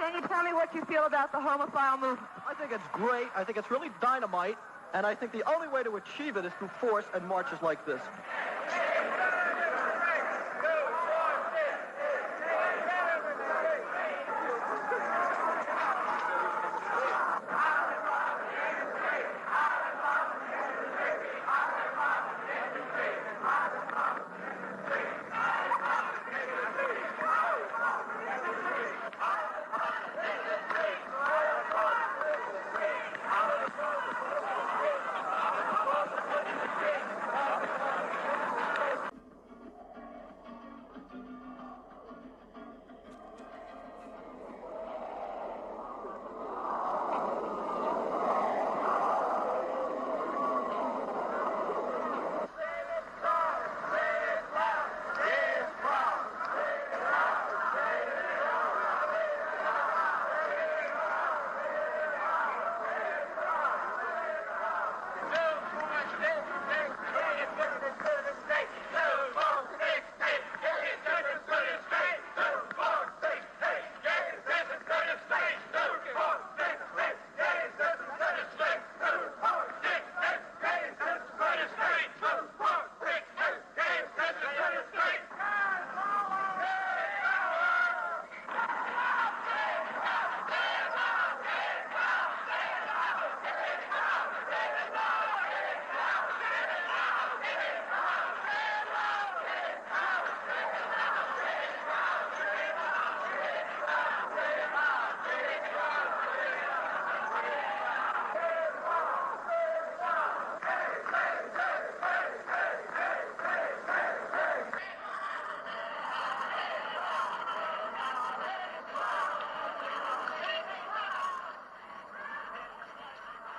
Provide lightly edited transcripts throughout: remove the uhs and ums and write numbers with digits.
Can you tell me what you feel about the homophile movement? I think it's great. I think it's really dynamite. And I think the only way to achieve it is through force and marches like this.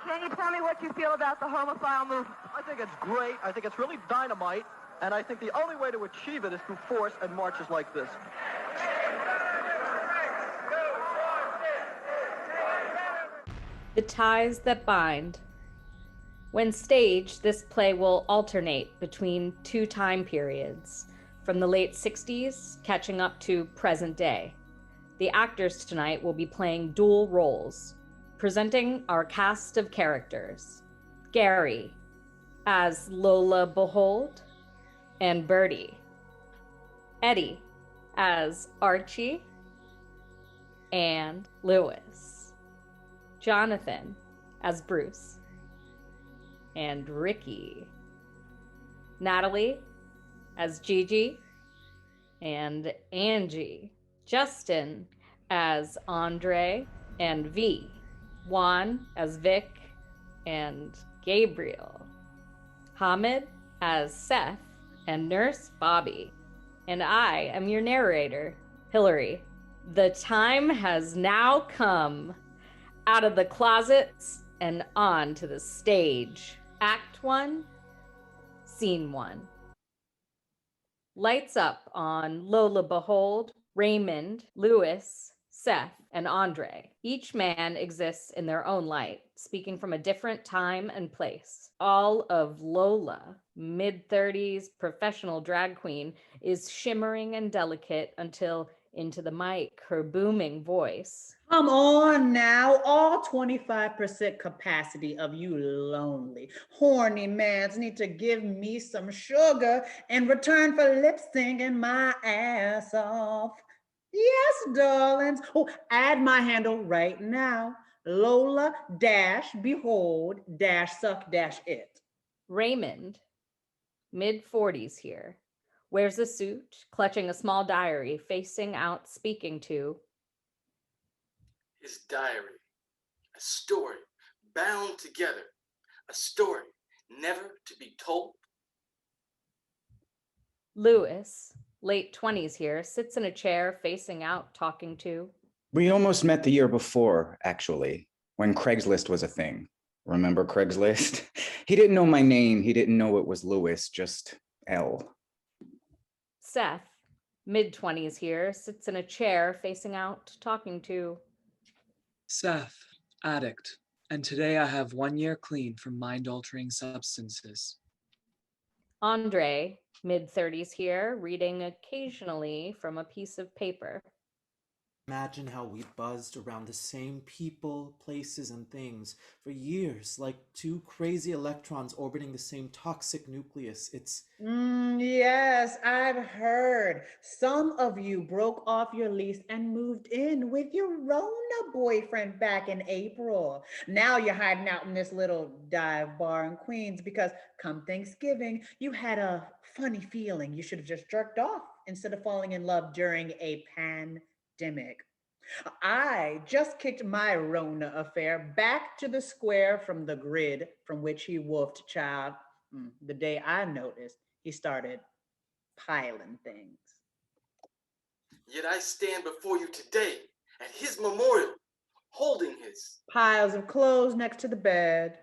Can you tell me what you feel about the homophile movement? I think it's great. I think it's really dynamite. And I think the only way to achieve it is through force and marches like this. The ties that bind. When staged, this play will alternate between two time periods, from the late 60s catching up to present day. The actors tonight will be playing dual roles, presenting our cast of characters. Gary as Lola Behold and Birdie. Eddie as Archie and Lewis. Jonathan as Bruce and Ricky. Natalie as Gigi and Angie. Justin as Andre and V. Juan as Vic and Gabriel. Hamid as Seth and Nurse Bobby. And I am your narrator, Hillary. The time has now come. Out of the closets and on to the stage. Act 1, Scene 1. Lights up on Lola Behold, Raymond, Lewis, Seth, and Andre. Each man exists in their own light, speaking from a different time and place. All of Lola, mid-30s professional drag queen, is shimmering and delicate until into the mic, her booming voice. Come on now, all 25% capacity of you lonely, horny mans need to give me some sugar in return for lip syncing my ass off. Yes, darlings. Oh, add my handle right now. Lola Behold Suck It. Raymond, mid-40s here, wears a suit, clutching a small diary, facing out, speaking to his diary, a story bound together, a story never to be told. Lewis, late 20s here, sits in a chair, facing out, talking to. We almost met the year before, actually, when Craigslist was a thing. Remember Craigslist? He didn't know my name. He didn't know it was Lewis, just L. Seth, mid-20s here, sits in a chair, facing out, talking to. Seth, addict, and today I have 1 year clean from mind-altering substances. Andre, mid-30s here, reading occasionally from a piece of paper. Imagine how we buzzed around the same people, places, and things for years, like two crazy electrons orbiting the same toxic nucleus. It's Yes, I've heard. Some of you broke off your lease and moved in with your Rona boyfriend back in April. Now you're hiding out in this little dive bar in Queens because come Thanksgiving, you had a funny feeling you should have just jerked off instead of falling in love during a pandemic. I just kicked my Rona affair back to the square from the grid from which he wolfed, child. The day I noticed he started piling things. Yet I stand before you today at his memorial, holding his Piles of clothes next to the bed.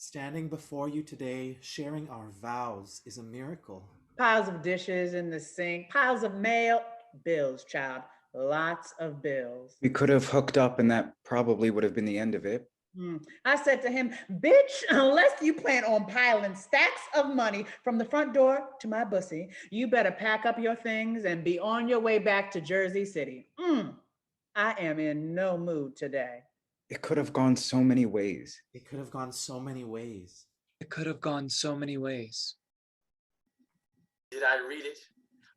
standing before you today, sharing our vows is a miracle. Piles of dishes in the sink. Piles of mail. Bills, child. Lots of bills. We could have hooked up and that probably would have been the end of it. I said to him, bitch, unless you plan on piling stacks of money from the front door to my bussy, you better pack up your things and be on your way back to Jersey City. I am in no mood today. It could have gone so many ways. It could have gone so many ways. It could have gone so many ways. Did I read it?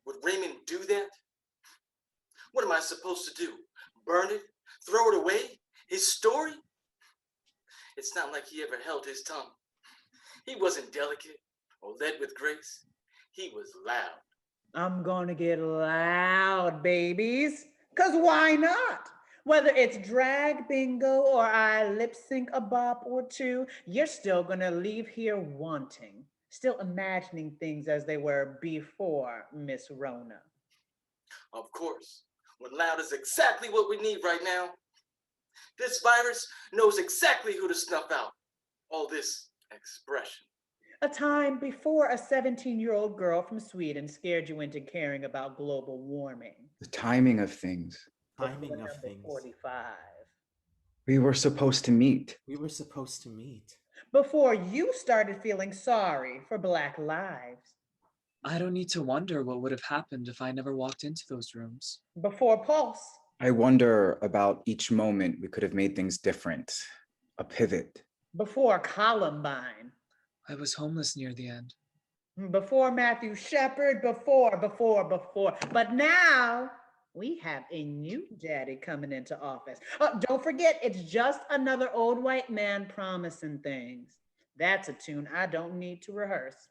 Would Raymond do that? What am I supposed to do? Burn it? Throw it away? His story? It's not like he ever held his tongue. He wasn't delicate or led with grace. He was loud. I'm gonna get loud, babies. Cause why not? Whether it's drag bingo or I lip sync a bop or two, you're still gonna leave here wanting, still imagining things as they were before Miss Rona. Of course, when loud is exactly what we need right now. This virus knows exactly who to snuff out. All this expression. A time before a 17-year-old girl from Sweden scared you into caring about global warming. The timing of things. Timing of Number things. 45. We were supposed to meet. We were supposed to meet. Before you started feeling sorry for Black lives. I don't need to wonder what would have happened if I never walked into those rooms. Before Pulse. I wonder about each moment we could have made things different. A pivot. Before Columbine. I was homeless near the end. Before Matthew Shepard, before. But now we have a new daddy coming into office. Oh, don't forget, it's just another old white man promising things. That's a tune I don't need to rehearse.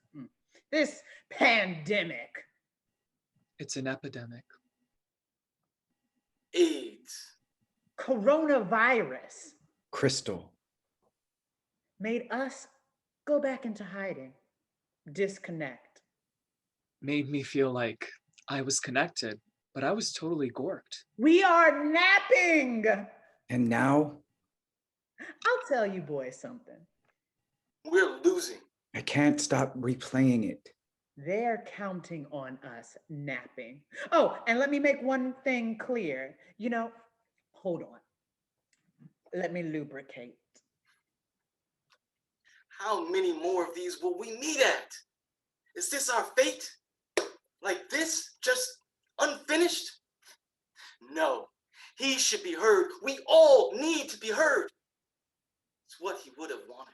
This pandemic. It's an epidemic. AIDS. Coronavirus. Crystal. Made us go back into hiding. Disconnect. Made me feel like I was connected, but I was totally gorked. We are napping. And now I'll tell you boys something. We're losing. I can't stop replaying it. They're counting on us napping. Oh, and let me make one thing clear. Hold on. Let me lubricate. How many more of these will we meet at? Is this our fate? Like this, just unfinished? No, he should be heard. We all need to be heard. It's what he would have wanted.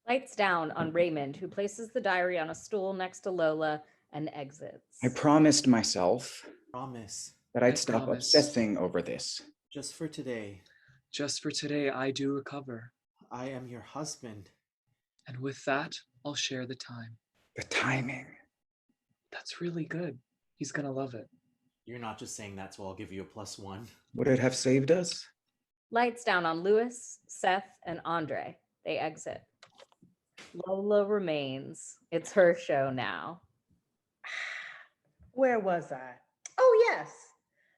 Lights down on Raymond, who places the diary on a stool next to Lola and exits. I promised myself Promise. that I'd stop obsessing over this. Just for today. Just for today, I do recover. I am your husband. And with that, I'll share the time. The timing. That's really good. He's gonna love it. You're not just saying that, so I'll give you a +1. Would it have saved us? Lights down on Louis, Seth, and Andre. They exit. Lola remains. It's her show now. Where was I? Oh, yes.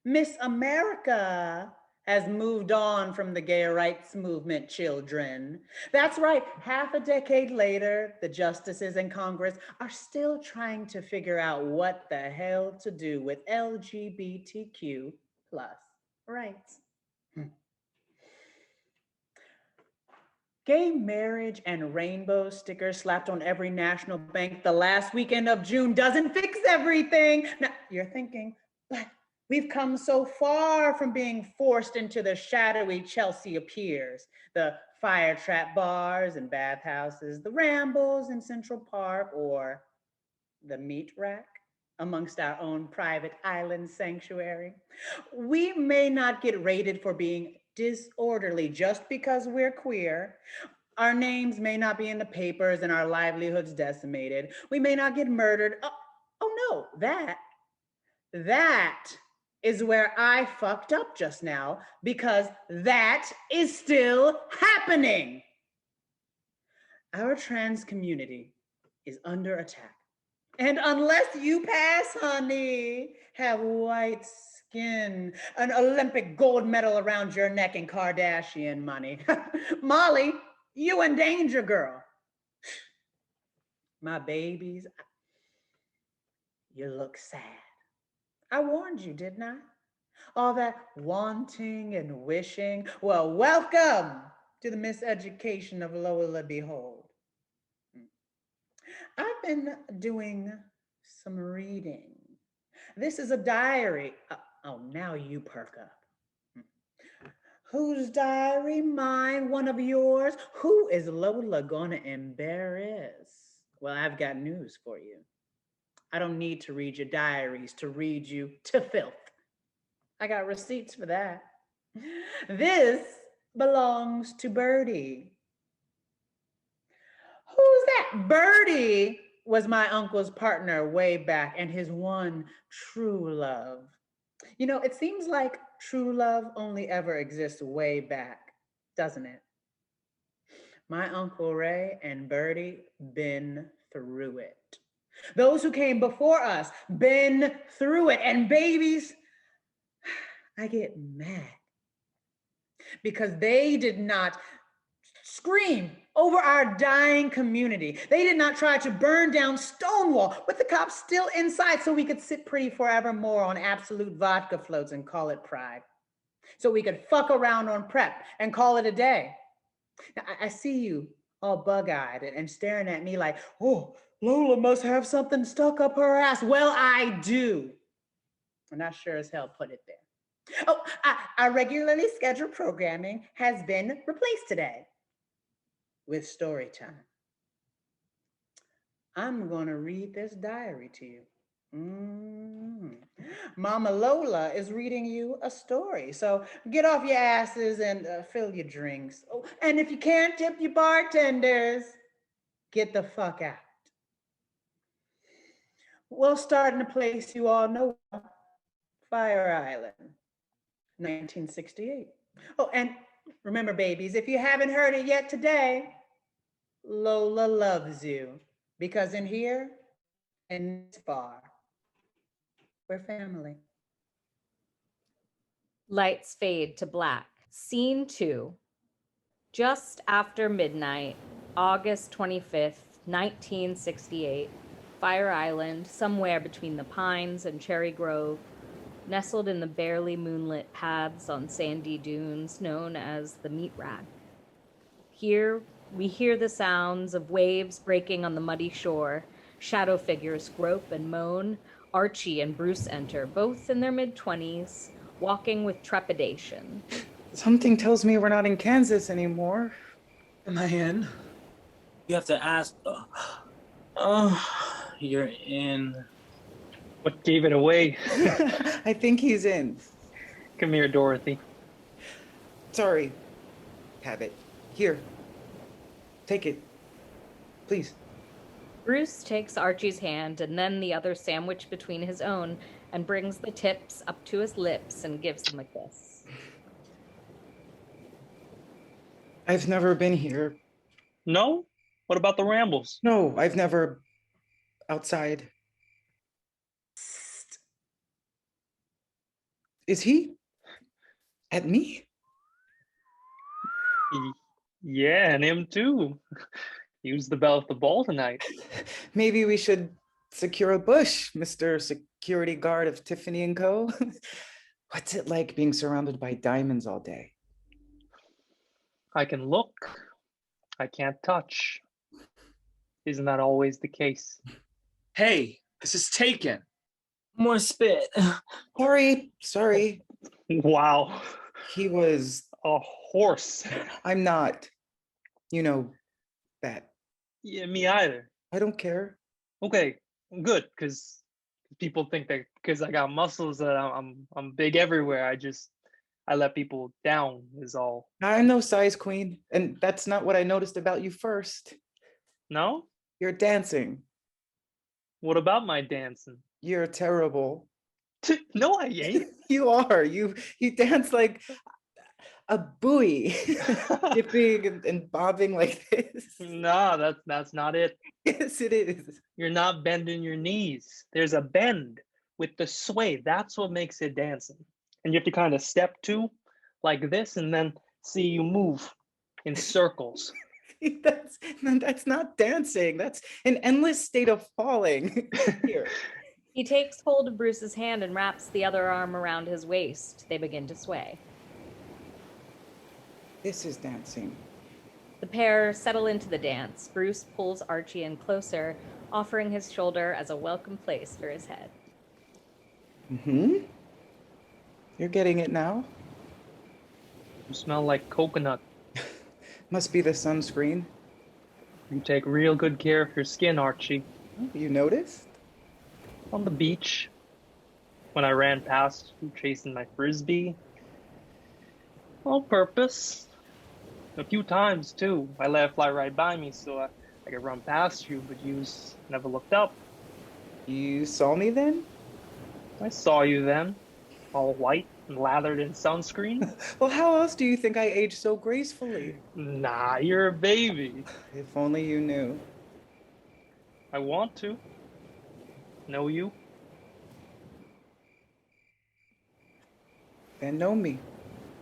Miss America has moved on from the gay rights movement, children. That's right. Half a decade later, the justices in Congress are still trying to figure out what the hell to do with LGBTQ plus rights. Gay marriage and rainbow stickers slapped on every national bank the last weekend of June doesn't fix everything. Now, you're thinking, but We've come so far from being forced into the shadowy Chelsea appears, the fire trap bars and bathhouses, the rambles in Central Park, or the meat rack amongst our own private island sanctuary. We may not get rated for being disorderly just because we're queer. Our names may not be in the papers and our livelihoods decimated. We may not get murdered. Oh no, that is where I fucked up just now, because that is still happening. Our trans community is under attack. And unless you pass, honey, have white skin, an Olympic gold medal around your neck, and Kardashian money, Molly, you in danger, girl. My babies, you look sad. I warned you, didn't I? All that wanting and wishing. Well, welcome to the miseducation of Lola Behold. I've been doing some reading. This is a diary. Oh, now you perk up. Whose diary? Mine? One of yours? Who is Lola gonna embarrass? Well, I've got news for you. I don't need to read your diaries to read you to filth. I got receipts for that. This belongs to Birdie. Who's that? Birdie was my uncle's partner way back and his one true love. You know, it seems like true love only ever exists way back, doesn't it? My Uncle Ray and Birdie been through it. Those who came before us been through it. And babies, I get mad because they did not scream over our dying community. They did not try to burn down Stonewall with the cops still inside so we could sit pretty forevermore on absolute vodka floats and call it pride. So we could fuck around on prep and call it a day. Now, I see you all bug-eyed and staring at me like, oh, Lola must have something stuck up her ass. Well, I do. And I sure as hell put it there. Oh, our regularly scheduled programming has been replaced today with story time. I'm gonna read this diary to you. Mama Lola is reading you a story. So get off your asses and fill your drinks. Oh, and if you can't tip your bartenders, get the fuck out. We'll start in a place you all know, Fire Island, 1968. Oh, and remember, babies, if you haven't heard it yet today, Lola loves you, because in here and this bar, we're family. Lights fade to black. Scene 2. Just after midnight, August 25th, 1968. Fire Island, somewhere between the Pines and Cherry Grove, nestled in the barely moonlit paths on sandy dunes known as the Meat Rack. Here, we hear the sounds of waves breaking on the muddy shore. Shadow figures grope and moan. Archie and Bruce enter, both in their mid-20s, walking with trepidation. Something tells me we're not in Kansas anymore. Am I in? You have to ask. You're in. What gave it away? I think he's in. Come here, Dorothy. Sorry. Have it. Here. Take it. Please. Bruce takes Archie's hand and then the other sandwiched between his own and brings the tips up to his lips and gives him a kiss. I've never been here. No? What about the rambles? No, I've never... outside. Is he? At me? Yeah, and him too. Use the bell at the ball tonight. Maybe we should secure a bush, Mr. Security Guard of Tiffany & Co. What's it like being surrounded by diamonds all day? I can look. I can't touch. Isn't that always the case? Hey, this is taken. More spit. Sorry. Wow. He was, A horse. I'm not, you know, that. Yeah, me either. I don't care. Okay, good, because people think that because I got muscles that I'm big everywhere. I let people down is all. I'm no size queen, and that's not what I noticed about you first. No? You're dancing. What about my dancing? You're terrible. No, I ain't. You are. You dance like a buoy, dipping and bobbing like this. No, that's not it. Yes, it is. You're not bending your knees. There's a bend with the sway. That's what makes it dancing. And you have to kind of step two like this and then see you move in circles. That's not dancing. That's an endless state of falling. Here. He takes hold of Bruce's hand and wraps the other arm around his waist. They begin to sway. This is dancing. The pair settle into the dance. Bruce pulls Archie in closer, offering his shoulder as a welcome place for his head. Mm-hmm. You're getting it now? You smell like coconut. Must be the sunscreen. You take real good care of your skin, Archie. Oh, you noticed? On the beach, when I ran past you chasing my frisbee. All purpose. A few times, too. I let it fly right by me so I could run past you, but you never looked up. You saw me then? I saw you then, all white and lathered in sunscreen. Well, how else do you think I age so gracefully? Nah, you're a baby. If only you knew. I want to. Know you. Then know me.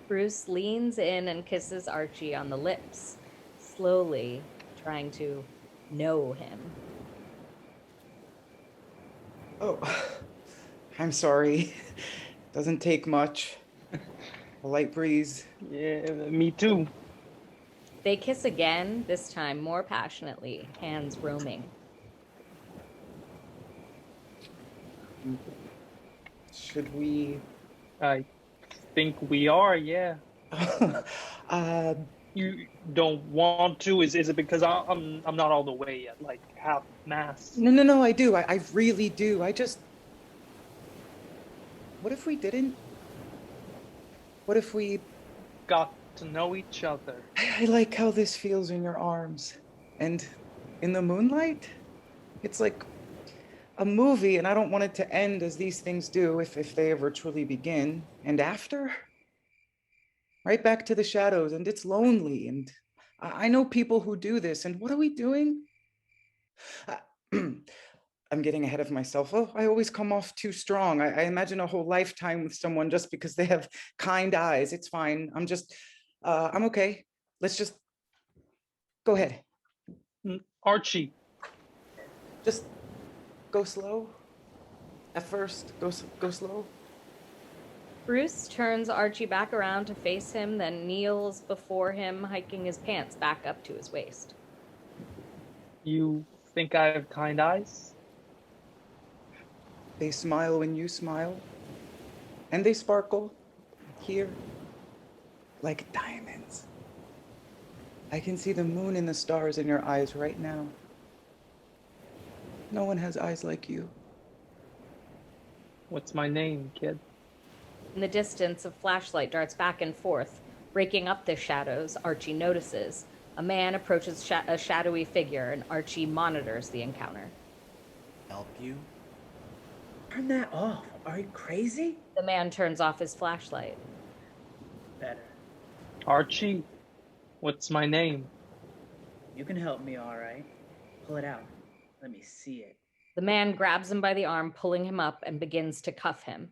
Bruce leans in and kisses Archie on the lips, slowly trying to know him. Oh, I'm sorry. Doesn't take much. A light breeze. Yeah, me too. They kiss again, this time more passionately, hands roaming. Should we? I think we are, yeah. uh, You don't want to? Is it because I'm not all the way yet, like half mast? No, I do. I really do. What if we didn't? What if we got to know each other? I like how this feels in your arms. And in the moonlight, it's like a movie, and I don't want it to end as these things do if they ever truly begin. And after? Right back to the shadows, and it's lonely. And I know people who do this, and what are we doing? I'm getting ahead of myself. Oh, I always come off too strong. I imagine a whole lifetime with someone just because they have kind eyes. It's fine. I'm okay. Let's just go ahead. Archie. Just go slow. At first, go slow. Bruce turns Archie back around to face him, then kneels before him, hiking his pants back up to his waist. You think I have kind eyes? They smile when you smile, and they sparkle here like diamonds. I can see the moon and the stars in your eyes right now. No one has eyes like you. What's my name, kid? In the distance, a flashlight darts back and forth. Breaking up the shadows, Archie notices. A man approaches a shadowy figure, and Archie monitors the encounter. Help you? Turn that off. Are you crazy? The man turns off his flashlight. Better. Archie, what's my name? You can help me, all right? Pull it out. Let me see it. The man grabs him by the arm, pulling him up, and begins to cuff him.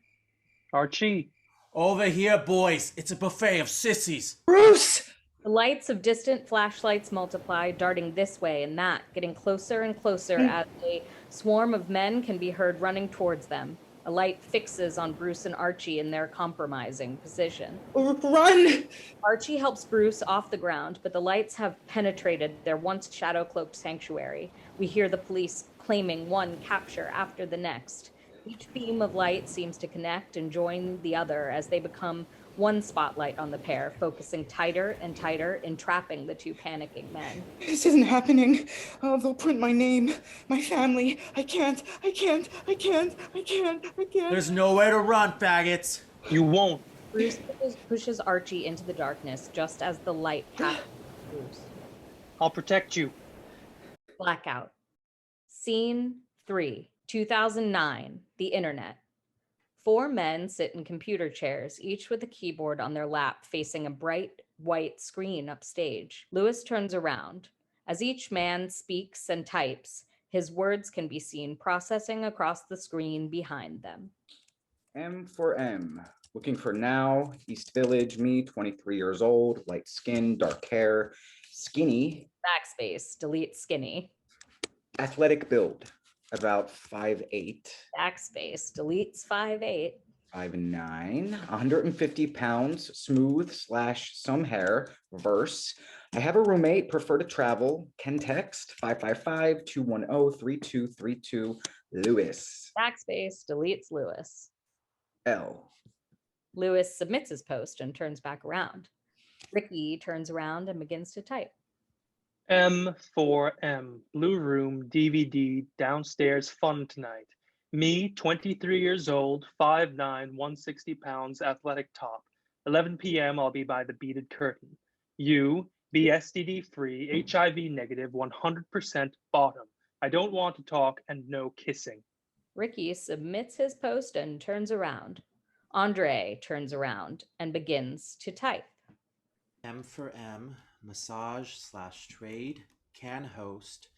Archie. Over here, boys. It's a buffet of sissies. Bruce! The lights of distant flashlights multiply, darting this way and that, getting closer and closer as a swarm of men can be heard running towards them. A light fixes on Bruce and Archie in their compromising position. Run! Archie helps Bruce off the ground, but the lights have penetrated their once shadow-cloaked sanctuary. We hear the police claiming one capture after the next. Each beam of light seems to connect and join the other as they become one spotlight on the pair, focusing tighter and tighter, entrapping the two panicking men. This isn't happening. Oh, they'll print my name, my family. I can't. There's nowhere to run, faggots. You won't. Bruce pushes Archie into the darkness just as the light passes Bruce. I'll protect you. Blackout. Scene 3, 2009, the internet. 4 men sit in computer chairs, each with a keyboard on their lap, facing a bright white screen upstage. Lewis turns around. As each man speaks and types, his words can be seen processing across the screen behind them. M for M. Looking for now. East Village, me, 23 years old, light skin, dark hair, skinny. Backspace, delete skinny. Athletic build, about 5'8". Backspace, deletes 5'8". 5'9", 150 pounds, smooth / some hair, verse. I have a roommate, prefer to travel, can text, 555-210-3232, Lewis. Backspace, deletes Lewis. L. Lewis submits his post and turns back around. Ricky turns around and begins to type. M for M. Blue room, DVD, downstairs, fun tonight. Me, 23 years old, 5'9", 160 pounds, athletic top. 11 p.m. I'll be by the beaded curtain. You, be STD free, HIV negative, 100% bottom. I don't want to talk and no kissing. Ricky submits his post and turns around. Andre turns around and begins to type. M for M, massage / trade, can host,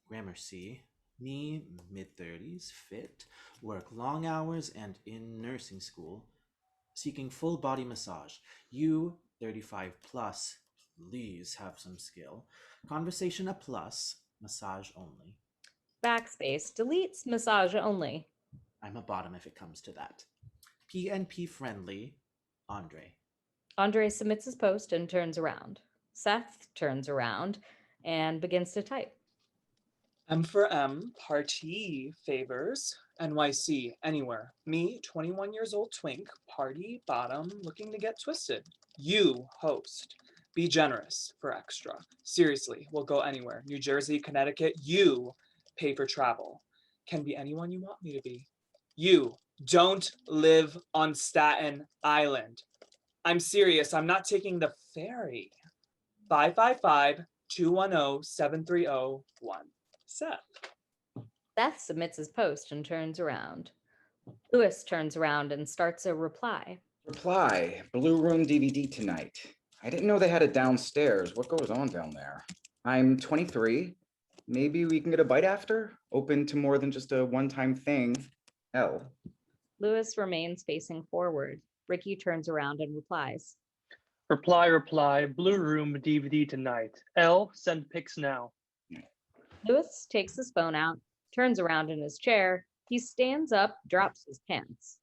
Gramercy, me, mid-30s, fit, work long hours and in nursing school, seeking full body massage. You, 35 plus, please have some skill, conversation a plus, massage only. Backspace, deletes massage only. I'm a bottom if it comes to that. PNP friendly, Andre. Andre submits his post and turns around. Seth turns around and begins to type. M for M, party favors, NYC, anywhere. Me, 21 years old twink, party, bottom, looking to get twisted. You, host. Be generous for extra. Seriously, we'll go anywhere. New Jersey, Connecticut, you pay for travel. Can be anyone you want me to be. You don't live on Staten Island. I'm serious, I'm not taking the ferry. 555-210-7301. Seth. Seth submits his post and turns around. Lewis turns around and starts a reply. Reply, Blue Room DVD tonight. I didn't know they had it downstairs. What goes on down there? I'm 23. Maybe we can get a bite after? Open to more than just a one-time thing. L. Lewis remains facing forward. Ricky turns around and replies. Reply, blue room DVD tonight. L, send pics now. Lewis takes his phone out, turns around in his chair. He stands up, drops his pants.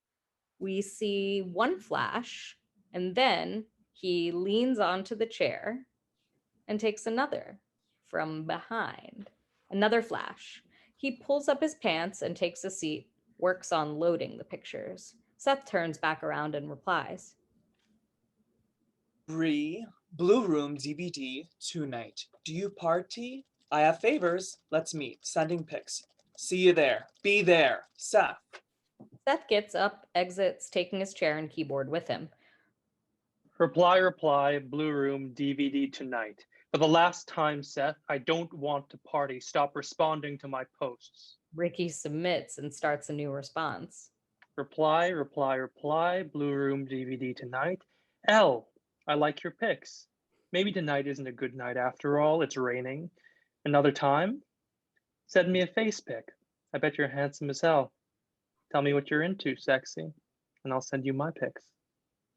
We see one flash, and then he leans onto the chair and takes another from behind. Another flash. He pulls up his pants and takes a seat, works on loading the pictures. Seth turns back around and replies. Bree, Blue Room DVD tonight. Do you party? I have favors. Let's meet. Sending pics. See you there. Be there. Seth. Seth gets up, exits, taking his chair and keyboard with him. Reply, blue room DVD tonight. For the last time, Seth, I don't want to party. Stop responding to my posts. Ricky submits and starts a new response. Reply, blue room DVD tonight. L, I like your pics. Maybe tonight isn't a good night after all. It's raining. Another time? Send me a face pic. I bet you're handsome as hell. Tell me what you're into, sexy, and I'll send you my pics.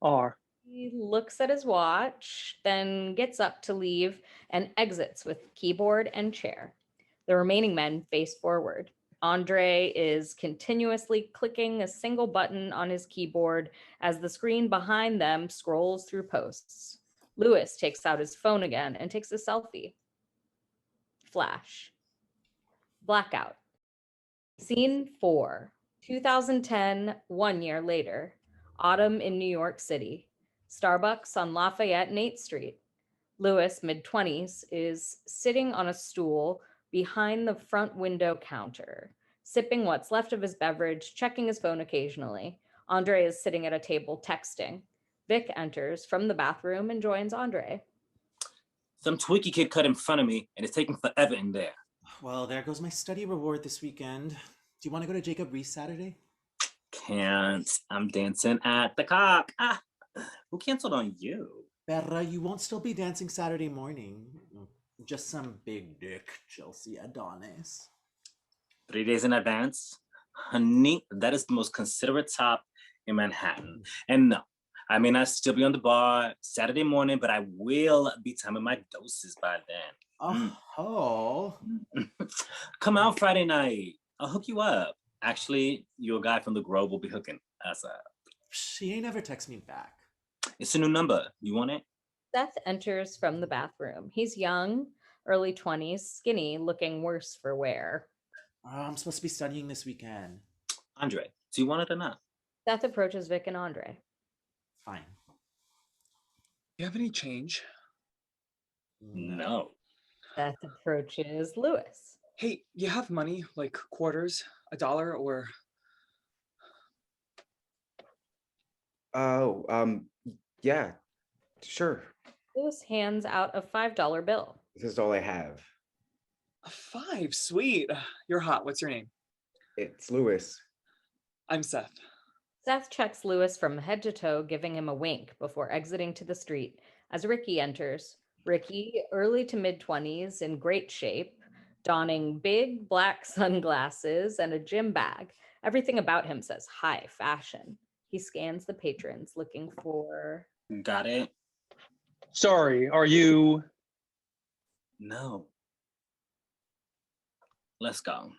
R. He looks at his watch, then gets up to leave and exits with keyboard and chair. The remaining men face forward. Andre is continuously clicking a single button on his keyboard as the screen behind them scrolls through posts. Lewis takes out his phone again and takes a selfie. Flash. Blackout. Scene 4, 2010, 1 year later, autumn in New York City, Starbucks on Lafayette and 8th Street. Lewis, mid-20s, is sitting on a stool behind the front window counter, sipping what's left of his beverage, checking his phone occasionally. Andre is sitting at a table texting. Vic enters from the bathroom and joins Andre. Some tweaky kid cut in front of me and it's taking forever in there. Well, there goes my study reward this weekend. Do you want to go to Jacob Reese Saturday? Can't. I'm dancing at the cock. Ah, who canceled on you? Berra, you won't still be dancing Saturday morning. Just some big dick Chelsea Adonis. 3 days in advance? Honey, that is the most considerate top in Manhattan. And no, I may not still be on the bar Saturday morning, but I will be timing my doses by then. Oh. Come out Friday night. I'll hook you up. Actually, your guy from the Grove will be hooking us up. She ain't ever text me back. It's a new number. You want it? Seth enters from the bathroom. He's young, early 20s, skinny, looking worse for wear. I'm supposed to be studying this weekend. Andre, do you want it or not? Seth approaches Vic and Andre. Fine. You have any change? No. Seth approaches Lewis. Hey, you have money, like quarters, $1, or... Oh, yeah, sure. Lewis hands out a $5 bill. This is all I have. A 5, sweet. You're hot. What's your name? It's Lewis. I'm Seth. Seth checks Lewis from head to toe, giving him a wink before exiting to the street. As Ricky enters, Ricky, early to mid-20s, in great shape, donning big black sunglasses and a gym bag. Everything about him says high fashion. He scans the patrons, looking for... Got it? Sorry, are you... No. Let's go.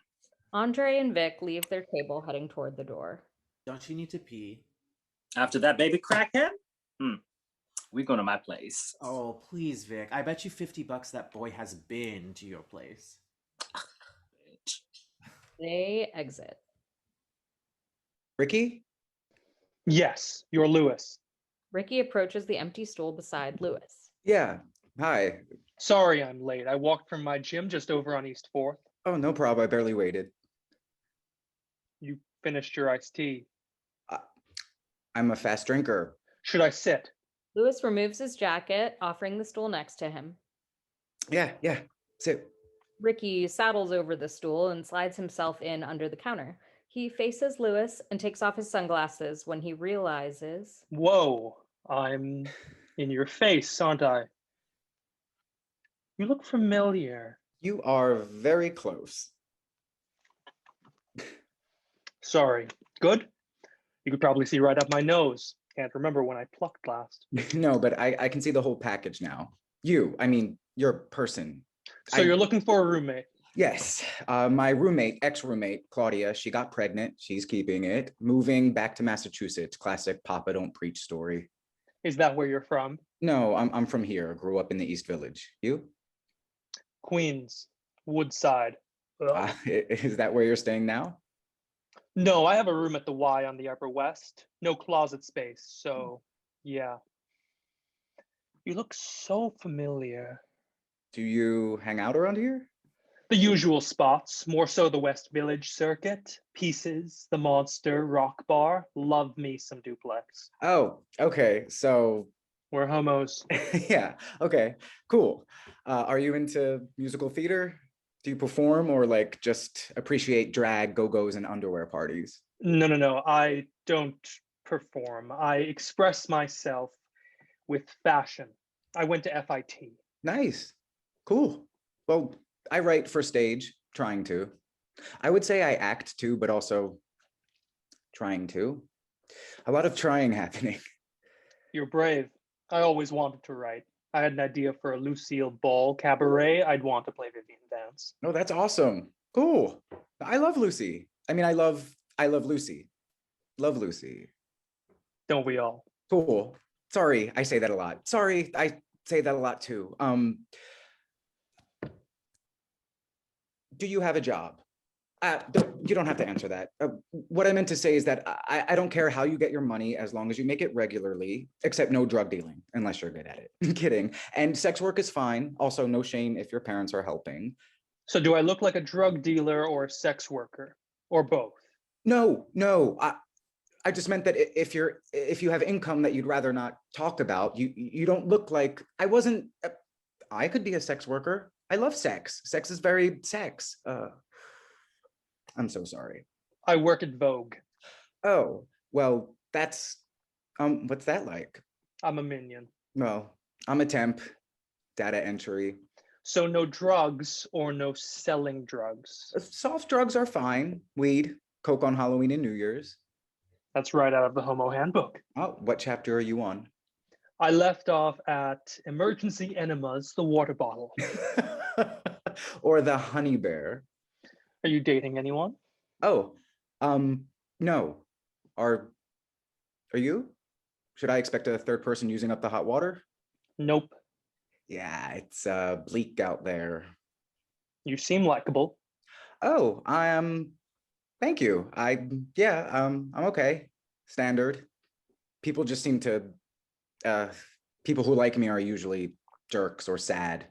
Andre and Vic leave their table, heading toward the door. Don't you need to pee? After that baby crackhead? We're going to my place. Oh, please, Vic. I bet you $50 that boy has been to your place. They exit. Ricky? Yes, you're Lewis. Ricky approaches the empty stool beside Lewis. Yeah, hi. Sorry I'm late. I walked from my gym just over on East 4th. Oh, no problem. I barely waited. You finished your iced tea. I'm a fast drinker. Should I sit? Lewis removes his jacket, offering the stool next to him. Yeah, sit. Ricky saddles over the stool and slides himself in under the counter. He faces Lewis and takes off his sunglasses when he realizes... Whoa, I'm in your face, aren't I? You look familiar. You are very close. Sorry. Good? You could probably see right up my nose. Can't remember when I plucked last. No, but I can see the whole package now. Your person. So you're looking for a roommate? Yes. My ex-roommate, Claudia, she got pregnant. She's keeping it. Moving back to Massachusetts. Classic Papa Don't Preach story. Is that where you're from? No, I'm from here. Grew up in the East Village. You? Queens, Woodside. Is that where you're staying now? No, I have a room at the Y on the Upper West. No closet space, so yeah. You look so familiar. Do you hang out around here? The usual spots, more so the West Village circuit, Pieces, The Monster, Rock Bar. Love me some Duplex. Oh, okay. So we're homos. Yeah. Okay. Cool. Are you into musical theater? Do you perform or like just appreciate drag, go-go's, and underwear parties? No. I don't perform. I express myself with fashion. I went to FIT. Nice. Cool. Well, I write for stage, trying to. I would say I act too, but also trying to. A lot of trying happening. You're brave. I always wanted to write. I had an idea for a Lucille Ball cabaret. I'd want to play Vivian Vance. No, that's awesome. Cool. I love Lucy. I love Lucy. Love Lucy. Don't we all? Cool. Sorry, I say that a lot. Sorry, I say that a lot too. Do you have a job? You don't have to answer that. What I meant to say is that I don't care how you get your money as long as you make it regularly, except no drug dealing, unless you're good at it. I'm kidding. And sex work is fine. Also, no shame if your parents are helping. So do I look like a drug dealer or a sex worker or both? No. I just meant that if you have income that you'd rather not talk about, you don't look like I could be a sex worker. I love sex. Sex is very sex. I'm so sorry. I work at Vogue. Oh, well, that's what's that like? I'm a minion. Well, I'm a temp, data entry. So no drugs or no selling drugs. Soft drugs are fine. Weed, coke on Halloween and New Year's. That's right out of the Homo Handbook. Oh, what chapter are you on? I left off at emergency enemas, the water bottle. Or the honey bear. Are you dating anyone? Oh, no. Are you? Should I expect a third person using up the hot water? Nope. Yeah, it's bleak out there. You seem likable. Oh, thank you. I'm okay. Standard. People just seem to, people who like me are usually jerks or sad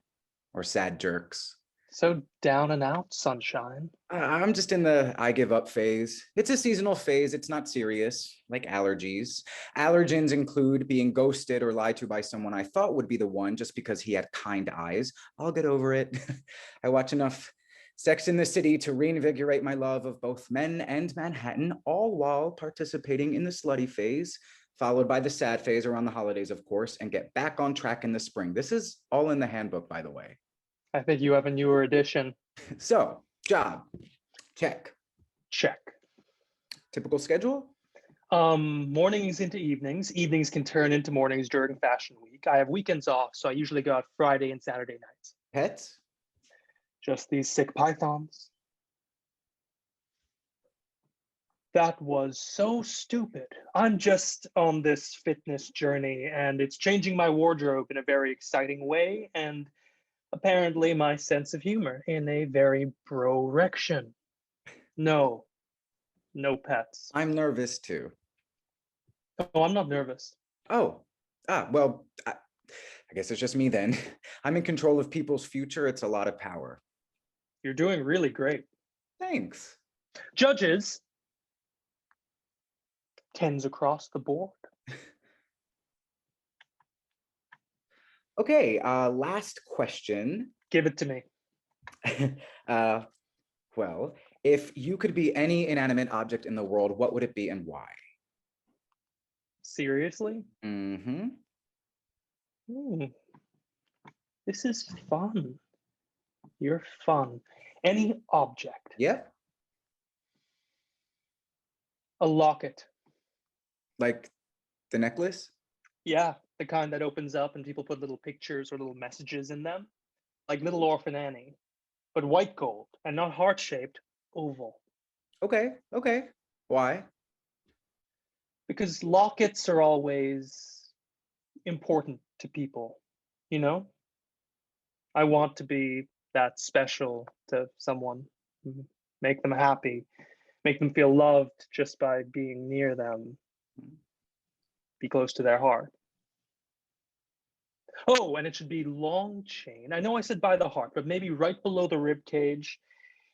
jerks. So down and out, sunshine. I'm just in the I give up phase. It's a seasonal phase. It's not serious, like allergies. Allergens include being ghosted or lied to by someone I thought would be the one just because he had kind eyes. I'll get over it. I watch enough Sex in the City to reinvigorate my love of both men and Manhattan, all while participating in the slutty phase, followed by the sad phase around the holidays, of course, and get back on track in the spring. This is all in the handbook, by the way. I think you have a newer edition. So, job, check. Check. Typical schedule? Mornings into evenings. Evenings can turn into mornings during fashion week. I have weekends off, so I usually go out Friday and Saturday nights. Pets? Just these sick pythons. That was so stupid. I'm just on this fitness journey, and it's changing my wardrobe in a very exciting way, and apparently my sense of humor in a very bro-rection. No pets. I'm nervous too. Oh, I'm not nervous. Oh, well, I guess it's just me then. I'm in control of people's future. It's a lot of power. You're doing really great. Thanks. Judges, 10s across the board. Okay, last question. Give it to me. Well, if you could be any inanimate object in the world, what would it be and why? Seriously? Mm-hmm. This is fun. You're fun. Any object. Yep. A locket. Like the necklace? Yeah, the kind that opens up and people put little pictures or little messages in them. Like Little Orphan Annie, but white gold and not heart-shaped, oval. Okay. Why? Because lockets are always important to people, you know? I want to be that special to someone, make them happy, make them feel loved just by being near them, be close to their heart. Oh, and it should be long chain. I know I said by the heart, but maybe right below the rib cage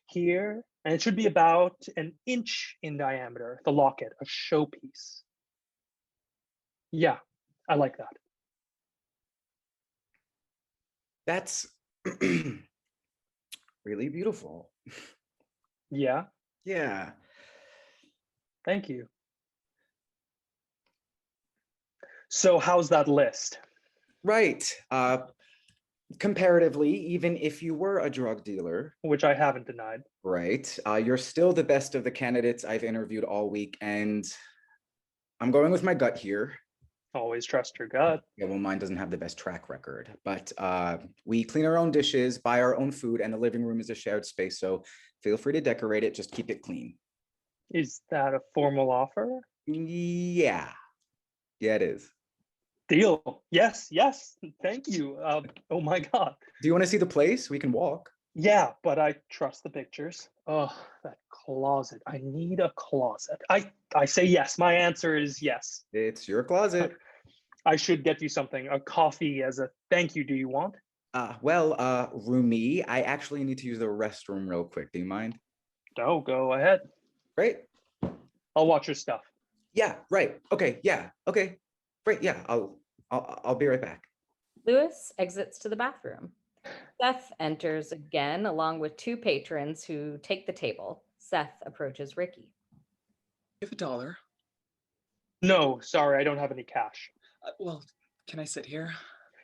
here. And it should be about an inch in diameter, the locket, a showpiece. Yeah, I like that. That's really beautiful. Yeah? Yeah. Thank you. So how's that list? Right. Comparatively, even if you were a drug dealer, which I haven't denied, right, you're still the best of the candidates I've interviewed all week, and I'm going with my gut here. Always trust your gut. Yeah, well, mine doesn't have the best track record, but we clean our own dishes, buy our own food, and the living room is a shared space, so feel free to decorate it, just keep it clean. Is that a formal offer? Yeah, it is. Deal. Yes, thank you. Oh my God. Do you want to see the place? We can walk. Yeah, but I trust the pictures. Oh, that closet. I need a closet. I say yes. My answer is yes. It's your closet. I should get you something, a coffee as a thank you. Do you want? Roomie, I actually need to use the restroom real quick. Do you mind? No, go ahead. Great. I'll watch your stuff. Yeah, right. Okay, yeah. Okay. Great. Yeah, I'll be right back. Lewis exits to the bathroom. Seth enters again, along with two patrons who take the table. Seth approaches Ricky. You have $1. No, sorry, I don't have any cash. Well, can I sit here?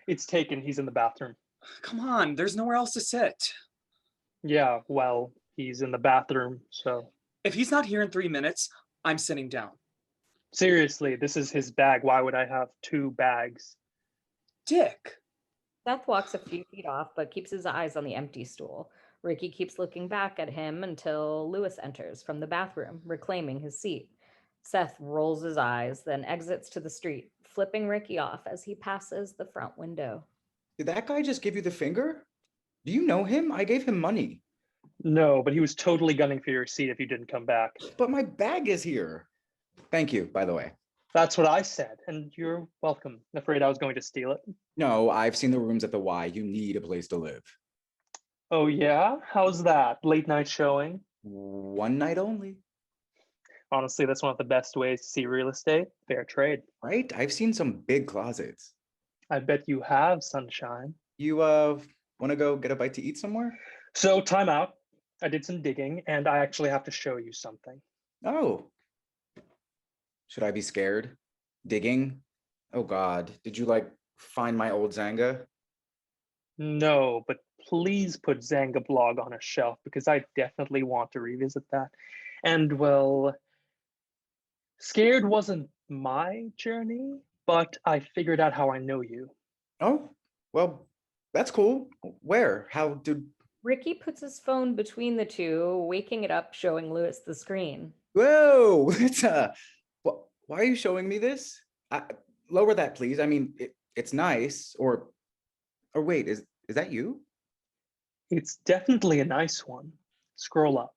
It's taken. He's in the bathroom. Come on, there's nowhere else to sit. Yeah, well, he's in the bathroom, so. If he's not here in 3 minutes, I'm sitting down. Seriously, this is his bag. Why would I have 2 bags? Dick. Seth walks a few feet off, but keeps his eyes on the empty stool. Ricky keeps looking back at him until Lewis enters from the bathroom, reclaiming his seat. Seth rolls his eyes, then exits to the street, flipping Ricky off as he passes the front window. Did that guy just give you the finger? Do you know him? I gave him money. No, but he was totally gunning for your seat if you didn't come back. But my bag is here. Thank you, by the way. That's what I said, and you're welcome. Afraid I was going to steal it. No, I've seen the rooms at the Y. You need a place to live. Oh yeah? How's that? Late night showing? One night only. Honestly, that's one of the best ways to see real estate. Fair trade. Right? I've seen some big closets. I bet you have, sunshine. You want to go get a bite to eat somewhere? So, time out. I did some digging, and I actually have to show you something. Oh. Should I be scared? Digging? Oh God, did you find my old Zanga? No, but please put Zanga blog on a shelf because I definitely want to revisit that. And well, scared wasn't my journey, but I figured out how I know you. Oh, well, that's cool. Where? How did... Ricky puts his phone between the two, waking it up, showing Lewis the screen. Whoa, it's why are you showing me this? Lower that, please. I mean, it's nice. Or wait, is that you? It's definitely a nice one. Scroll up.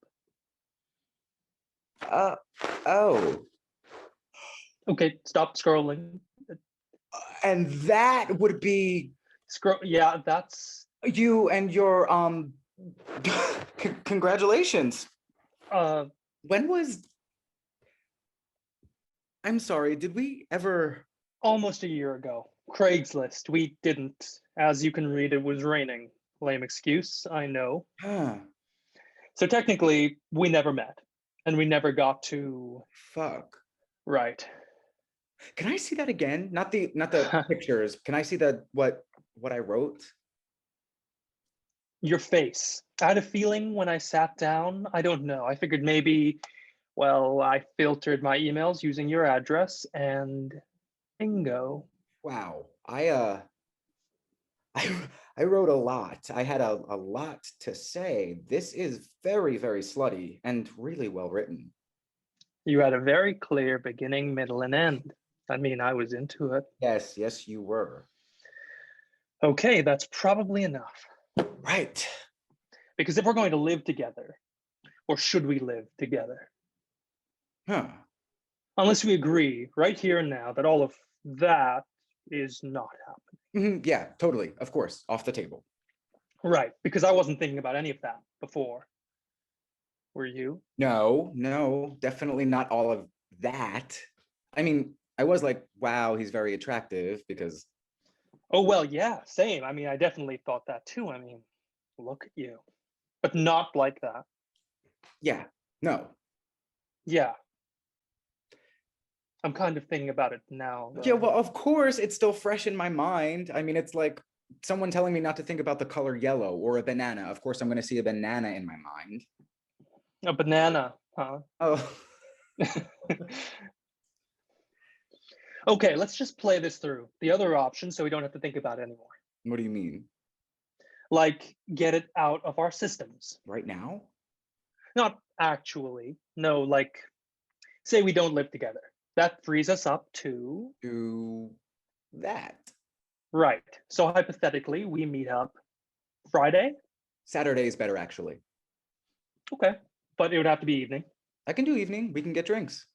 Oh. Okay, stop scrolling. And that would be... Yeah, that's... You and your, congratulations. When was... I'm sorry, did we ever... Almost a year ago. Craigslist. We didn't. As you can read, it was raining. Lame excuse, I know. Huh. So technically, we never met. And we never got to... Fuck. Right. Can I see that again? Not the pictures. Can I see what I wrote? Your face. I had a feeling when I sat down. I don't know. I figured maybe... Well, I filtered my emails using your address and bingo. Wow. I wrote a lot. I had a lot to say. This is very, very slutty and really well written. You had a very clear beginning, middle, and end. I mean, I was into it. Yes, you were. Okay, that's probably enough. Right. Because if we're going to live together, or should we live together? Huh. Unless we agree right here and now that all of that is not happening. Yeah, totally. Of course. Off the table. Right. Because I wasn't thinking about any of that before. Were you? No, definitely not all of that. I mean, I was like, wow, he's very attractive because... Oh, well, yeah, same. I mean, I definitely thought that too. I mean, look at you. But not like that. Yeah, no. Yeah. I'm kind of thinking about it now. Yeah, well, of course, it's still fresh in my mind. I mean, it's like someone telling me not to think about the color yellow or a banana. Of course, I'm going to see a banana in my mind. A banana, huh? Oh. Okay, let's just play this through. The other option, so we don't have to think about it anymore. What do you mean? Like, get it out of our systems. Right now? Not actually. No, like, say we don't live together. That frees us up to... Do that. Right. So hypothetically, we meet up Friday? Saturday is better, actually. Okay, but it would have to be evening. I can do evening. We can get drinks.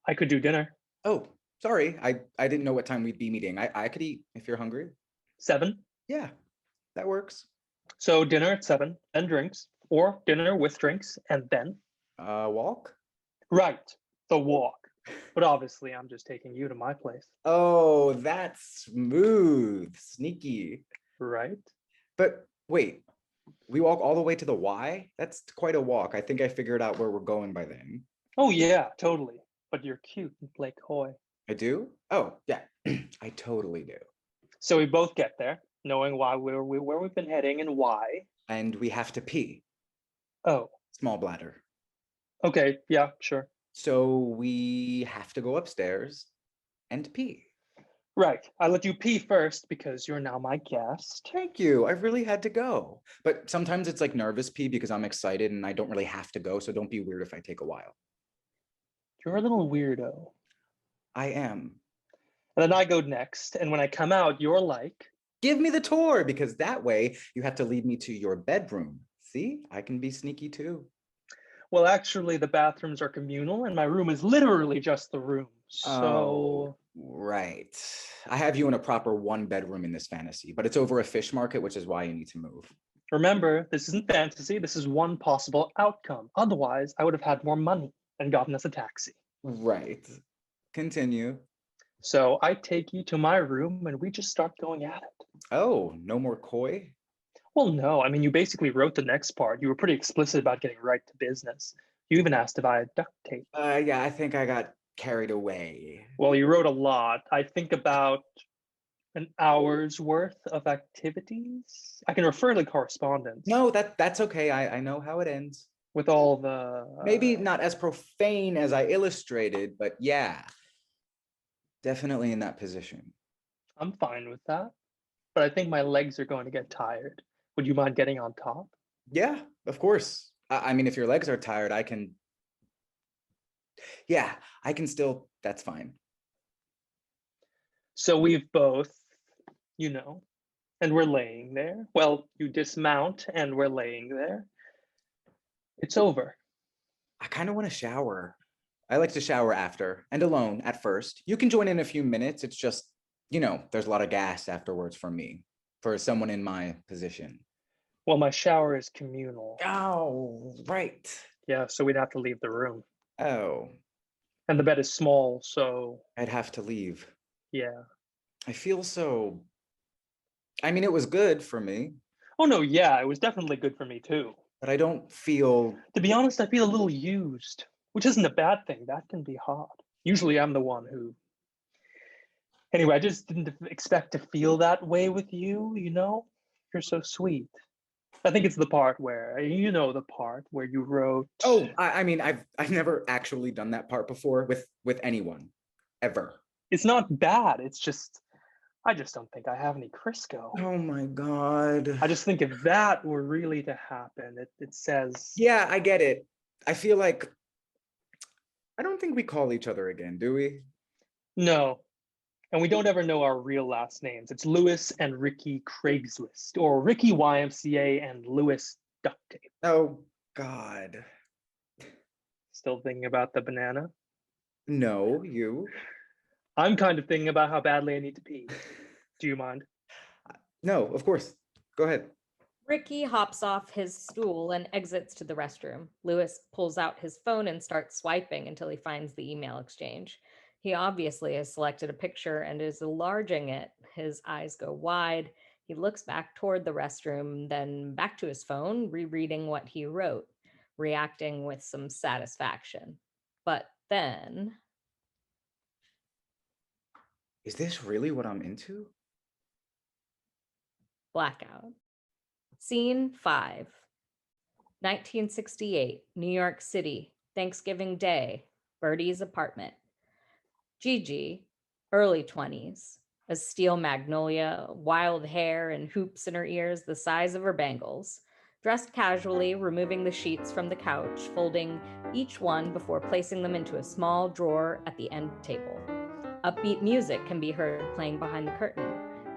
I could do dinner. Oh, sorry. I didn't know what time we'd be meeting. I could eat if you're hungry. 7. Yeah, that works. So dinner at 7, then drinks, or dinner with drinks, and then? Walk? Right, the walk. But obviously, I'm just taking you to my place. Oh, that's smooth. Sneaky. Right? But wait, we walk all the way to the Y? That's quite a walk. I think I figured out where we're going by then. Oh yeah, totally. But you're cute and play coy. I do? Oh, yeah, I totally do. So we both get there, knowing why where we've been heading and why. And we have to pee. Oh. Small bladder. Okay, yeah, sure. So we have to go upstairs and pee. Right. I let you pee first because you're now my guest. Thank you. I really had to go. But sometimes it's like nervous pee because I'm excited and I don't really have to go. So don't be weird if I take a while. You're a little weirdo. I am. And then I go next. And when I come out, you're like, give me the tour, because that way you have to lead me to your bedroom. See, I can be sneaky too. Well, actually, the bathrooms are communal and my room is literally just the room. So. Oh, right. I have you in a proper 1-bedroom in this fantasy, but it's over a fish market, which is why you need to move. Remember, this isn't fantasy. This is one possible outcome. Otherwise, I would have had more money and gotten us a taxi. Right. Continue. So I take you to my room and we just start going at it. Oh, no more coy? Well, no. I mean, you basically wrote the next part. You were pretty explicit about getting right to business. You even asked if I had duct tape. Yeah, I think I got carried away. Well, you wrote a lot. I think about an hour's worth of activities. I can refer to correspondence. No, that's okay. I know how it ends. With all the... Maybe not as profane as I illustrated, but yeah. Definitely in that position. I'm fine with that. But I think my legs are going to get tired. Would you mind getting on top? Yeah, of course. I mean, if your legs are tired, I can... Yeah, I can still... That's fine. So we've both, and we're laying there. Well, you dismount and we're laying there. It's over. I kind of want to shower. I like to shower after and alone at first. You can join in a few minutes. It's just, there's a lot of gas afterwards for me, for someone in my position. Well, my shower is communal. Oh, right. Yeah, so we'd have to leave the room. Oh. And the bed is small, so... I'd have to leave. Yeah. I feel so... I mean, it was good for me. Oh, no, yeah, it was definitely good for me, too. But I don't feel... To be honest, I feel a little used, which isn't a bad thing. That can be hard. Usually I'm the one who... Anyway, I just didn't expect to feel that way with you, You're so sweet. I think it's the part where, the part where you wrote... Oh, I mean, I've never actually done that part before with anyone, ever. It's not bad. It's just, I just don't think I have any Crisco. Oh my God. I just think if that were really to happen, it says... Yeah, I get it. I feel like, I don't think we call each other again, do we? No. And we don't ever know our real last names. It's Lewis and Ricky Craigslist, or Ricky YMCA and Lewis Duct Tape. Oh, God. Still thinking about the banana? No, you. I'm kind of thinking about how badly I need to pee. Do you mind? No, of course. Go ahead. Ricky hops off his stool and exits to the restroom. Lewis pulls out his phone and starts swiping until he finds the email exchange. He obviously has selected a picture and is enlarging it. His eyes go wide. He looks back toward the restroom, then back to his phone, rereading what he wrote, reacting with some satisfaction. But then... Is this really what I'm into? Blackout. Scene 5. 1968, New York City, Thanksgiving Day, Birdie's apartment. Gigi, early 20s, a steel magnolia, wild hair and hoops in her ears the size of her bangles, dressed casually, removing the sheets from the couch, folding each one before placing them into a small drawer at the end table. Upbeat music can be heard playing behind the curtain.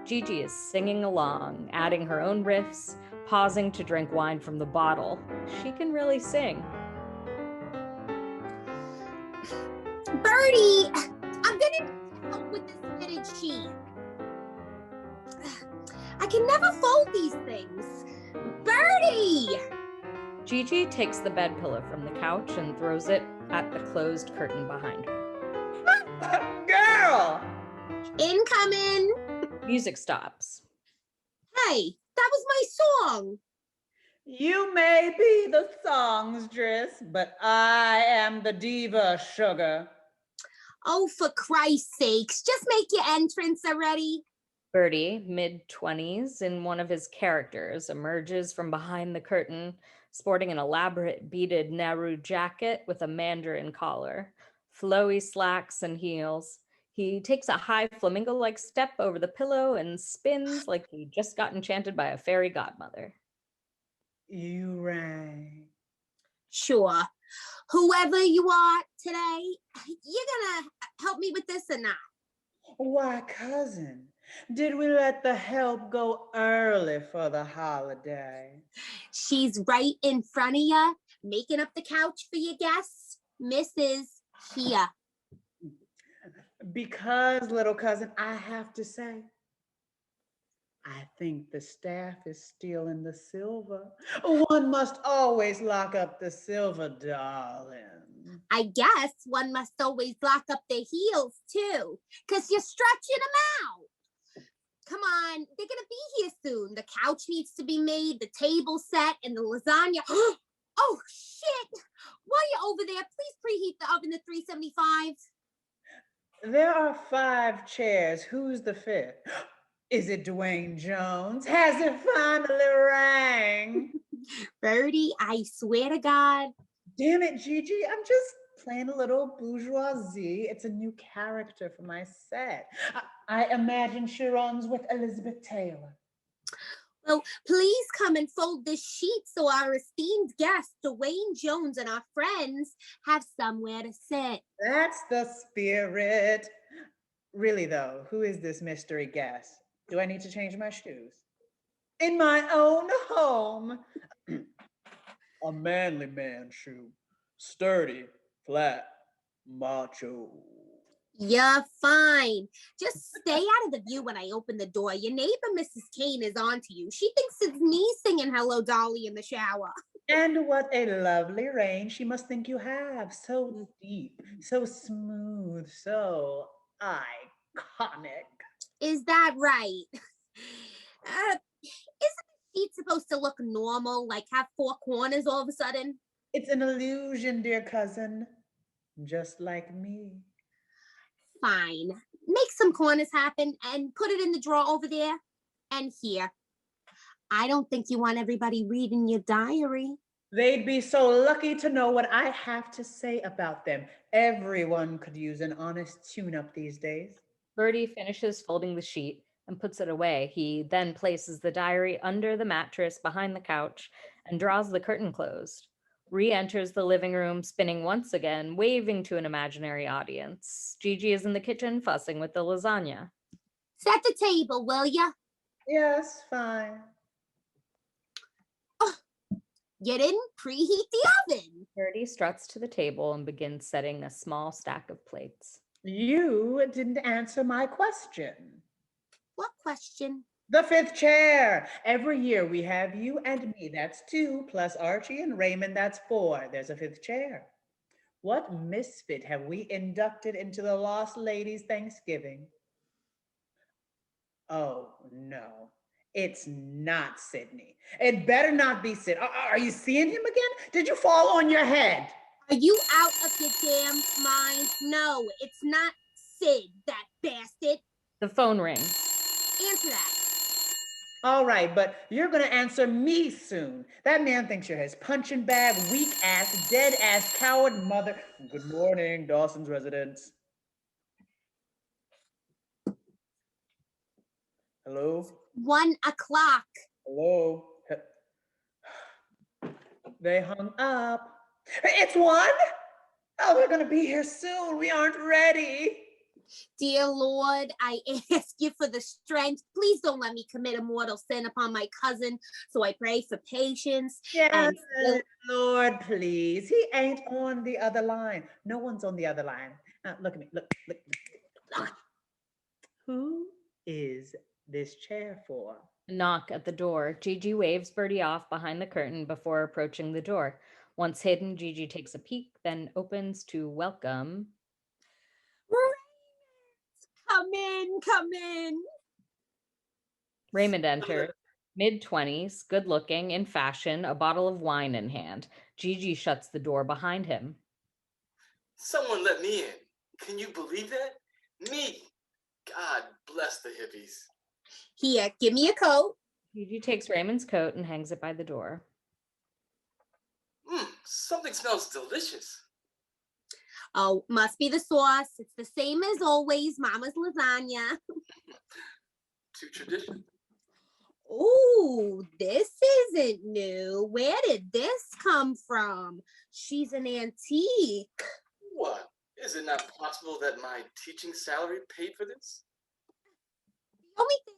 Gigi is singing along, adding her own riffs, pausing to drink wine from the bottle. She can really sing. Birdie, I'm gonna help with this fitted sheet. I can never fold these things. Birdie! Gigi takes the bed pillow from the couch and throws it at the closed curtain behind her. Girl! Incoming! Music stops. Hey, that was my song. You may be the songstress, but I am the diva, sugar. Oh, for Christ's sakes, just make your entrance already. Birdie, mid-20s, in one of his characters, emerges from behind the curtain, sporting an elaborate beaded Nehru jacket with a mandarin collar, flowy slacks and heels. He takes a high flamingo-like step over the pillow and spins like he just got enchanted by a fairy godmother. You rang. Sure. Whoever you are today, you're gonna help me with this or not? Why, cousin, did we let the help go early for the holiday? She's right in front of you, making up the couch for your guests. Mrs. Here. Because, little cousin, I have to say, I think the staff is stealing the silver. One must always lock up the silver, darling. I guess one must always lock up their heels too, because you're stretching them out. Come on, they're gonna be here soon. The couch needs to be made, the table set, and the lasagna. Oh, shit. While you're over there, please preheat the oven to 375. There are 5 chairs. Who's the 5th? Is it Dwayne Jones? Has it finally rang? Birdie, I swear to God. Damn it, Gigi. I'm just playing a little bourgeoisie. It's a new character for my set. I imagine Sharon's with Elizabeth Taylor. Well, please come and fold this sheet so our esteemed guests, Dwayne Jones and our friends, have somewhere to sit. That's the spirit. Really, though, who is this mystery guest? Do I need to change my shoes? In my own home. A manly man shoe. Sturdy, flat, macho. You're fine. Just stay out of the view when I open the door. Your neighbor, Mrs. Kane, is on to you. She thinks it's me singing Hello Dolly in the shower. And what a lovely range she must think you have. So deep, so smooth, so iconic. Is that right? Isn't the sheet supposed to look normal, like have 4 corners all of a sudden? It's an illusion, dear cousin. Just like me. Fine. Make some corners happen and put it in the drawer over there and here. I don't think you want everybody reading your diary. They'd be so lucky to know what I have to say about them. Everyone could use an honest tune-up these days. Birdie finishes folding the sheet and puts it away. He then places the diary under the mattress behind the couch and draws the curtain closed. Re-enters the living room, spinning once again, waving to an imaginary audience. Gigi is in the kitchen, fussing with the lasagna. Set the table, will ya? Yes, fine. Oh, you didn't preheat the oven. Birdie struts to the table and begins setting a small stack of plates. You didn't answer my question. What question? The 5th chair. Every year we have you and me. That's 2, plus Archie and Raymond. That's 4. There's a 5th chair. What misfit have we inducted into the Lost Ladies Thanksgiving? Oh, no. It's not Sydney. It better not be Sid. Are you seeing him again? Did you fall on your head? Are you out of your damn mind? No, it's not Sid, that bastard. The phone rings. Answer that. All right, but you're gonna answer me soon. That man thinks you're his punching bag, weak ass, dead ass, coward mother. Good morning, Dawson's residence. Hello? 1 o'clock. Hello? They hung up. It's 1? Oh, they're gonna be here soon. We aren't ready. Dear Lord, I ask you for the strength. Please don't let me commit a mortal sin upon my cousin. So I pray for patience. Yes, And Lord, please. He ain't on the other line. No one's on the other line. Look at me. Look. Who is this chair for? A knock at the door. Gigi waves Birdie off behind the curtain before approaching the door. Once hidden, Gigi takes a peek, then opens to welcome. come in, come in. Raymond enters, mid-20s, good-looking, in fashion, a bottle of wine in hand. Gigi shuts the door behind him. Someone let me in. Can you believe that? Me. God bless the hippies. Here, give me a coat. Gigi takes Raymond's coat and hangs it by the door. Something smells delicious. Oh, must be the sauce. It's the same as always, Mama's lasagna. To tradition. Ooh, this isn't new. Where did this come from? She's an antique. What? Is it not possible that my teaching salary paid for this? The only thing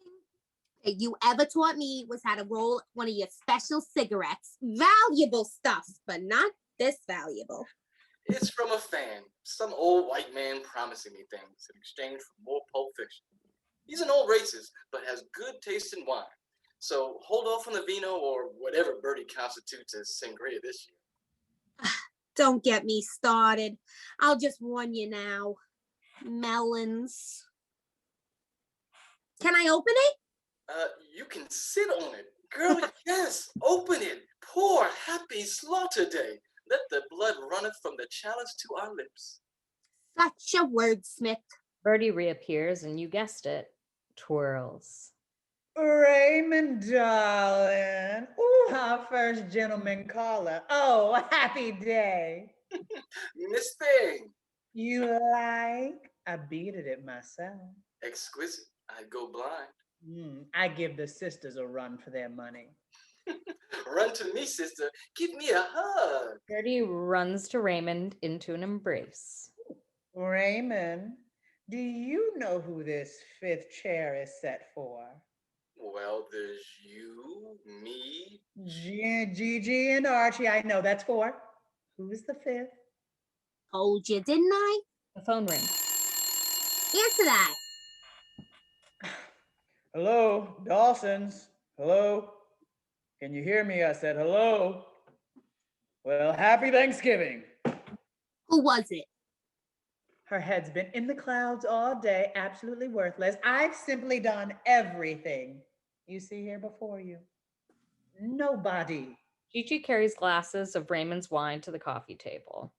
that you ever taught me was how to roll one of your special cigarettes. Valuable stuff, but not this valuable. It's from a fan. Some old white man promising me things in exchange for more Pulp Fiction. He's an old racist, but has good taste in wine. So hold off on the vino or whatever Birdie constitutes as sangria this year. Don't get me started. I'll just warn you now. Melons. Can I open it? You can sit on it. Girl, yes, open it. Pour happy slaughter day. Let the blood runneth from the chalice to our lips. Such a wordsmith. Birdie reappears, and you guessed it, twirls. Raymond, darling. Ooh, our first gentleman caller. Oh, happy day. Miss Thing. You like? I beaded it myself. Exquisite. I'd go blind. I give the sisters a run for their money. Run to me, sister. Give me a hug. Birdie runs to Raymond into an embrace. Raymond, do you know who this fifth chair is set for? Well, there's you, me. Gigi and Archie. I know that's four. Who's the fifth? Told you, didn't I? The phone rings. Answer that. Hello, Dawson's. Hello? Can you hear me? I said hello. Well, happy Thanksgiving. Who was it? Her head's been in the clouds all day, absolutely worthless. I've simply done everything you see here before you. Nobody. Gigi carries glasses of Raymond's wine to the coffee table.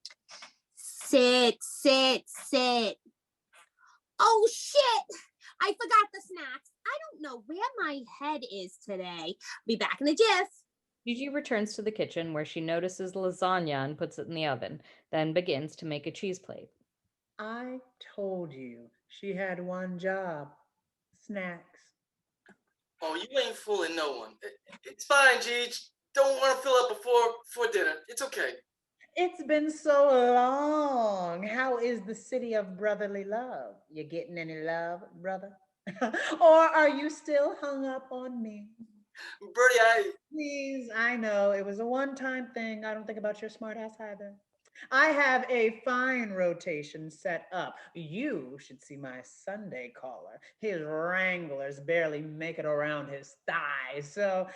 Sit, sit, sit. Oh, shit. I forgot the snacks. I don't know where my head is today. Be back in a jiff. Gigi returns to the kitchen where she notices lasagna and puts it in the oven, then begins to make a cheese plate. I told you she had one job. Snacks. Oh, you ain't fooling no one. It's fine, Gigi. Don't want to fill up before dinner. It's okay. It's been so long. How is the city of brotherly love? You getting any love, brother? Or are you still hung up on me? Birdie, Please, I know it was a one-time thing. I don't think about your smart ass either. I have a fine rotation set up. You should see my Sunday caller. His wranglers barely make it around his thighs. So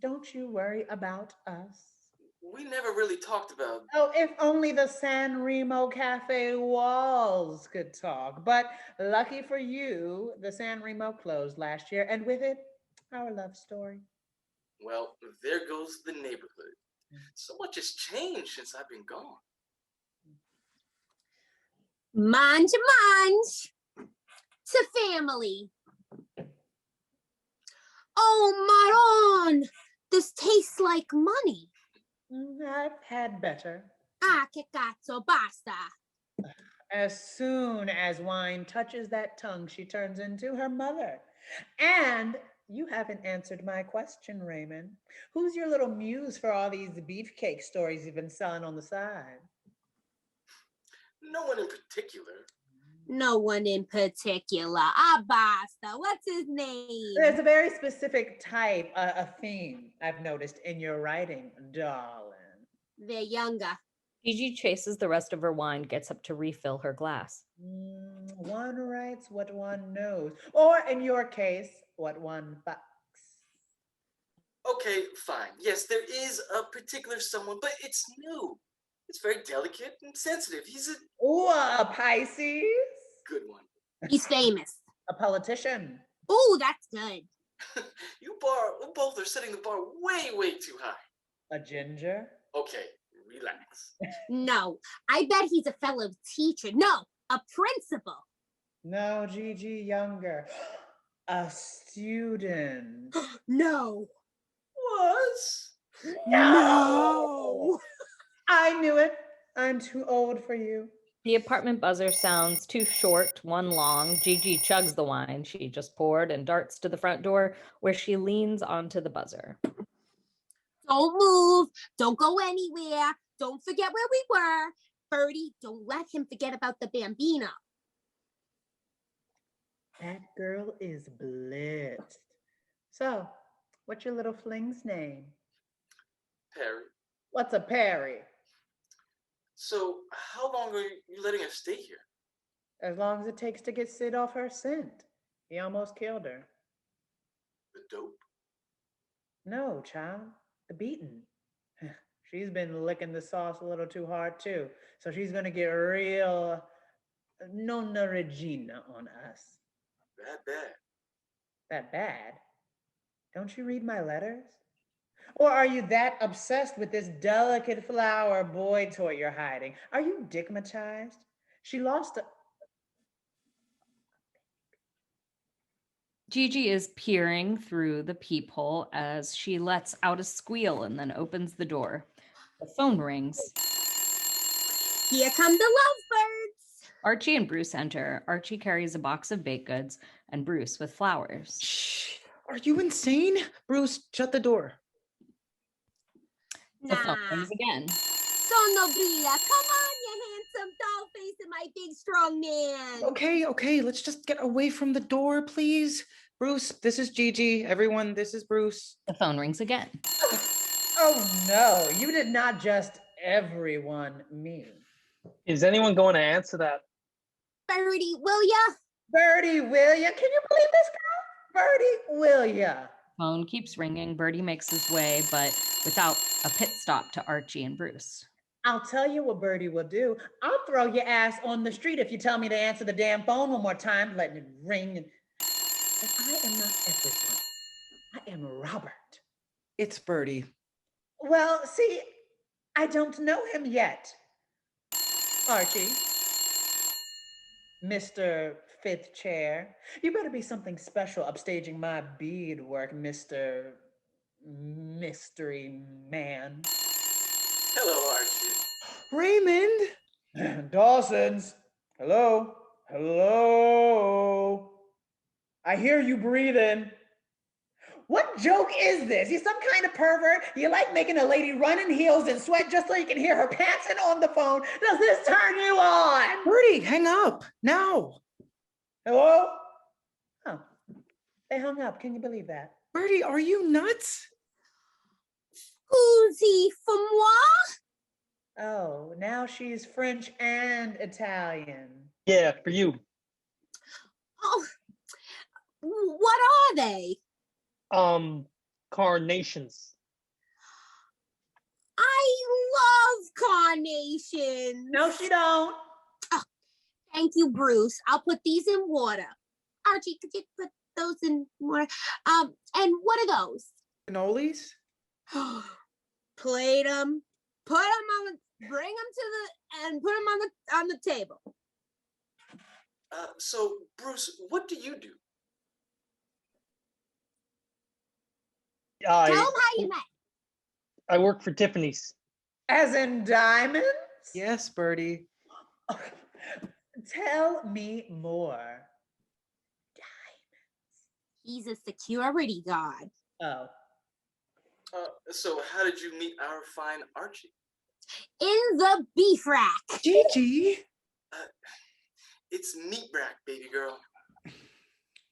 don't you worry about us. we never really talked about. Oh, if only the San Remo Cafe walls could talk. But lucky for you, the San Remo closed last year, and with it, our love story. Well, there goes the neighborhood. So much has changed since I've been gone. Mange, mange. To family. Oh, Maron. This tastes like money. I've had better. Ah, che cazzo, basta. As soon as wine touches that tongue, she turns into her mother. And you haven't answered my question, Raymond. Who's your little muse for all these beefcake stories you've been selling on the side? No one in particular. No one in particular. Ah, basta. What's his name? There's a very specific type, a theme I've noticed in your writing, darling. They're younger. Gigi chases the rest of her wine, gets up to refill her glass. One writes what one knows, or in your case, what one fucks. Okay, fine. Yes, there is a particular someone, but it's new. It's very delicate and sensitive. He's a Ooh, a Pisces. good one. He's famous. A politician. Ooh, that's good. You both are setting the bar way, way too high. A ginger. Okay, relax. No, I bet he's a fellow teacher. No, a principal. No, Gigi, younger. A student. No. Was? No. I knew it. I'm too old for you. The apartment buzzer sounds two short, one long. Gigi chugs the wine she just poured and darts to the front door, where she leans onto the buzzer. Don't move. Don't go anywhere. Don't forget where we were. Birdie, don't let him forget about the Bambino. That girl is blitzed. So, what's your little fling's name? Perry. What's a Perry? So, how long are you letting her stay here? As long as it takes to get Sid off her scent. He almost killed her. The dope? No, child. The beating. She's been licking the sauce a little too hard, too. So she's going to get real Nonna Regina on us. That bad. That bad? Don't you read my letters? Or are you that obsessed with this delicate flower boy toy you're hiding? Are you digmatized? She lost a... Gigi is peering through the peephole as she lets out a squeal and then opens the door. The phone rings. Here come the lovebirds. Archie and Bruce enter. Archie carries a box of baked goods and Bruce with flowers. Shh. Are you insane? Bruce, shut the door. The phone rings again. Sono brilla. Come on, you handsome doll face and my big strong man. Okay, let's just get away from the door, please. Bruce, this is Gigi. Everyone, this is Bruce. The phone rings again. Oh no, you did not just everyone me. Is anyone going to answer that? Birdie, will ya? Birdie, will ya? Can you believe this girl? Birdie, will ya? Phone keeps ringing. Birdie makes his way, but without a pit stop, to Archie and Bruce. I'll tell you what Birdie will do. I'll throw your ass on the street if you tell me to answer the damn phone one more time, letting it ring. But I am not everyone. I am Robert. It's Birdie. Well, see, I don't know him yet. Archie, Mr. Fifth Chair, you better be something special upstaging my beadwork, Mr. Mystery Man. Hello, Archie. Raymond! Dawson's. Hello? Hello? I hear you breathing. What joke is this? You some kind of pervert? You like making a lady run in heels and sweat just so you can hear her panting on the phone? Does this turn you on? Birdie, hang up now. Hello? Oh, they hung up. Can you believe that? Birdie, are you nuts? Scusi for moi? Oh, now she's French and Italian. Yeah, for you. Oh, what are they? Carnations. I love carnations. No, she don't. Oh, thank you, Bruce. I'll put these in water. Archie, could you put those in water? And what are those? Cannolis? Plate them, put them on the, bring them to the, and put them on the table. So, Bruce, what do you do? Tell them how you met. I work for Tiffany's. As in diamonds? Yes, Birdie. Tell me more. He's a security guard. Oh. So how did you meet our fine Archie? In the beef rack. Gigi? It's meat rack, baby girl.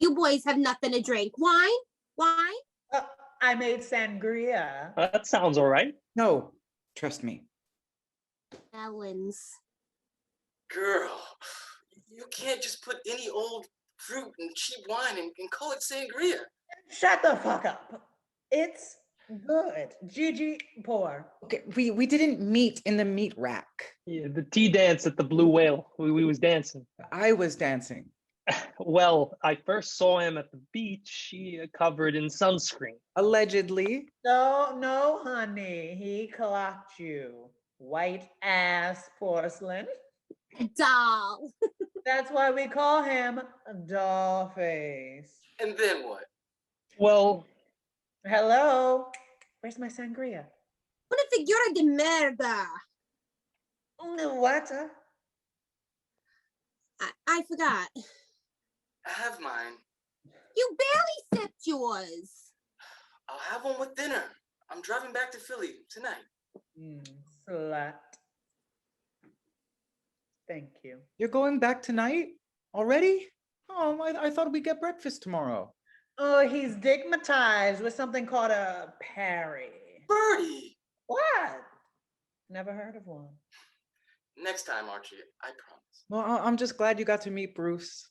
You boys have nothing to drink. Wine? Wine? I made sangria. That sounds all right. No, trust me. Melons. Girl, you can't just put any old fruit and cheap wine and call it sangria. Shut the fuck up. It's good. Gigi, pour. Okay, we didn't meet in the meat rack. Yeah, the tea dance at the Blue Whale. We was dancing. I was dancing. Well, I first saw him at the beach. He covered in sunscreen. Allegedly. No, honey. He clocked you. White ass porcelain. Doll. That's why we call him Dollface. And then what? Well, hello. Where's my sangria? Una figura de merda. What? I forgot. I have mine. You barely sipped yours. I'll have one with dinner. I'm driving back to Philly tonight. Slut. Thank you. You're going back tonight? Already? Oh, I thought we'd get breakfast tomorrow. Oh, he's stigmatized with something called a parry. Birdie! What? Never heard of one. Next time, Archie, I promise. Well, I'm just glad you got to meet Bruce.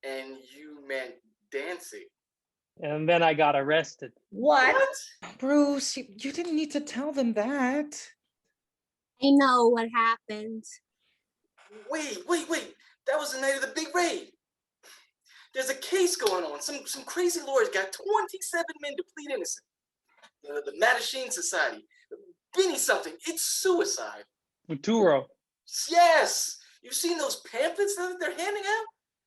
And you meant dancing. and then I got arrested. What? Bruce, you didn't need to tell them that. I know what happened. Wait. That was the night of the big raid. There's a case going on. Some crazy lawyers got 27 men to plead innocent. The Mattachine Society. Benny something. It's suicide. Futuro. Yes! You've seen those pamphlets that they're handing out?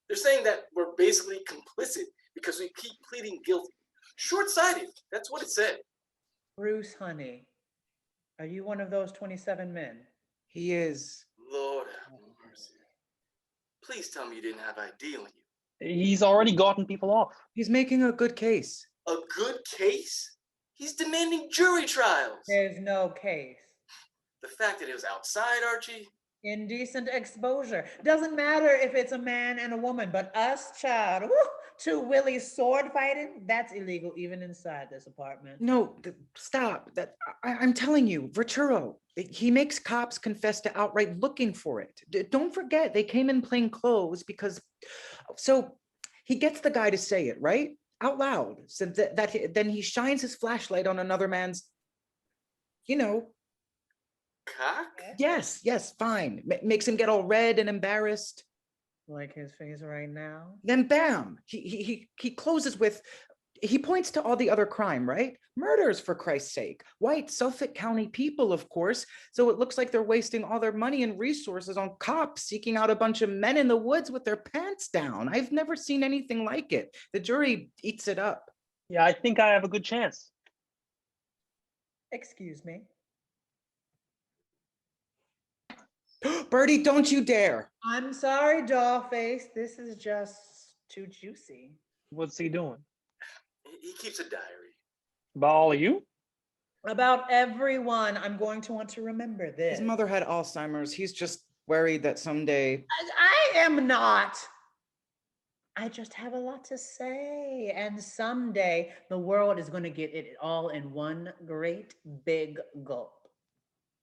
They're saying that we're basically complicit because we keep pleading guilty. Short-sighted. That's what it said. Bruce, honey, are you one of those 27 men? He is. Lord have mercy. Please tell me you didn't have ID on you. He's already gotten people off. He's making a good case. A good case? He's demanding jury trials. There's no case. The fact that it was outside, Archie. Indecent exposure. Doesn't matter if it's a man and a woman, but us, child, two willies sword fighting, that's illegal even inside this apartment. No, stop. I'm telling you, Verturo, he makes cops confess to outright looking for it. Don't forget, they came in plain clothes because, so he gets the guy to say it, right? Out loud. So then he shines his flashlight on another man's, cock? Yes, fine. Makes him get all red and embarrassed. Like his face right now? Then bam, he closes with, he points to all the other crime, right? Murders, for Christ's sake. White Suffolk County people, of course. So it looks like they're wasting all their money and resources on cops seeking out a bunch of men in the woods with their pants down. I've never seen anything like it. The jury eats it up. Yeah, I think I have a good chance. Excuse me. Birdie, don't you dare. I'm sorry, Dollface. This is just too juicy. What's he doing? He keeps a diary. About all of you? About everyone. I'm going to want to remember this. His mother had Alzheimer's. He's just worried that someday. I am not. I just have a lot to say. And someday the world is going to get it all in one great big gulp.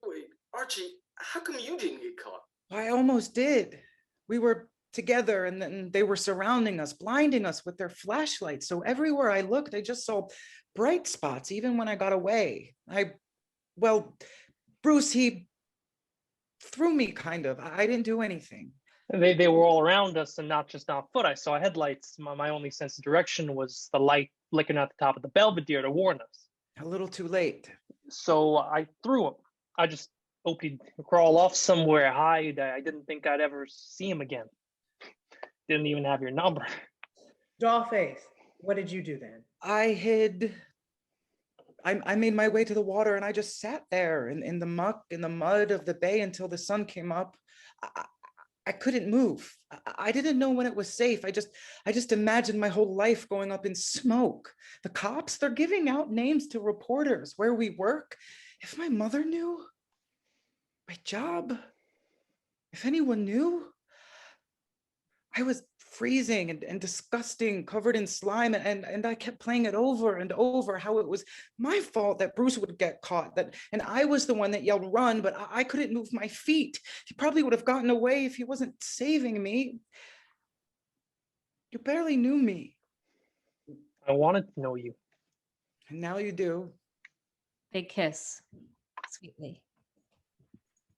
Wait, Archie, how come you didn't get caught? I almost did. We were together and then they were surrounding us, blinding us with their flashlights. So everywhere I looked, I just saw bright spots, even when I got away. Bruce, he threw me kind of. I didn't do anything. They were all around us and not just on foot. I saw headlights. My only sense of direction was the light flickering at the top of the Belvedere to warn us. A little too late. So I threw him. I just hoped he'd crawl off somewhere, hide. I didn't think I'd ever see him again. Didn't even have your number. Dollface, what did you do then? I hid. I made my way to the water and I just sat there in the muck, in the mud of the bay until the sun came up. I couldn't move. I didn't know when it was safe. I just imagined my whole life going up in smoke. The cops, they're giving out names to reporters where we work. If my mother knew, my job, if anyone knew, I was freezing and disgusting, covered in slime, and I kept playing it over and over, how it was my fault that Bruce would get caught, and I was the one that yelled run, but I couldn't move my feet. He probably would have gotten away if he wasn't saving me. You barely knew me. I wanted to know you. And now you do. They kiss sweetly.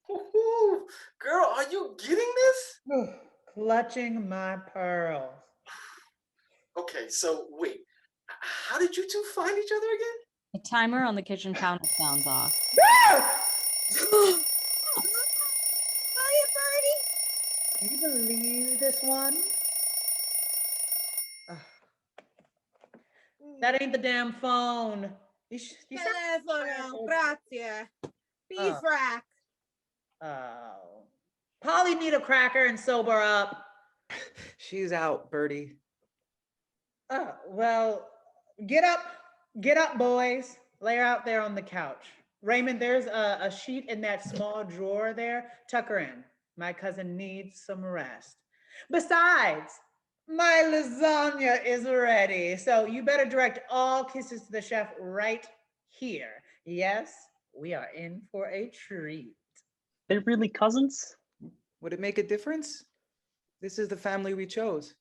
Woohoo! Girl, are you getting this? Clutching my pearls. Okay, so wait, how did you two find each other again? The timer on the kitchen counter sounds off. Hiya, Birdie. Can you believe this one? That ain't the damn phone. Telefono, grazie. Beef rack. Oh. Polly need a cracker and sober up. She's out, Birdie. Well, get up, boys. Lay her out there on the couch. Raymond, there's a sheet in that small drawer there. Tuck her in. My cousin needs some rest. Besides, my lasagna is ready. So you better direct all kisses to the chef right here. Yes, we are in for a treat. They're really cousins? Would it make a difference? This is the family we chose.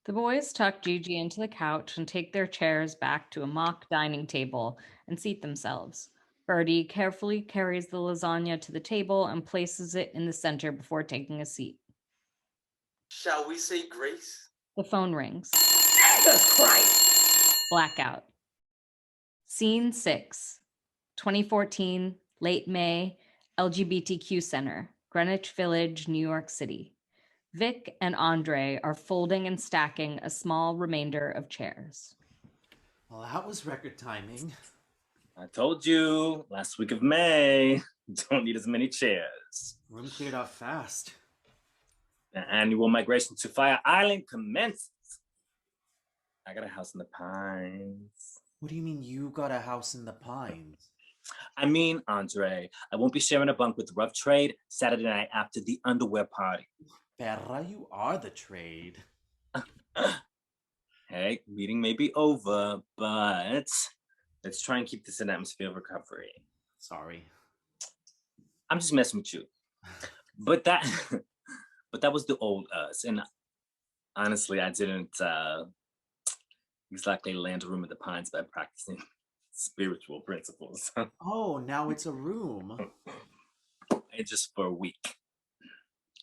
The boys tuck Gigi into the couch and take their chairs back to a mock dining table and seat themselves. Birdie carefully carries the lasagna to the table and places it in the center before taking a seat. Shall we say grace? The phone rings. Jesus Christ! Blackout. Scene 6, 2014, late May, LGBTQ Center, Greenwich Village, New York City. Vic and Andre are folding and stacking a small remainder of chairs. Well, that was record timing. I told you, last week of May, don't need as many chairs. Room cleared out fast. The annual migration to Fire Island commences. I got a house in the Pines. What do you mean you got a house in the Pines? I mean, Andre, I won't be sharing a bunk with Rough Trade Saturday night after the underwear party. Berra, you are the trade. Hey, meeting may be over, but let's try and keep this an atmosphere of recovery. Sorry. I'm just messing with you. But that was the old us. And honestly, I didn't exactly land a room at the Pines by practicing spiritual principles. Oh, now it's a room. And just for a week.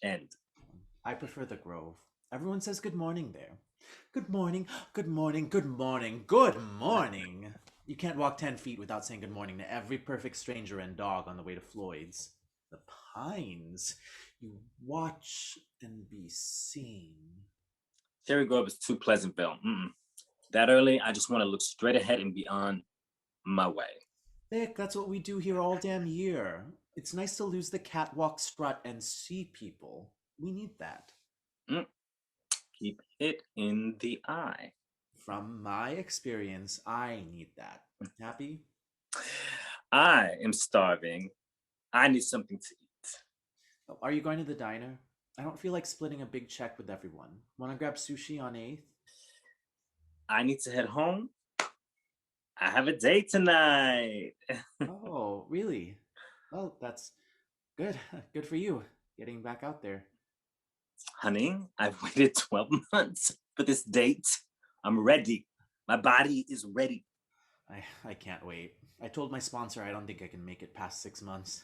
And I prefer the Grove. Everyone says good morning there. Good morning, good morning, good morning, good morning. You can't walk 10 feet without saying good morning to every perfect stranger and dog on the way to Floyd's. The Pines. You watch and be seen. Cherry Grove is too Pleasantville. That early, I just want to look straight ahead and be on my way. Vic, that's what we do here all damn year. It's nice to lose the catwalk strut and see people. We need that. Keep it in the eye. From my experience, I need that. Happy? I am starving. I need something to eat. Are you going to the diner? I don't feel like splitting a big check with everyone. Want to grab sushi on 8th? I need to head home. I have a date tonight. Oh, really? Well, that's good. Good for you, getting back out there. Honey, I've waited 12 months for this date. I'm ready. My body is ready. I can't wait. I told my sponsor I don't think I can make it past 6 months.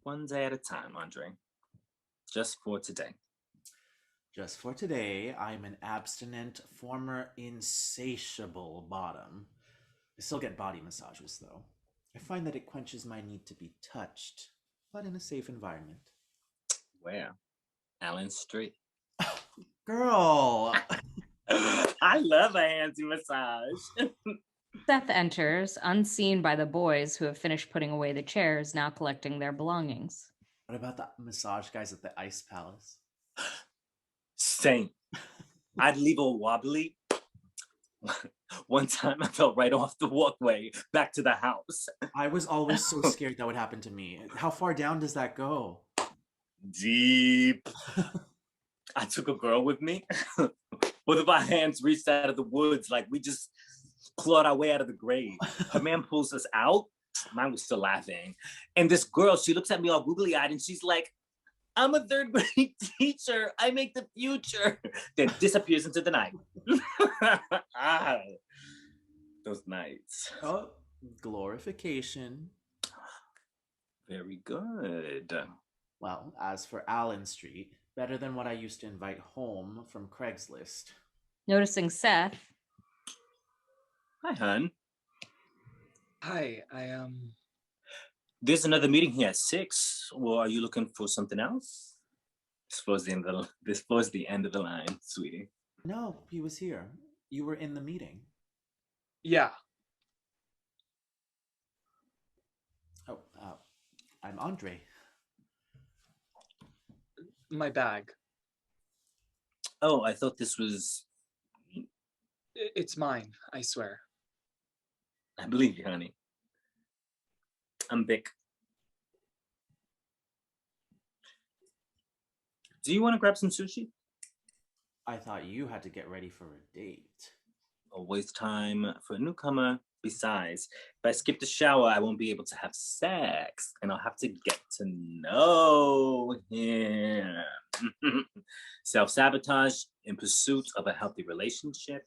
One day at a time, Andre. Just for today. Just for today, I'm an abstinent, former insatiable bottom. I still get body massages, though. I find that it quenches my need to be touched, but in a safe environment. Where? Allen Street. Girl! I love a handsy massage. Seth enters, unseen by the boys who have finished putting away the chairs, now collecting their belongings. What about the massage guys at the Ice Palace? Same. I'd leave a wobbly. One time I fell right off the walkway back to the house. I was always so scared that would happen to me. How far down does that go? Deep. I took a girl with me. Both of our hands reached out of the woods like we just clawed our way out of the grave. Her man pulls us out. Mine was still laughing. And this girl, she looks at me all googly-eyed and she's like, I'm a third grade teacher. I make the future. Then disappears into the night. Ah, those nights. Oh, glorification. Very good. Well, as for Allen Street, better than what I used to invite home from Craigslist. Noticing Seth. Hi, hun. Hi, There's another meeting here at 6. Well, are you looking for something else? This was the end of the line, sweetie. No, he was here. You were in the meeting. Yeah. Oh, I'm Andre. My bag. Oh, I thought this was... It's mine, I swear. I believe you, honey. I'm Vic. Do you want to grab some sushi? I thought you had to get ready for a date. Always time for a newcomer. Besides, if I skip the shower, I won't be able to have sex, and I'll have to get to know him. Self-sabotage in pursuit of a healthy relationship.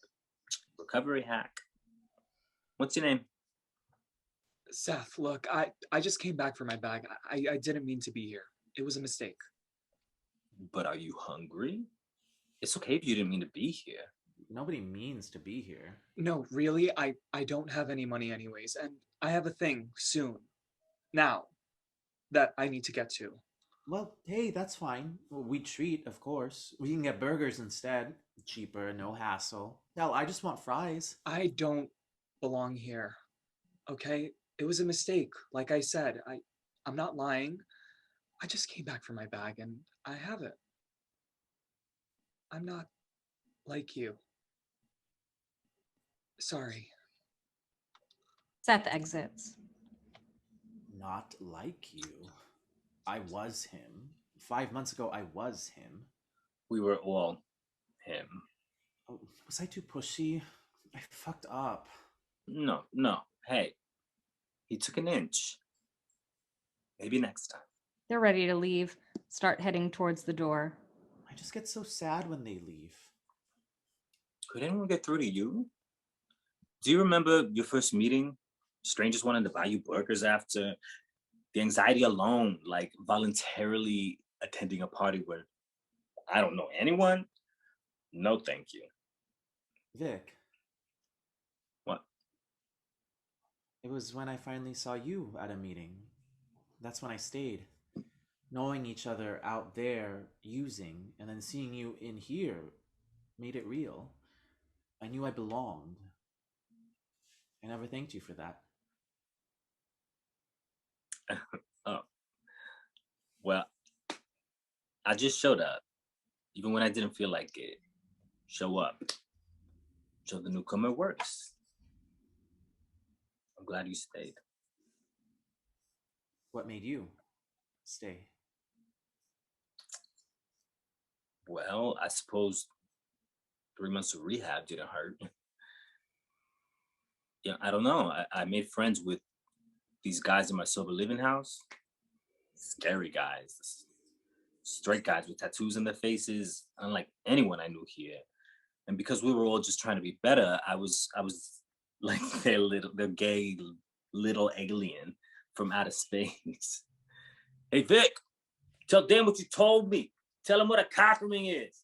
Recovery hack. What's your name? Seth, look, I just came back for my bag. I didn't mean to be here. It was a mistake. But are you hungry? It's okay if you didn't mean to be here. Nobody means to be here. No, really, I don't have any money anyways, and I have a thing soon. Now, that I need to get to. Well, hey, that's fine. We treat, of course. We can get burgers instead. Cheaper, no hassle. Hell, I just want fries. I don't belong here. Okay? It was a mistake. Like I said, I'm not lying. I just came back for my bag and I have it. I'm not like you. Sorry. Seth exits. Not like you. I was him. 5 months ago, I was him. We were all him. Oh, was I too pushy? I fucked up. No. Hey, he took an inch. Maybe next time. They're ready to leave, start heading towards the door. I just get so sad when they leave. Could anyone get through to you? Do you remember your first meeting? Strangers wanted to buy you burgers after. The anxiety alone, like voluntarily attending a party where I don't know anyone? No, thank you. Vic. What? It was when I finally saw you at a meeting. That's when I stayed. Knowing each other out there, using, and then seeing you in here made it real. I knew I belonged. I never thanked you for that. Oh. Well, I just showed up, even when I didn't feel like it. Show up. Show the newcomer works. I'm glad you stayed. What made you stay? Well, I suppose 3 months of rehab didn't hurt. Yeah, I don't know. I made friends with these guys in my sober living house. Scary guys. Straight guys with tattoos on their faces, unlike anyone I knew here. And because we were all just trying to be better, I was like their gay little alien from outer space. Hey Vic, tell Dan what you told me. Tell him what a cock ring is.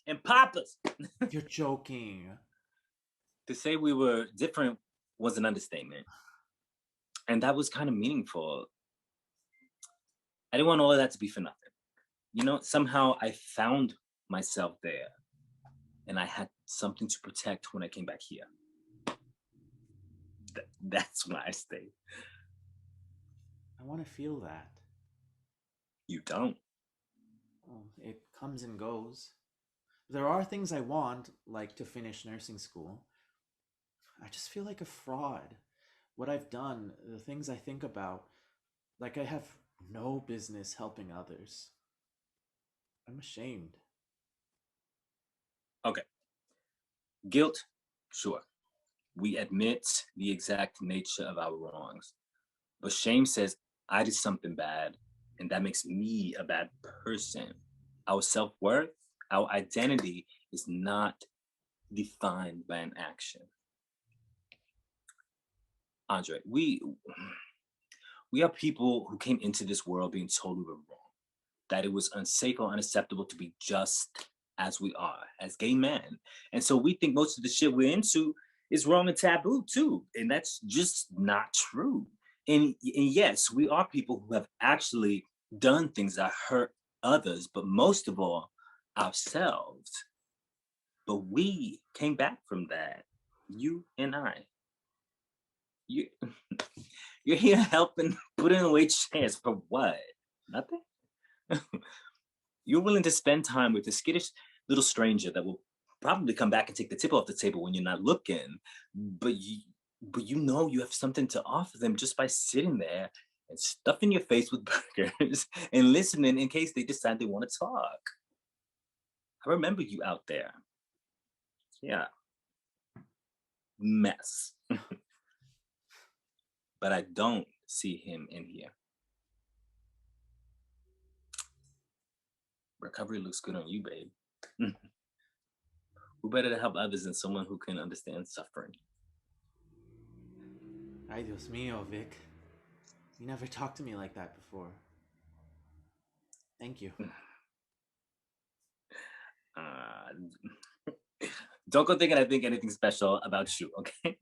And Papa's. You're joking. To say we were different was an understatement. And that was kind of meaningful. I didn't want all of that to be for nothing. You know, somehow I found myself there. And I had something to protect when I came back here. That's why I stayed. I want to feel that. You don't. Well, it comes and goes. There are things I want, like to finish nursing school. I just feel like a fraud. What I've done, the things I think about, like I have no business helping others. I'm ashamed. Okay. Guilt, sure. We admit the exact nature of our wrongs. But shame says, I did something bad, and that makes me a bad person. Our self-worth, our identity is not defined by an action. Andre, we are people who came into this world being told we were wrong, that it was unsafe or unacceptable to be just as we are, as gay men. And so we think most of the shit we're into is wrong and taboo too. And that's just not true. And yes, we are people who have actually done things that hurt others, but most of all, ourselves. But we came back from that, you and I. You're here helping putting away chairs for what? Nothing? You're willing to spend time with a skittish little stranger that will probably come back and take the tip off the table when you're not looking, but you know you have something to offer them just by sitting there and stuffing your face with burgers and listening in case they decide they want to talk. I remember you out there. Yeah. Mess. But I don't see him in here. Recovery looks good on you, babe. Who better to help others than someone who can understand suffering? Ay, Dios mío, Vic. You never talked to me like that before. Thank you. Don't go thinking I think anything special about you, okay?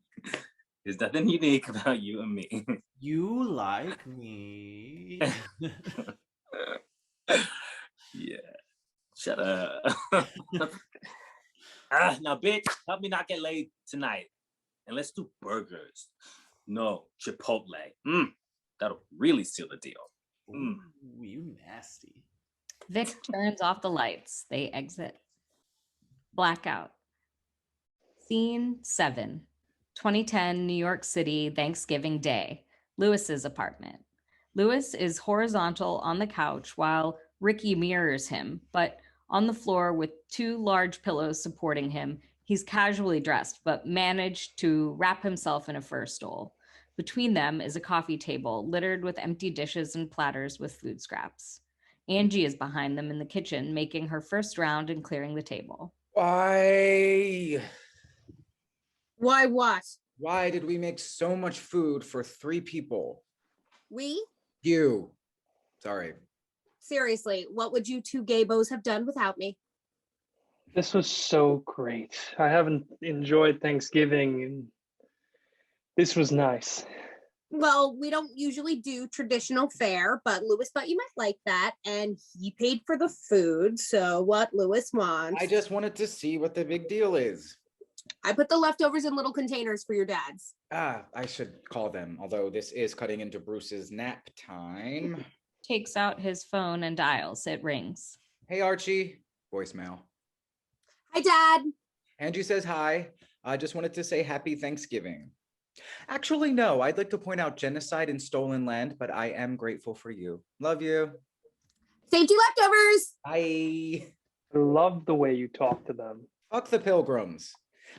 There's nothing unique about you and me. You like me. Yeah. Shut up. Now, bitch, help me not get laid tonight. And let's do burgers. No, Chipotle. That'll really seal the deal. Ooh, you nasty. Vic turns off the lights. They exit. Blackout. Scene 7. 2010, New York City, Thanksgiving Day. Lewis's apartment. Lewis is horizontal on the couch while Ricky mirrors him, but on the floor with 2 large pillows supporting him, he's casually dressed, but managed to wrap himself in a fur stole. Between them is a coffee table littered with empty dishes and platters with food scraps. Angie is behind them in the kitchen, making her first round and clearing the table. Why? Why what? Why did we make so much food for 3 people? We? You. Sorry. Seriously, what would you 2 gaybos have done without me? This was so great. I haven't enjoyed Thanksgiving, and this was nice. Well, we don't usually do traditional fare, but Lewis thought you might like that, and he paid for the food, so what Lewis wants. I just wanted to see what the big deal is. I put the leftovers in little containers for your dads. I should call them, although this is cutting into Bruce's nap time. Takes out his phone and dials. It rings. Hey, Archie. Voicemail. Hi, Dad. Angie says hi. I just wanted to say happy Thanksgiving. Actually, no, I'd like to point out genocide in stolen land, but I am grateful for you. Love you. Saved you leftovers. Bye. I love the way you talk to them. Fuck the Pilgrims.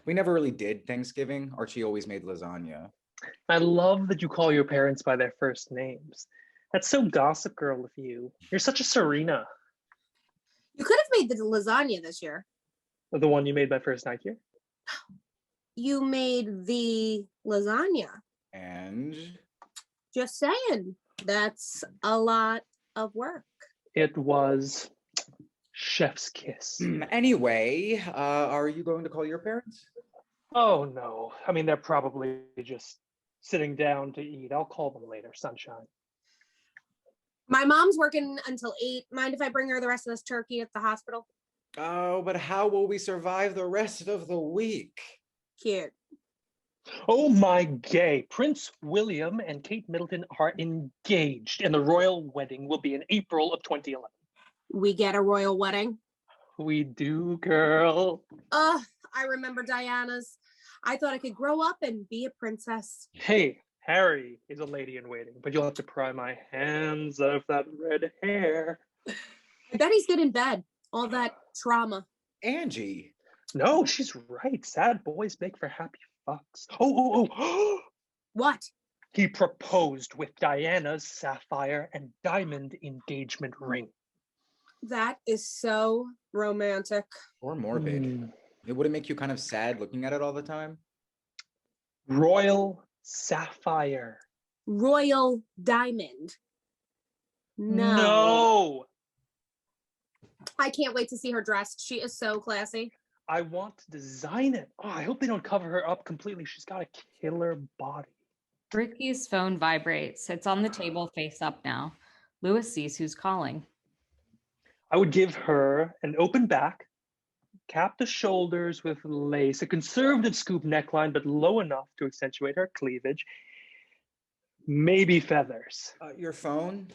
We never really did Thanksgiving. Archie always made lasagna. I love that you call your parents by their first names. That's so Gossip Girl of you. You're such a Serena. You could have made the lasagna this year. The one you made my first night here? You made the lasagna. And? Just saying. That's a lot of work. It was chef's kiss. Anyway, are you going to call your parents? Oh, no. I mean, they're probably just sitting down to eat. I'll call them later, sunshine. My mom's working until 8. Mind if I bring her the rest of this turkey at the hospital? Oh, but how will we survive the rest of the week? Cute. Oh my gay. Prince William and Kate Middleton are engaged, and the royal wedding will be in April of 2011. We get a royal wedding? We do, girl. I remember Diana's. I thought I could grow up and be a princess. Hey, Harry is a lady in waiting, but you'll have to pry my hands of that red hair. I bet he's good in bed. All that trauma. Angie. No, she's right. Sad boys make for happy fucks. Oh. What? He proposed with Diana's sapphire and diamond engagement ring. That is so romantic. Or morbid. It wouldn't make you kind of sad looking at it all the time? Royal sapphire. Royal diamond. No. I can't wait to see her dressed. She is so classy. I want to design it. Oh, I hope they don't cover her up completely. She's got a killer body. Ricky's phone vibrates. It's on the table face up now. Lewis sees who's calling. I would give her an open back, cap the shoulders with lace, a conservative scoop neckline, but low enough to accentuate her cleavage. Maybe feathers. Your phone?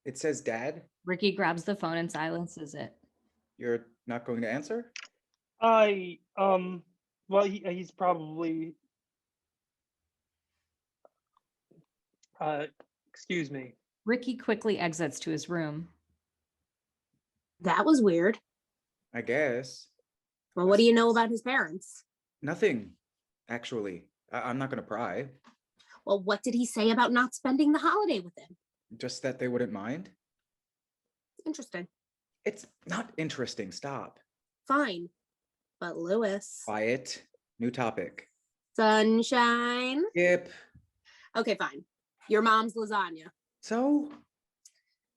It says Dad? Ricky grabs the phone and silences it. You're not going to answer? Well, he's probably... excuse me. Ricky quickly exits to his room. That was weird. I guess. Well, what do you know about his parents? Nothing, actually. I'm not going to pry. Well, what did he say about not spending the holiday with him? Just that they wouldn't mind? Interesting. It's not interesting. Stop. Fine. But Lewis. Quiet. New topic. Sunshine. Yep. Okay, fine. Your mom's lasagna. So?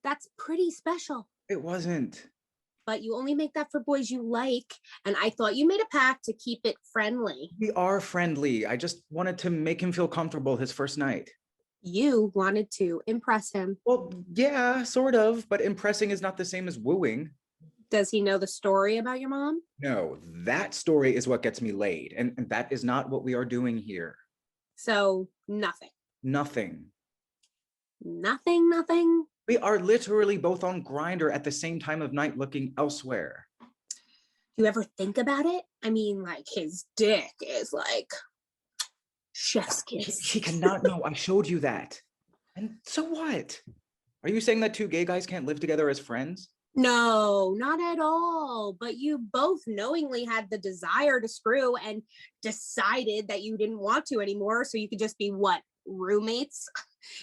That's pretty special. It wasn't. But you only make that for boys you like, and I thought you made a pact to keep it friendly. We are friendly. I just wanted to make him feel comfortable his first night. You wanted to impress him. Well, yeah, sort of, but impressing is not the same as wooing. Does he know the story about your mom? No, that story is what gets me laid, and that is not what we are doing here. So, nothing. Nothing. Nothing? We are literally both on Grindr at the same time of night looking elsewhere. Do you ever think about it? I mean, like, his dick is like chef's kiss. He cannot know. I showed you that. And so what? Are you saying that two gay guys can't live together as friends? No, not at all. But you both knowingly had the desire to screw and decided that you didn't want to anymore, so you could just be what? Roommates?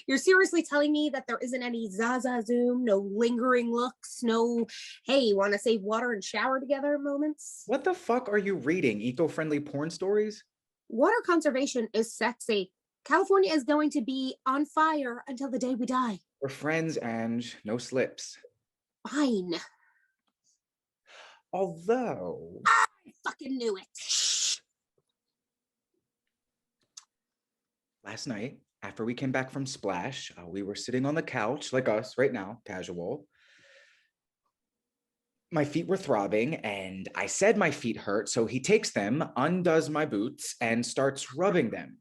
You're seriously telling me that there isn't any Zaza Zoom, no lingering looks, no, hey, want to save water and shower together moments? What the fuck are you reading? Eco-friendly porn stories? Water conservation is sexy. California is going to be on fire until the day we die. We're friends, Ange. No slips. Fine. Although... I fucking knew it. Last night, after we came back from Splash, we were sitting on the couch, like us right now, casual. My feet were throbbing, and I said my feet hurt, so he takes them, undoes my boots, and starts rubbing them.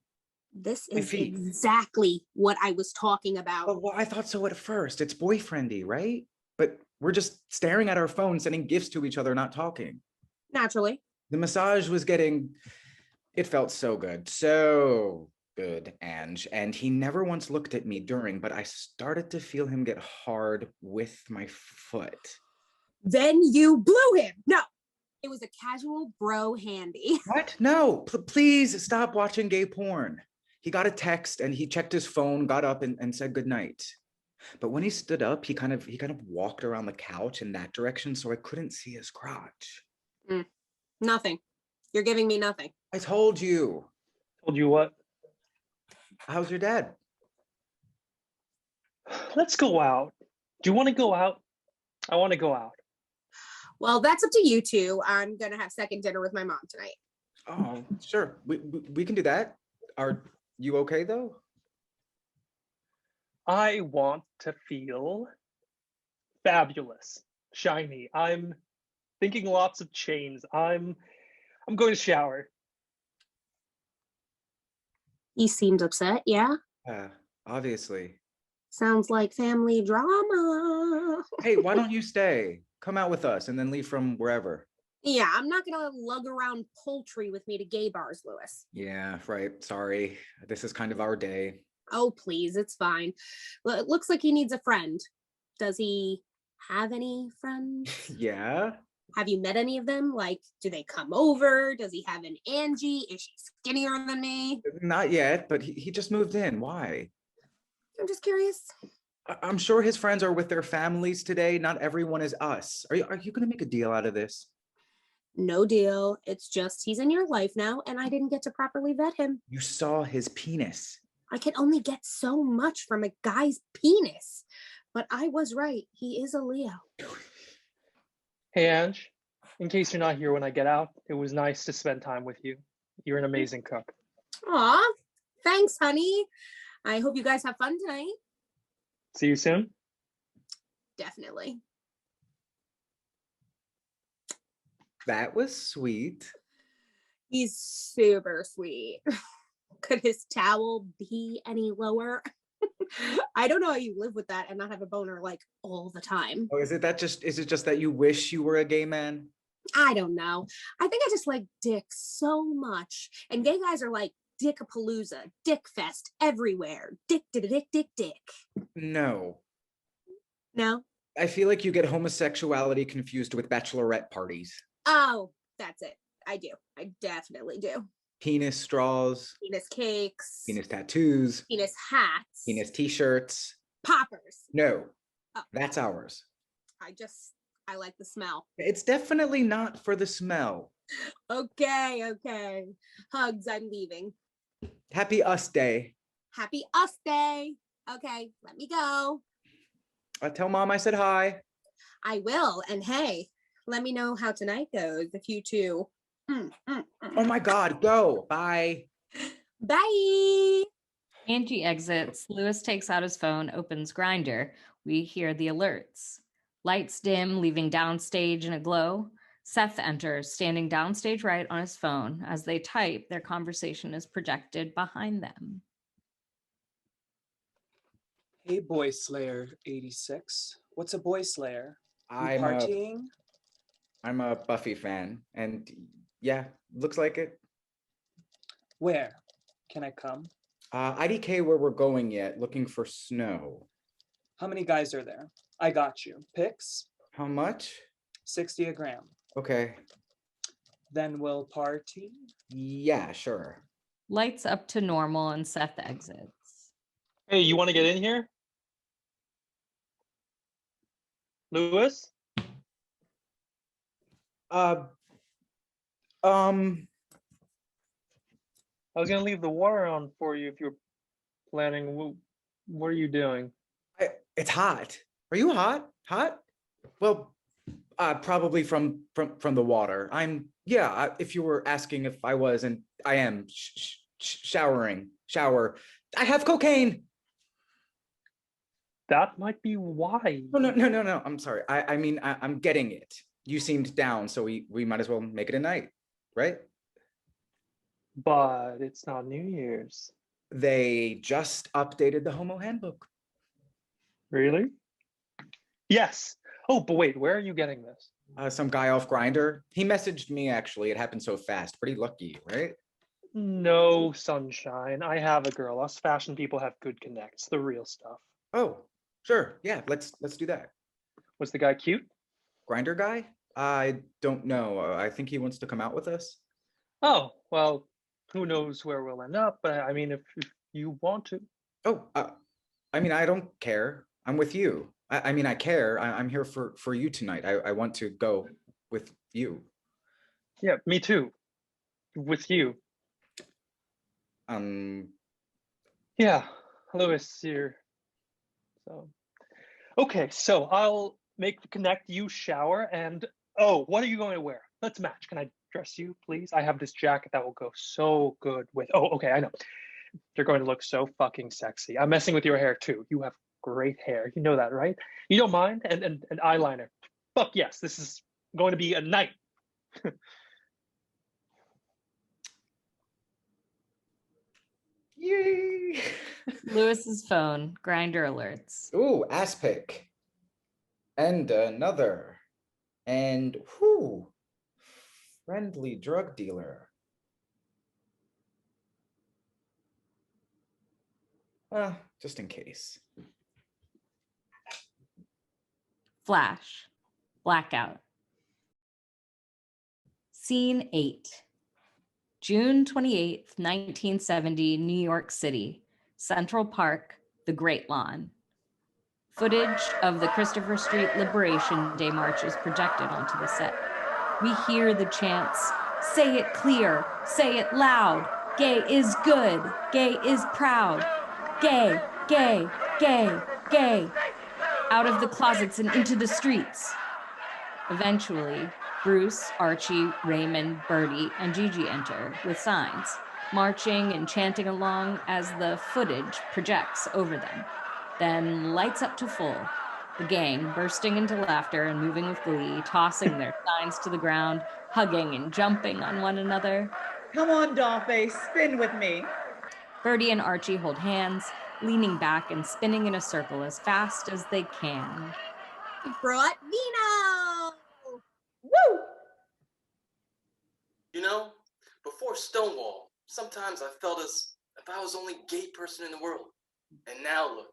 This is exactly what I was talking about. Well, I thought so at first. It's boyfriendy, right? But we're just staring at our phones, sending gifts to each other, not talking. Naturally. The massage was getting... It felt so good. So good, Ange. And he never once looked at me during, but I started to feel him get hard with my foot. Then you blew him. No, it was a casual bro handy. What? No, please stop watching gay porn. He got a text and he checked his phone, got up and said goodnight. But when he stood up, he kind of walked around the couch in that direction, so I couldn't see his crotch. Nothing. You're giving me nothing. I told you. Told you what? How's your dad? Let's go out. Do you want to go out? I want to go out. Well, that's up to you two. I'm going to have second dinner with my mom tonight. Oh, sure. We can do that. Are you okay, though? I want to feel fabulous, shiny. I'm thinking lots of chains. I'm going to shower. He seemed upset, yeah? Yeah, obviously. Sounds like family drama. Hey, why don't you stay? Come out with us and then leave from wherever. Yeah, I'm not gonna lug around poultry with me to gay bars, Lewis. Yeah, right. Sorry. This is kind of our day. Oh, please, it's fine. Well, it looks like he needs a friend. Does he have any friends? Yeah, Have you met any of them? Like, do they come over? Does he have an Angie? Is she skinnier than me? Not yet, but he just moved in. Why? I'm just curious. I'm sure his friends are with their families today. Not everyone is us. Are you going to make a deal out of this? No deal. It's just he's in your life now, and I didn't get to properly vet him. You saw his penis. I can only get so much from a guy's penis. But I was right. He is a Leo. Hey, Ange. In case you're not here when I get out, it was nice to spend time with you. You're an amazing cook. Aw, thanks, honey. I hope you guys have fun tonight. See you soon. Definitely. That was sweet. He's super sweet. Could his towel be any lower? I don't know how you live with that and not have a boner like all the time. Oh, is it just that you wish you were a gay man? I don't know. I think I just like dick so much. And gay guys are like dickapalooza, dick fest everywhere. Dick, dick, dick, dick, dick. No. No? I feel like you get homosexuality confused with bachelorette parties. Oh, that's it. I do. I definitely do. Penis straws. Penis cakes. Penis tattoos. Penis hats. Penis t-shirts. Poppers. No, Oh. That's ours. I like the smell. It's definitely not for the smell. Okay. Hugs, I'm leaving. Happy Us Day. Happy Us Day. Okay, let me go. Tell Mom I said hi. I will. And hey, let me know how tonight goes if you two. Oh my God, go. Bye. Bye. Angie exits. Lewis takes out his phone, opens Grindr. We hear the alerts. Lights dim, leaving downstage in a glow. Seth enters, standing downstage right on his phone. As they type, their conversation is projected behind them. Hey, Boy Slayer 86. What's a Boy Slayer? You I'm partying? a Buffy fan, and yeah, looks like it. Where? Can I come? IDK where we're going yet, looking for snow. How many guys are there? I got you. Pics? How much? 60 a gram. Okay. Then we'll party? Yeah, sure. Lights up to normal and Seth exits. Hey, you want to get in here? Lewis? I was going to leave the water on for you if you're planning. What are you doing? It's hot. Are you hot? Hot? Well, probably from the water. If you were asking if I was, and I am showering. Shower. I have cocaine. That might be why. No. I'm sorry. I mean, I'm getting it. You seemed down, so we might as well make it a night, right? But it's not New Year's. They just updated the Homo Handbook. Really? Yes. Oh, but wait, where are you getting this? Some guy off Grindr. He messaged me, actually. It happened so fast. Pretty lucky, right? No, sunshine. I have a girl. Us fashion people have good connects. The real stuff. Oh, sure. Yeah, let's do that. Was the guy cute? Grindr guy? I don't know. I think he wants to come out with us. Oh, well, who knows where we'll end up, but I mean, if you want to. Oh, I mean, I don't care. I'm with you. I mean, I care. I'm here for you tonight. I want to go with you. Yeah, me too. With you. Yeah, Lewis here. So, okay, so I'll make the connect, you shower, and oh, what are you going to wear? Let's match. Can I dress you, please? I have this jacket that will go so good with. Oh, okay, I know. You're going to look so fucking sexy. I'm messing with your hair too. You have great hair. You know that, right? You don't mind? And eyeliner. Fuck yes, this is going to be a night. Yay! Lewis's phone, Grindr alerts. Ooh, ass pic. And another. And whoo, friendly drug dealer. Just in case. Flash. Blackout. Scene 8. June 28th, 1970, New York City. Central Park, the Great Lawn. Footage of the Christopher Street Liberation Day March is projected onto the set. We hear the chants, "Say it clear, say it loud, gay is good, gay is proud, gay, gay, gay, gay," out of the closets and into the streets. Eventually, Bruce, Archie, Raymond, Birdie, and Gigi enter with signs, marching and chanting along as the footage projects over them. Then lights up to full, the gang bursting into laughter and moving with glee, tossing their signs to the ground, hugging and jumping on one another. Come on, Dollface, spin with me. Birdie and Archie hold hands, leaning back and spinning in a circle as fast as they can. Brought Vino! Woo! You know, before Stonewall, sometimes I felt as if I was the only gay person in the world. And now look,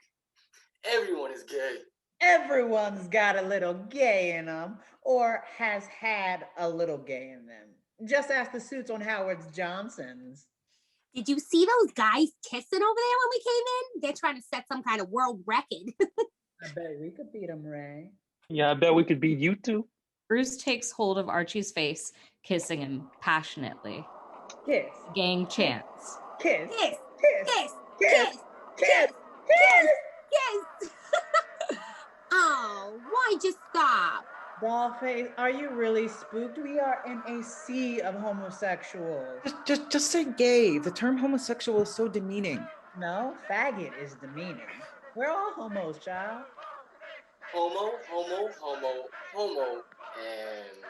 everyone is gay. Everyone's got a little gay in them, or has had a little gay in them. Just ask the suits on Howard Johnson's. Did you see those guys kissing over there when we came in? They're trying to set some kind of world record. I bet we could beat them, Ray. Yeah, I bet we could beat you two. Bruce takes hold of Archie's face, kissing him passionately. Kiss. Gang chants. Kiss. Kiss, Kiss. kiss, Kiss. kiss, Kiss. kiss. Oh, why'd you stop? Dollface, are you really spooked? We are in a sea of homosexuals. Just say gay. The term homosexual is so demeaning. No, faggot is demeaning. We're all homos, child. Homo, homo, homo, homo, and...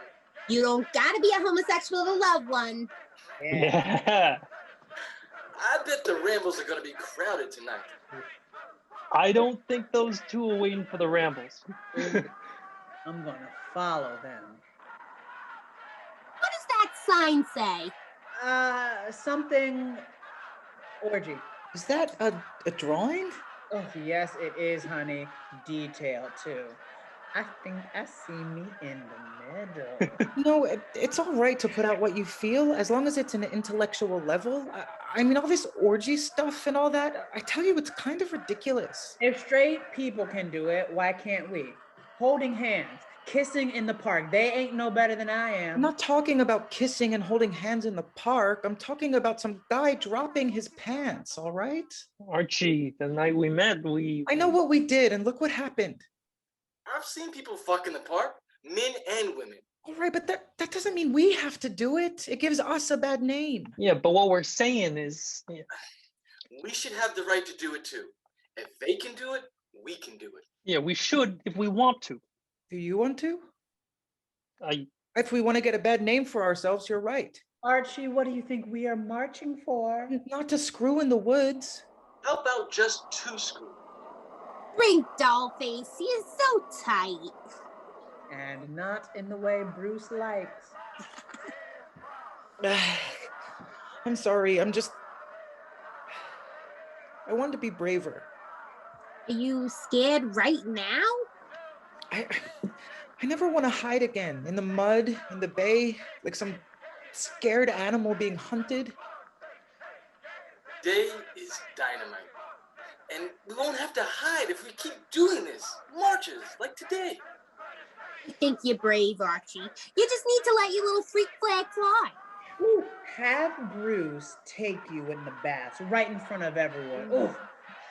You don't gotta be a homosexual to love one. Yeah. I bet the rambles are gonna be crowded tonight. I don't think those two are waiting for the rambles. I'm gonna follow them. What does that sign say? Something orgy. Is that a drawing? Oh, yes, it is, honey. Detailed, too. I think I see me in the middle. No, it's all right to put out what you feel as long as it's an intellectual level. I mean, all this orgy stuff and all that, I tell you, it's kind of ridiculous. If straight people can do it, why can't we? Holding hands, kissing in the park. They ain't no better than I am. I'm not talking about kissing and holding hands in the park. I'm talking about some guy dropping his pants, all right? Archie, the night we met, I know what we did, and look what happened. I've seen people fuck in the park, men and women. All right, but that doesn't mean we have to do it. It gives us a bad name. Yeah, but what we're saying is... Yeah. We should have the right to do it too. If they can do it, we can do it. Yeah, we should if we want to. Do you want to? If we want to get a bad name for ourselves, you're right. Archie, what do you think we are marching for? Not to screw in the woods. How about just two screws? Bring Dollface, he is so tight. And not in the way Bruce likes. I'm sorry, I wanted to be braver. Are you scared right now? I never want to hide again in the mud, in the bay, like some scared animal being hunted. Day is dynamite. And we won't have to hide if we keep doing this. Marches, like today. I think you're brave, Archie. You just need to let your little freak flag fly. Ooh, have Bruce take you in the baths right in front of everyone. Ooh,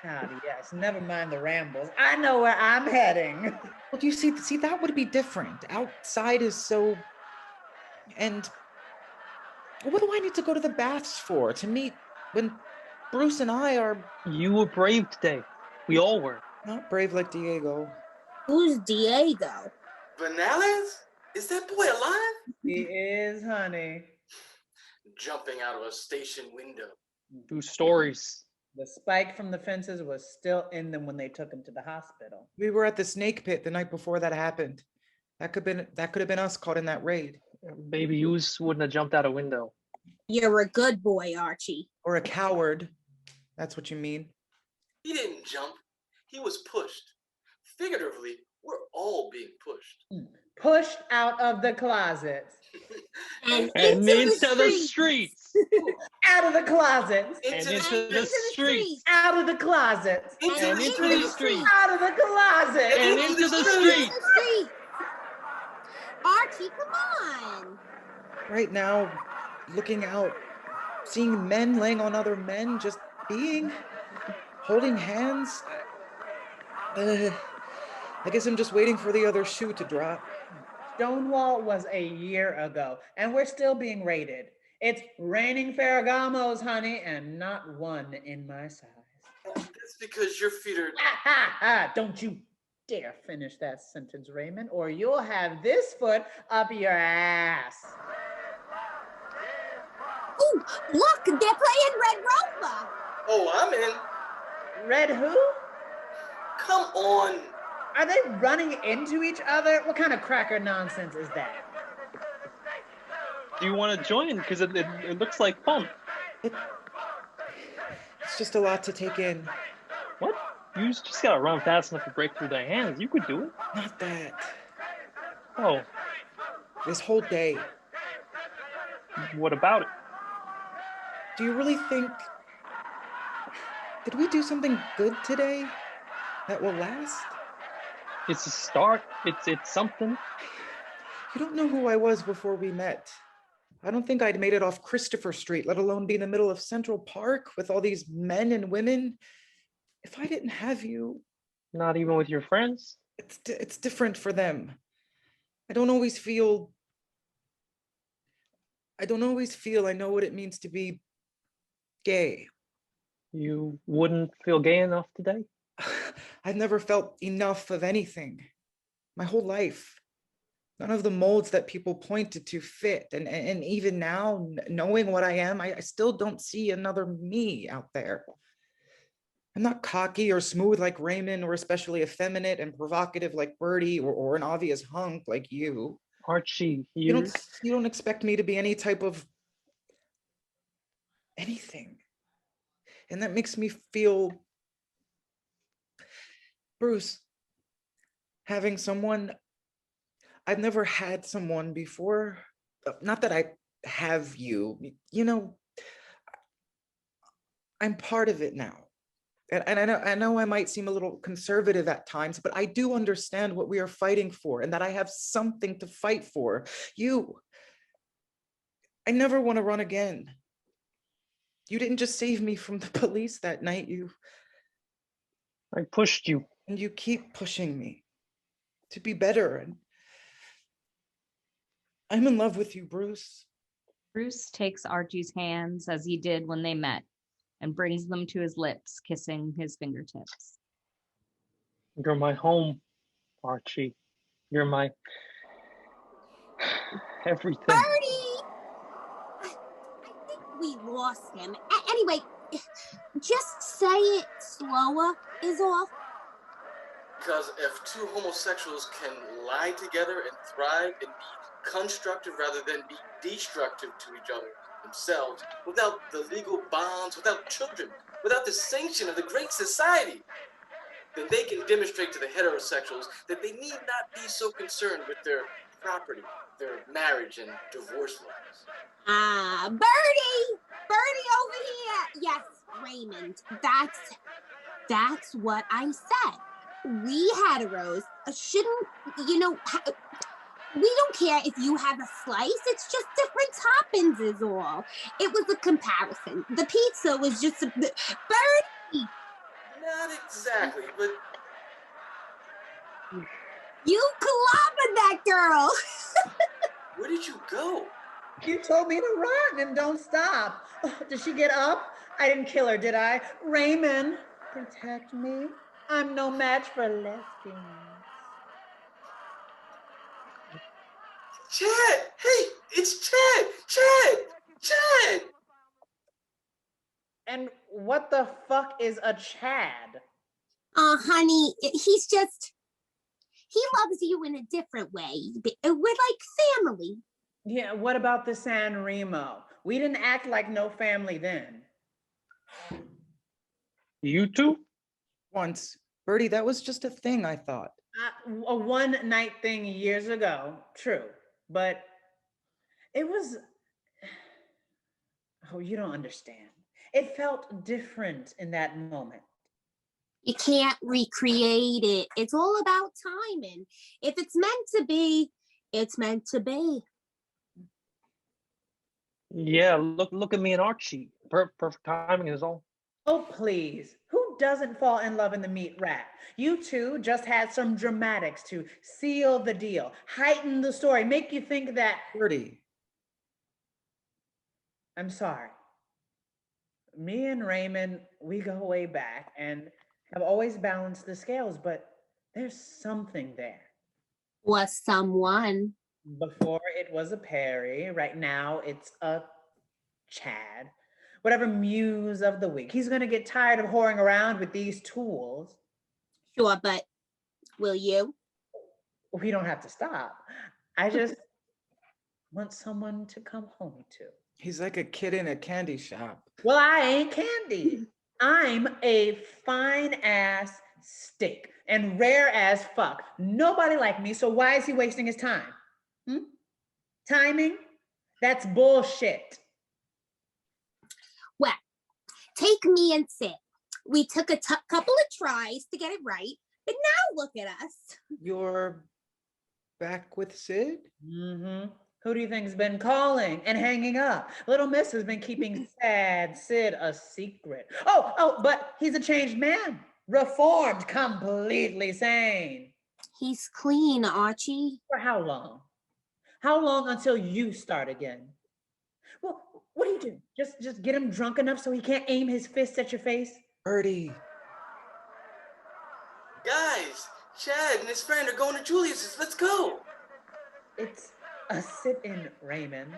howdy, yes. Never mind the rambles. I know where I'm heading. Well, do you see, that would be different. Outside is so... And what do I need to go to the baths for? To meet when Bruce and I are... You were brave today. We all were. Not brave like Diego. Who's Diego? Vanales? Is that boy alive? He is, honey. Jumping out of a station window. 2 stories. The spike from the fences was still in them when they took him to the hospital. We were at the snake pit the night before that happened. That could have been us caught in that raid. Baby Hughes wouldn't have jumped out a window. You're a good boy, Archie. Or a coward. That's what you mean. He didn't jump. He was pushed. Figuratively, we're all being pushed. Pushed out of the closets. And And into into the streets. Out of the closets. And into the streets. Out of the closets. And And into the streets. Out of the closet. And into the streets. Archie, come on. Right now, looking out, seeing men laying on other men, just being, holding hands. I guess I'm just waiting for the other shoe to drop. Stonewall was a year ago, and we're still being raided. It's raining Ferragamos, honey, and not one in my size. That's because your feet are... Don't you dare finish that sentence, Raymond, or you'll have this foot up your ass. Ooh, look, they're playing Red Rover. Oh, I'm in. Red who? Come on. Are they running into each other? What kind of cracker nonsense is that? Do you want to join? Because it looks like fun. It's just a lot to take in. What? You just gotta run fast enough to break through their hands. You could do it. Not that. Oh. This whole day. What about it? Do you really think... Did we do something good today that will last? It's a start. It's something. You don't know who I was before we met. I don't think I'd made it off Christopher Street, let alone be in the middle of Central Park with all these men and women. If I didn't have you... Not even with your friends? It's different for them. I don't always feel I know what it means to be gay. You wouldn't feel gay enough today? I've never felt enough of anything. My whole life. None of the molds that people pointed to fit. And even now, knowing what I am, I still don't see another me out there. I'm not cocky or smooth like Raymond, or especially effeminate and provocative like Birdie, or an obvious hunk like you. Archie, you don't expect me to be any type of anything. And that makes me feel, Bruce, having someone, I've never had someone before. Not that I have you, you know, I'm part of it now. And I know I might seem a little conservative at times, but I do understand what we are fighting for, and that I have something to fight for. You, I never want to run again. You didn't just save me from the police that night. I pushed you. And you keep pushing me to be better. And I'm in love with you, Bruce. Bruce takes Archie's hands as he did when they met and brings them to his lips, kissing his fingertips. You're my home, Archie. You're my everything. Birdie! I think we lost him. Anyway, just say it slower is all. Because if two homosexuals can lie together and thrive and be constructive rather than be destructive to each other themselves, without the legal bonds, without children, without the sanction of the Great Society, then they can demonstrate to the heterosexuals that they need not be so concerned with their property, their marriage and divorce laws. Ah, Birdie! Birdie over here! Yes, Raymond, that's what I said. We heteros shouldn't, we don't care if you have a slice, it's just different toppings is all. It was a comparison. The pizza was just a... Birdie! Not exactly, but... You clobbered that girl! Where did you go? You told me to run and don't stop. Oh, did she get up? I didn't kill her, did I? Raymond, protect me. I'm no match for lesbians. Chad! Hey, it's Chad! Chad! And what the fuck is a Chad? Honey, he loves you in a different way. We're like family. Yeah, what about the San Remo? We didn't act like no family then. You two? Once. Birdie, that was just a thing, I thought. A one-night thing years ago, true. But It was, oh, you don't understand. It felt different in that moment. You can't recreate it. It's all about timing. If it's meant to be, it's meant to be. Yeah, look at me and Archie. Perfect timing is all. Oh, please. Who doesn't fall in love in the meat rack? You two just had some dramatics to seal the deal, heighten the story, make you think that. Birdie. I'm sorry. Me and Raymond, we go way back and have always balanced the scales, but there's something there. Was someone. Before it was a Perry, right now it's a Chad. Whatever muse of the week. He's gonna get tired of whoring around with these tools. Sure, but will you? We don't have to stop. I just want someone to come home to. He's like a kid in a candy shop. Well, I ain't candy. I'm a fine ass steak and rare as fuck. Nobody like me, so why is he wasting his time? Timing? That's bullshit. Well, take me and Sid. We took a couple of tries to get it right, but now look at us. You're back with Sid? Mm-hmm. Who do you think's been calling and hanging up? Little Miss has been keeping sad Sid a secret. Oh, but he's a changed man. Reformed, completely sane. He's clean, Archie. For how long? How long until you start again? Well, what do? Just get him drunk enough so he can't aim his fist at your face? Birdie. Guys, Chad and his friend are going to Julius's. Let's go. It's a sit-in, Raymond.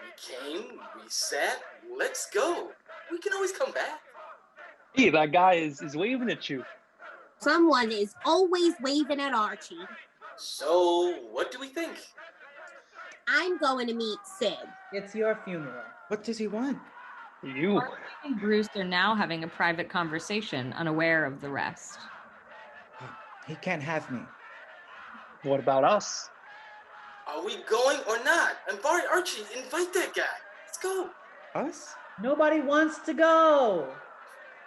We came, we sat, let's go. We can always come back. Hey, that guy is waving at you. Someone is always waving at Archie. So, what do we think? I'm going to meet Sid. It's your funeral. What does he want? You. Archie and Bruce are now having a private conversation, unaware of the rest. He can't have me. What about us? Are we going or not? And Barry, Archie, invite that guy. Let's go. Us? Nobody wants to go.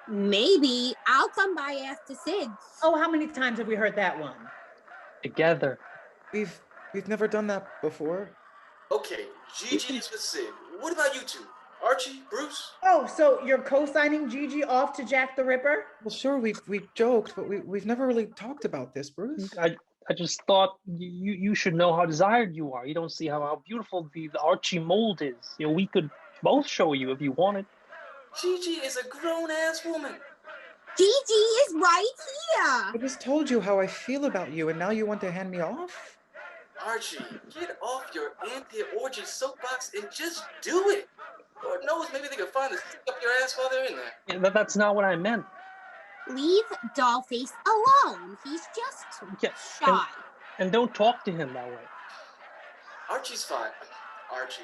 Maybe I'll come by after Sid. Oh, how many times have we heard that one? Together. We've never done that before. Okay, Gigi is with Sid. What about you two? Archie, Bruce? Oh, so you're co-signing Gigi off to Jack the Ripper? Well, sure, we joked, but we've never really talked about this, Bruce. I just thought you should know how desired you are. You don't see how beautiful the Archie mold is. You know, we could both show you if you wanted. Gigi is a grown-ass woman. Gigi is right here. I just told you how I feel about you, and now you want to hand me off? Archie, get off your anti-orgy soapbox and just do it. Lord knows, maybe they can find the stick up your ass while they're in there. Yeah, that's not what I meant. Leave Dollface alone. He's just shy. And don't talk to him that way. Archie's fine. Archie,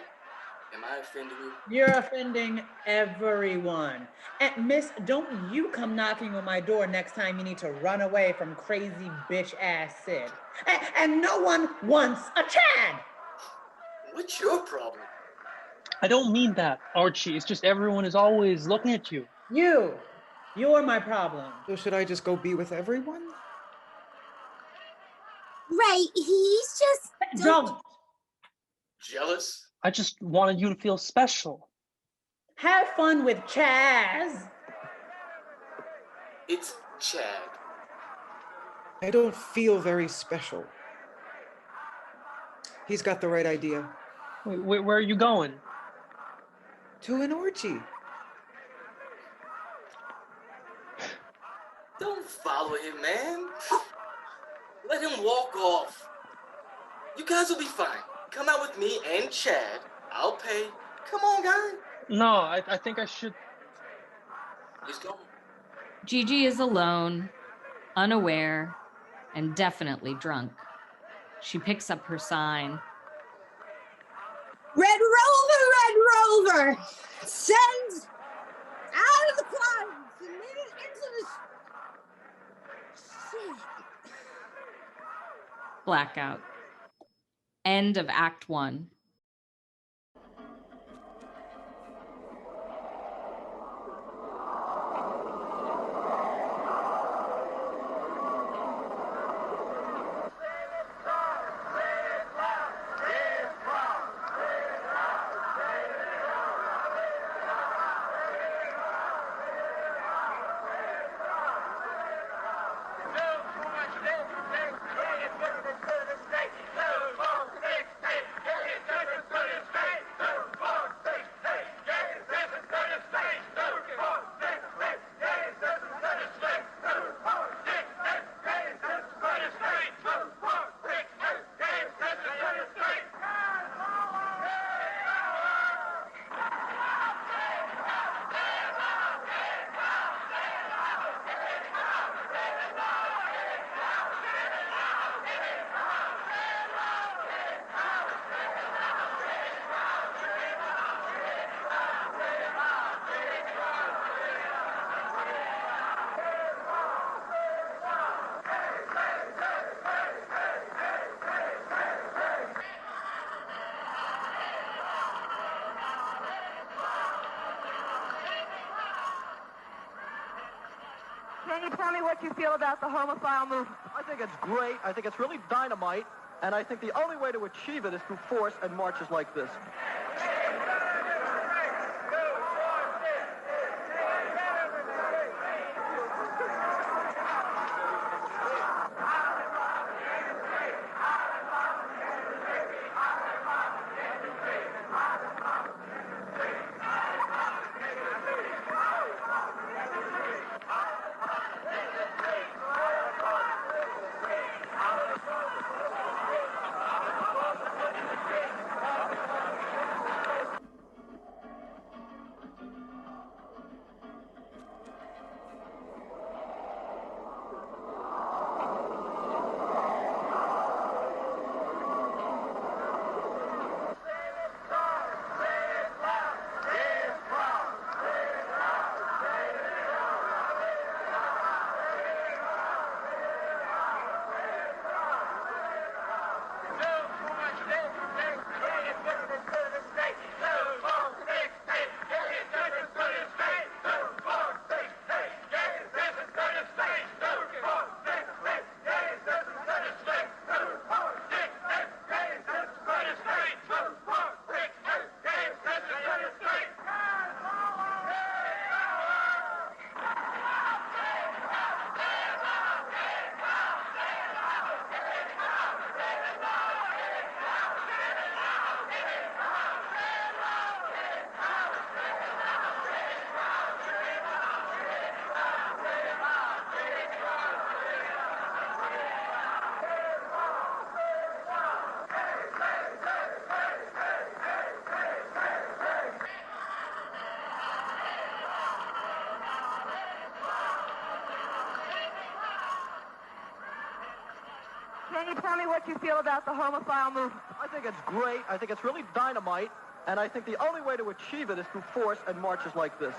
am I offending you? You're offending everyone. And Miss, don't you come knocking on my door next time you need to run away from crazy bitch ass Sid. And no one wants a Chad. What's your problem? I don't mean that, Archie. It's just everyone is always looking at you. You're my problem. So should I just go be with everyone? Right, he's just... Don't. Jealous? I just wanted you to feel special. Have fun with Chaz. It's Chad. I don't feel very special. He's got the right idea. Wait, where are you going? To an orgy. Don't follow him, man. Let him walk off. You guys will be fine. Come out with me and Chad. I'll pay. Come on, guy. No, I think I should. He's going. Gigi is alone, unaware, and definitely drunk. She picks up her sign. Red Rover, sends out of the clouds and into the shit. Blackout. End of Act 1. Can you tell me what you feel about the homophile movement? I think it's great. I think it's really dynamite. And I think the only way to achieve it is through force and marches like this. Can you tell me what you feel about the homophile movement? I think it's great. I think it's really dynamite. And I think the only way to achieve it is through force and marches like this.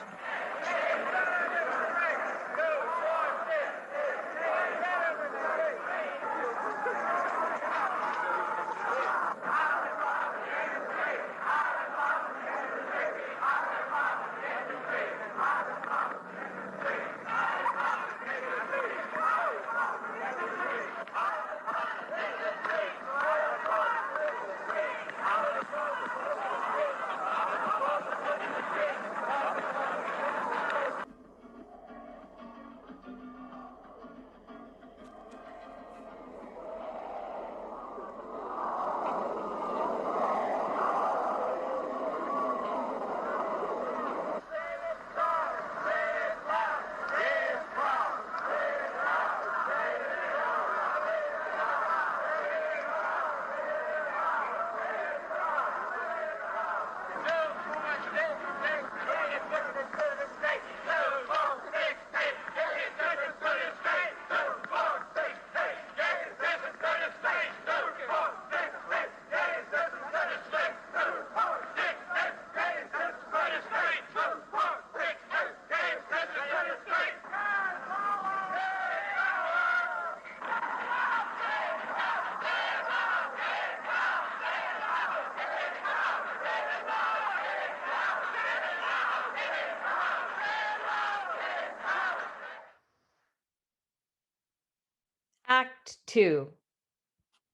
Act 2,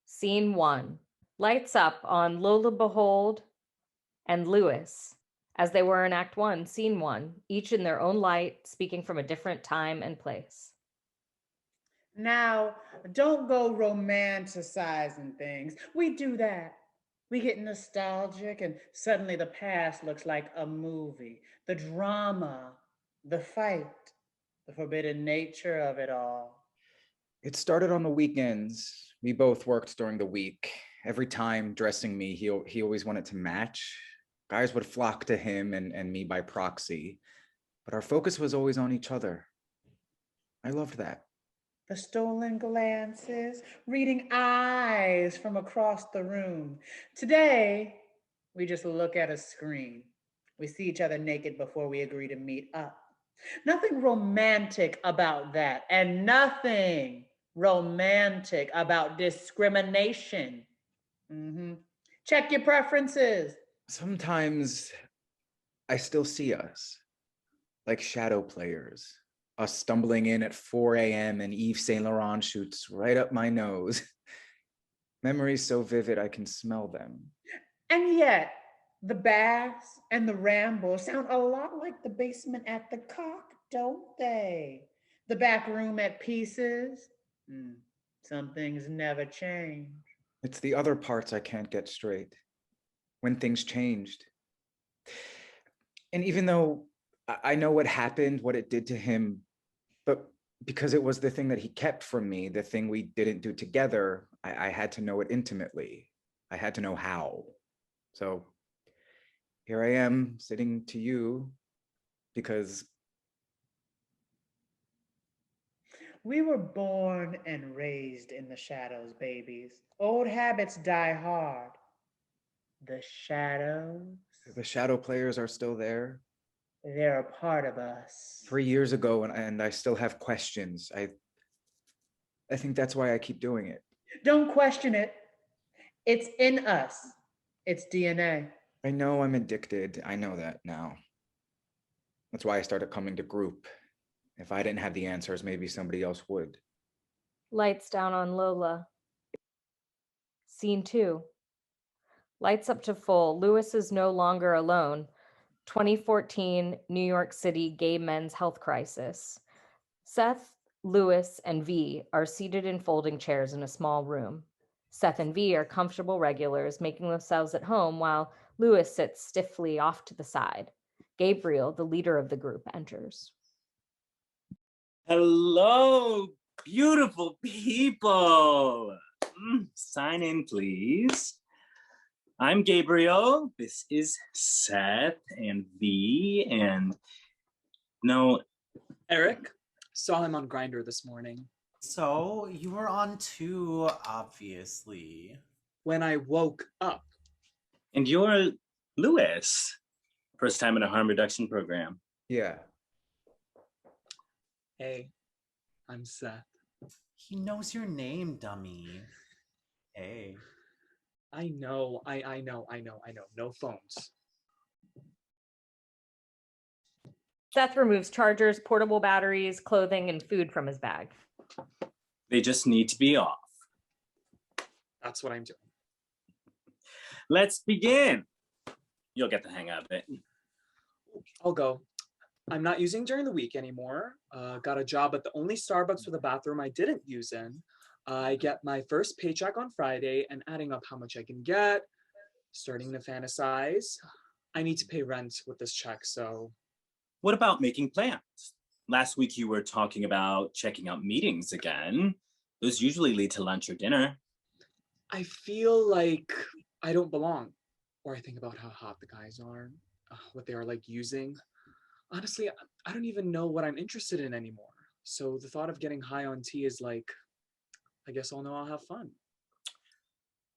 Scene 1. Lights up on Lola Behold and Lewis, as they were in Act 1, Scene 1, each in their own light, speaking from a different time and place. Now, don't go romanticizing things. We do that. We get nostalgic, and suddenly the past looks like a movie. The drama, the fight, the forbidden nature of it all. It started on the weekends. We both worked during the week. Every time dressing me, he always wanted to match. Guys would flock to him and me by proxy, but our focus was always on each other. I loved that. The stolen glances, reading eyes from across the room. Today, we just look at a screen. We see each other naked before we agree to meet up. Nothing romantic about that, and nothing romantic about discrimination. Check your preferences. Sometimes I still see us like shadow players, Us stumbling in at 4 a.m. and Yves Saint Laurent shoots right up my nose. Memories so vivid I can smell them. And yet, the baths and the rambles sound a lot like the basement at the Cock, don't they? The back room at Pieces. Some things never change. It's the other parts I can't get straight. When things changed. And even though I know what happened, what it did to him, but because it was the thing that he kept from me, the thing we didn't do together, I had to know it intimately. I had to know how. So here I am sitting to you because we were born and raised in the shadows, babies. Old habits die hard. The shadows. the shadow players are still there. They're a part of us. 3 years ago, and I still have questions. I think that's why I keep doing it. Don't question it. It's in us. It's DNA. I know I'm addicted. I know that now. That's why I started coming to group. If I didn't have the answers, maybe somebody else would. Lights down on Lola. Scene 2. Lights up to full. Lewis is no longer alone. 2014 New York City gay men's health crisis. Seth, Lewis, and V are seated in folding chairs in a small room. Seth and V are comfortable regulars, making themselves at home while Lewis sits stiffly off to the side. Gabriel, the leader of the group, enters. Hello, beautiful people. Sign in, please. I'm Gabriel. This is Seth and V and Eric. Saw him on Grindr this morning. So you were on too, obviously. When I woke up. And you're Lewis. First time in a harm reduction program. Yeah. Hey, I'm Seth. He knows your name, dummy. Hey. I know. No phones. Seth removes chargers, portable batteries, clothing, and food from his bag. They just need to be off. That's what I'm doing. Let's begin. You'll get the hang of it. I'll go. I'm not using during the week anymore. Got a job at the only Starbucks with a bathroom I didn't use in. I get my first paycheck on Friday and adding up how much I can get, starting to fantasize. I need to pay rent with this check, so. What about making plans? Last week you were talking about checking out meetings again. Those usually lead to lunch or dinner. I feel like I don't belong. Or I think about how hot the guys are, what they are like using. Honestly, I don't even know what I'm interested in anymore. So the thought of getting high on tea is like, I guess I'll know I'll have fun.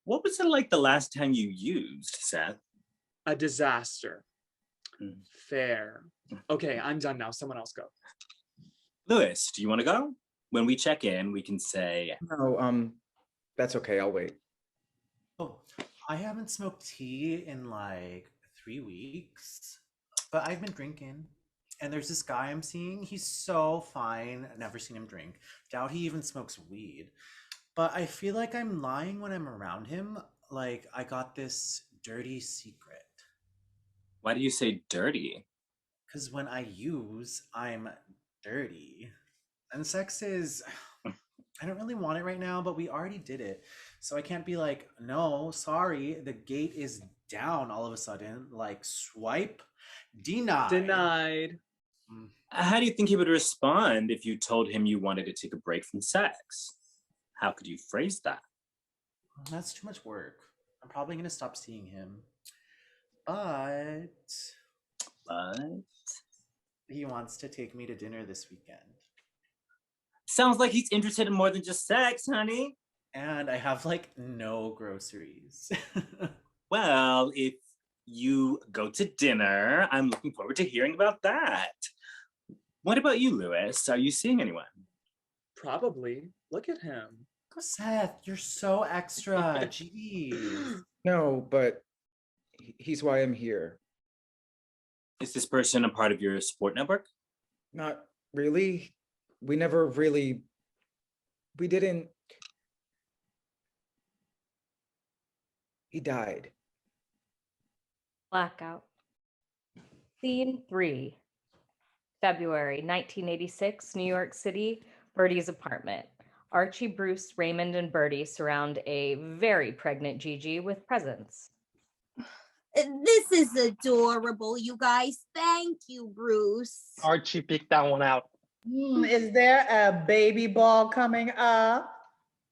What was it like the last time you used, Seth? A disaster. Fair. Okay, I'm done now. Someone else go. Lewis, do you want to go? When we check in, we can say... No, that's okay. I'll wait. Oh, I haven't smoked tea in like 3 weeks, but I've been drinking. And there's this guy I'm seeing. He's so fine. I've never seen him drink. Doubt he even smokes weed. But I feel like I'm lying when I'm around him. Like I got this dirty secret. Why do you say dirty? Because when I use, I'm dirty. And sex is... I don't really want it right now, but we already did it. So I can't be like, no, sorry, the gate is down all of a sudden. Like, swipe, denied. Denied. How do you think he would respond if you told him you wanted to take a break from sex? How could you phrase that? That's too much work. I'm probably going to stop seeing him. But he wants to take me to dinner this weekend. Sounds like he's interested in more than just sex, honey. And I have like no groceries. Well, if you go to dinner, I'm looking forward to hearing about that. What about you, Lewis? Are you seeing anyone? Probably. Look at him. Seth, you're so extra. Jeez. No, but he's why I'm here. Is this person a part of your support network? Not Really? We never really, we didn't. He died. Blackout. Scene 3. February 1986, New York City, Birdie's apartment. Archie, Bruce, Raymond, and Birdie surround a very pregnant Gigi with presents. This is adorable, you guys. Thank you, Bruce. Archie picked that one out. Is there a baby ball coming up?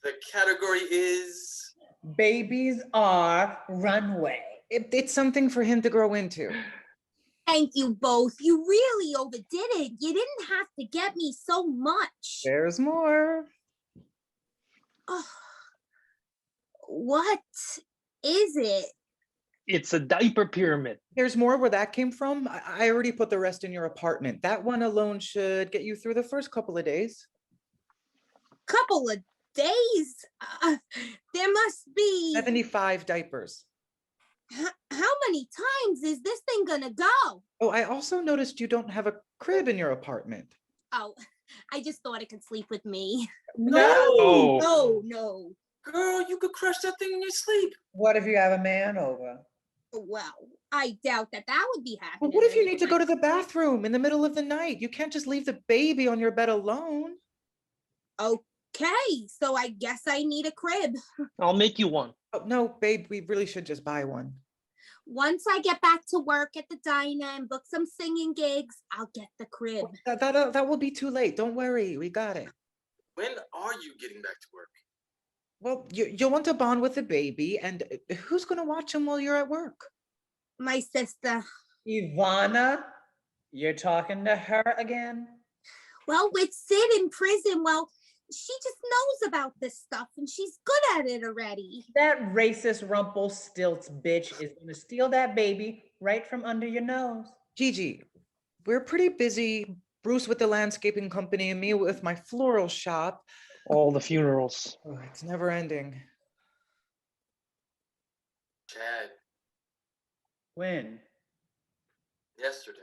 The category is... Babies are runway. It's something for him to grow into. Thank you both. You really overdid it. You didn't have to get me so much. There's more. Oh, what is it? It's a diaper pyramid. There's more where that came from. I already put the rest in your apartment. That one alone should get you through the first couple of days. Couple of days? There must be 75 diapers. How many times is this thing gonna go? Oh, I also noticed you don't have a crib in your apartment. Oh, I just thought it could sleep with me. No. Girl, you could crush that thing in your sleep. What if you have a man over? Well, I doubt that would be happening. Well, what if you need to go to the bathroom in the middle of the night? You can't just leave the baby on your bed alone. Okay, so I guess I need a crib. I'll make you one. Oh, no, babe, we really should just buy one. Once I get back to work at the diner and book some singing gigs, I'll get the crib. That will be too late. Don't worry, we got it. When are you getting back to work? Well, you'll want to bond with the baby, and who's going to watch him while you're at work? My sister. Ivana, you're talking to her again? Well, with Sid in prison, she just knows about this stuff and she's good at it already. That racist Rumpelstilts bitch is gonna steal that baby right from under your nose. Gigi, we're pretty busy. Bruce with the landscaping company and me with my floral shop. All the funerals. Oh, it's never ending. Chad. When? Yesterday.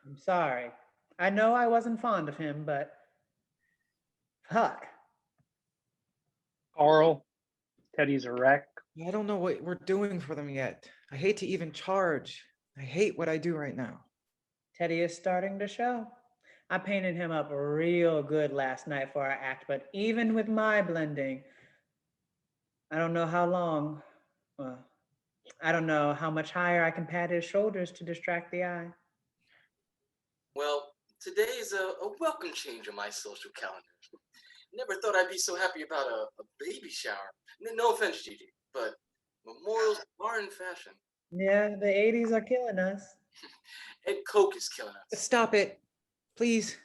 I'm sorry. I know I wasn't fond of him, but fuck. Carl, Teddy's a wreck. I don't know what we're doing for them yet. I hate to even charge. I hate what I do right now. Teddy is starting to show. I painted him up real good last night for our act, but even with my blending, I don't know how long. Well, I don't know how much higher I can pat his shoulders to distract the eye. Well, today is a welcome change on my social calendar. Never thought I'd be so happy about a baby shower. No offense, Gigi, but memorials are in fashion. Yeah, the 80s are killing us. And Coke is killing us. Stop it. Please.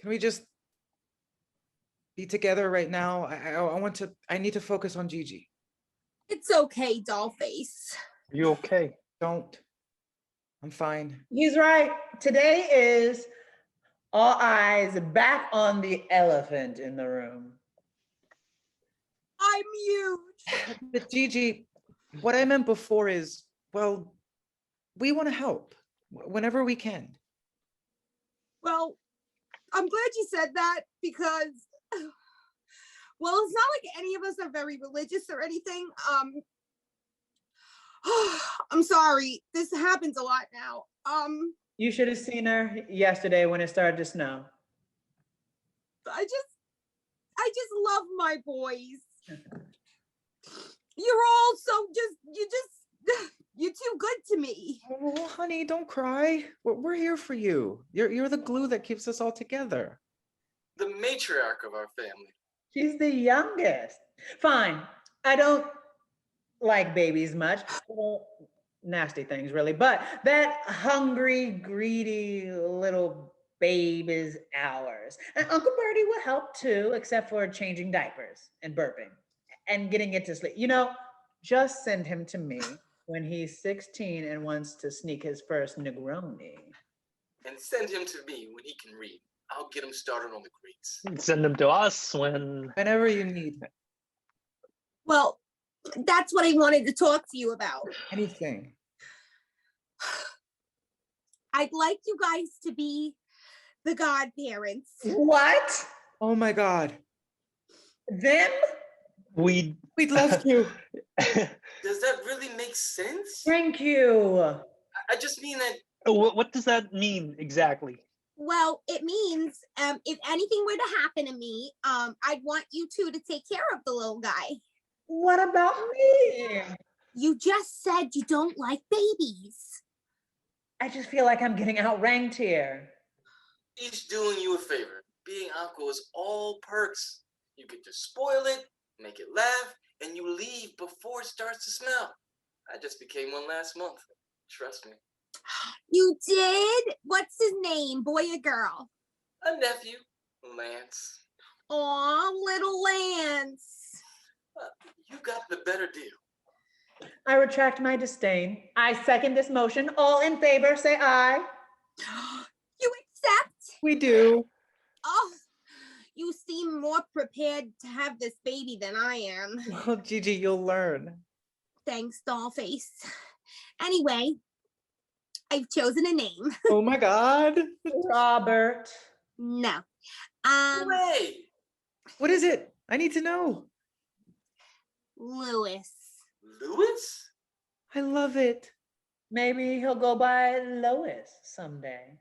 Can we just be together right now? I need to focus on Gigi. It's okay, Dollface. Are you okay? Don't. I'm fine. He's right. Today is all eyes back on the elephant in the room. I'm huge. But Gigi, what I meant before is, well, we want to help whenever we can. Well, I'm glad you said that because, well, it's not like any of us are very religious or anything. I'm sorry. This happens a lot now. You should have seen her yesterday when it started to snow. I just love my boys. You're all so you're too good to me. Oh, honey, don't cry. We're here for you. You're the glue that keeps us all together. The matriarch of our family. She's the youngest. Fine. I don't like babies much. Well, nasty things, really. But that hungry, greedy little babe is ours. And Uncle Birdie will help too, except for changing diapers and burping and getting it to sleep. You know, just send him to me when he's 16 and wants to sneak his first Negroni. And send him to me when he can read. I'll get him started on the Greeks. Send them to us whenever you need. Well, that's what I wanted to talk to you about. Anything. I'd like you guys to be the godparents. What? Oh my God. Them? We'd love to. Does that really make sense? Thank you. I just mean that. What does that mean exactly? Well, it means if anything were to happen to me, I'd want you two to take care of the little guy. What about me? You just said you don't like babies. I just feel like I'm getting outranked here. He's doing you a favor. Being uncle is all perks. You get to spoil it, make it laugh, and you leave before it starts to smell. I just became one last month. Trust me. You did? What's his name, boy or girl? A nephew, Lance. Aw, little Lance. You got the better deal. I retract my disdain. I second this motion. All in favor, say aye. You accept? We do. Oh, you seem more prepared to have this baby than I am. Well, Gigi, you'll learn. Thanks, Dollface. Anyway, I've chosen a name. Oh my God. Robert. No. Hooray! What is it? I need to know. Louis. Louis? I love it. Maybe he'll go by Lois someday.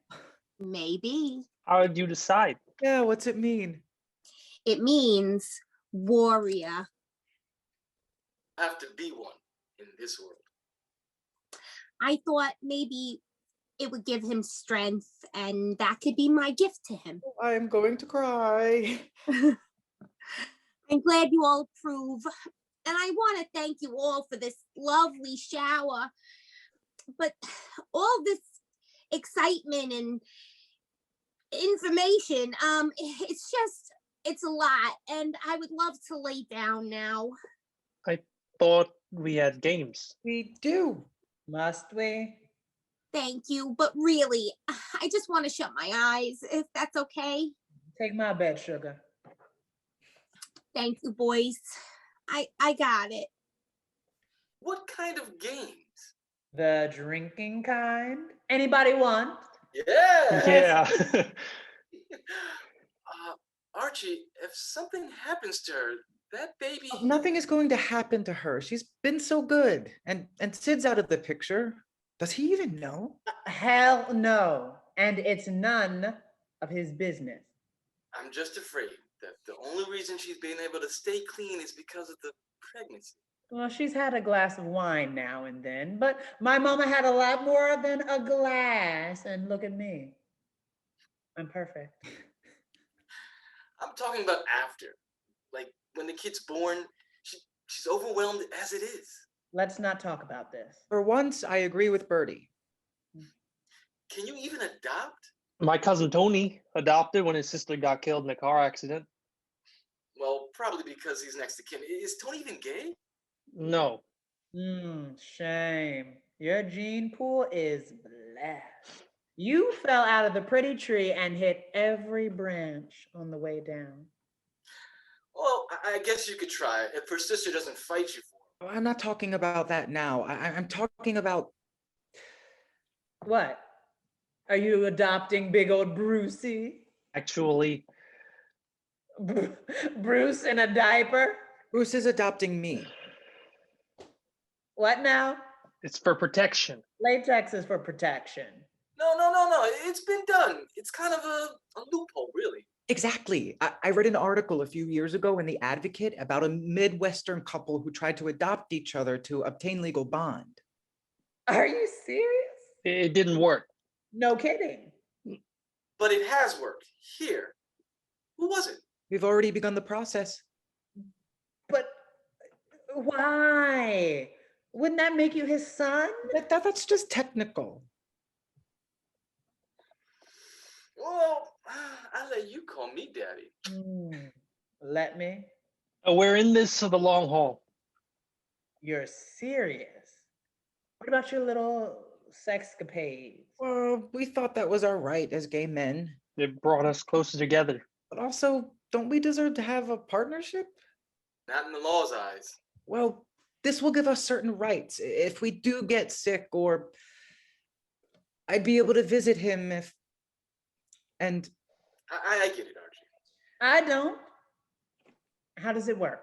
Maybe. How did you decide? Yeah, what's it mean? It means warrior. Have to be one in this world. I thought maybe it would give him strength, and that could be my gift to him. I'm going to cry. I'm glad you all approve. And I want to thank you all for this lovely shower. But all this excitement and information, it's a lot. And I would love to lay down now. I thought we had games. We do. Must we? Thank you. But really, I just want to shut my eyes, if that's okay. Take my bed, sugar. Thank you, boys. I got it. What kind of games? The drinking kind. Anybody want? Yeah. Yeah. Archie, if something happens to her, that baby. Nothing is going to happen to her. She's been so good. And Sid's out of the picture. Does he even know? Hell no. And it's none of his business. I'm just afraid that the only reason she's been able to stay clean is because of the pregnancy. Well, she's had a glass of wine now and then, but my mama had a lot more than a glass. And look at me. I'm perfect. I'm talking about after. Like when the kid's born, she's overwhelmed as it is. Let's not talk about this. For once, I agree with Birdie. Can you even adopt? My cousin Tony adopted when his sister got killed in a car accident. Well, probably because he's next to Kim. Is Tony even gay? No. Shame. Your gene pool is blessed. You fell out of the pretty tree and hit every branch on the way down. Well, I guess you could try if her sister doesn't fight you for it. I'm not talking about that now. I'm talking about... What? Are you adopting big old Brucey? Actually... Bruce in a diaper? Bruce is adopting me. What now? It's for protection. Latex is for protection. No. It's been done. It's kind of a loophole, really. Exactly. I read an article a few years ago in The Advocate about a Midwestern couple who tried to adopt each other to obtain legal bond. Are you serious? It didn't work. No kidding. But it has worked. Here. Who was it? We've already begun the process. But why? Wouldn't that make you his son? That's just technical. Well, I'll let you call me daddy. Let me? We're in this for the long haul. You're serious? What about your little sexcapades? Well, we thought that was our right as gay men. It brought us closer together. But also, don't we deserve to have a partnership? Not in the law's eyes. Well, this will give us certain rights. If we do get sick, or I'd be able to visit him if... And I get it, Archie. I don't. How does it work?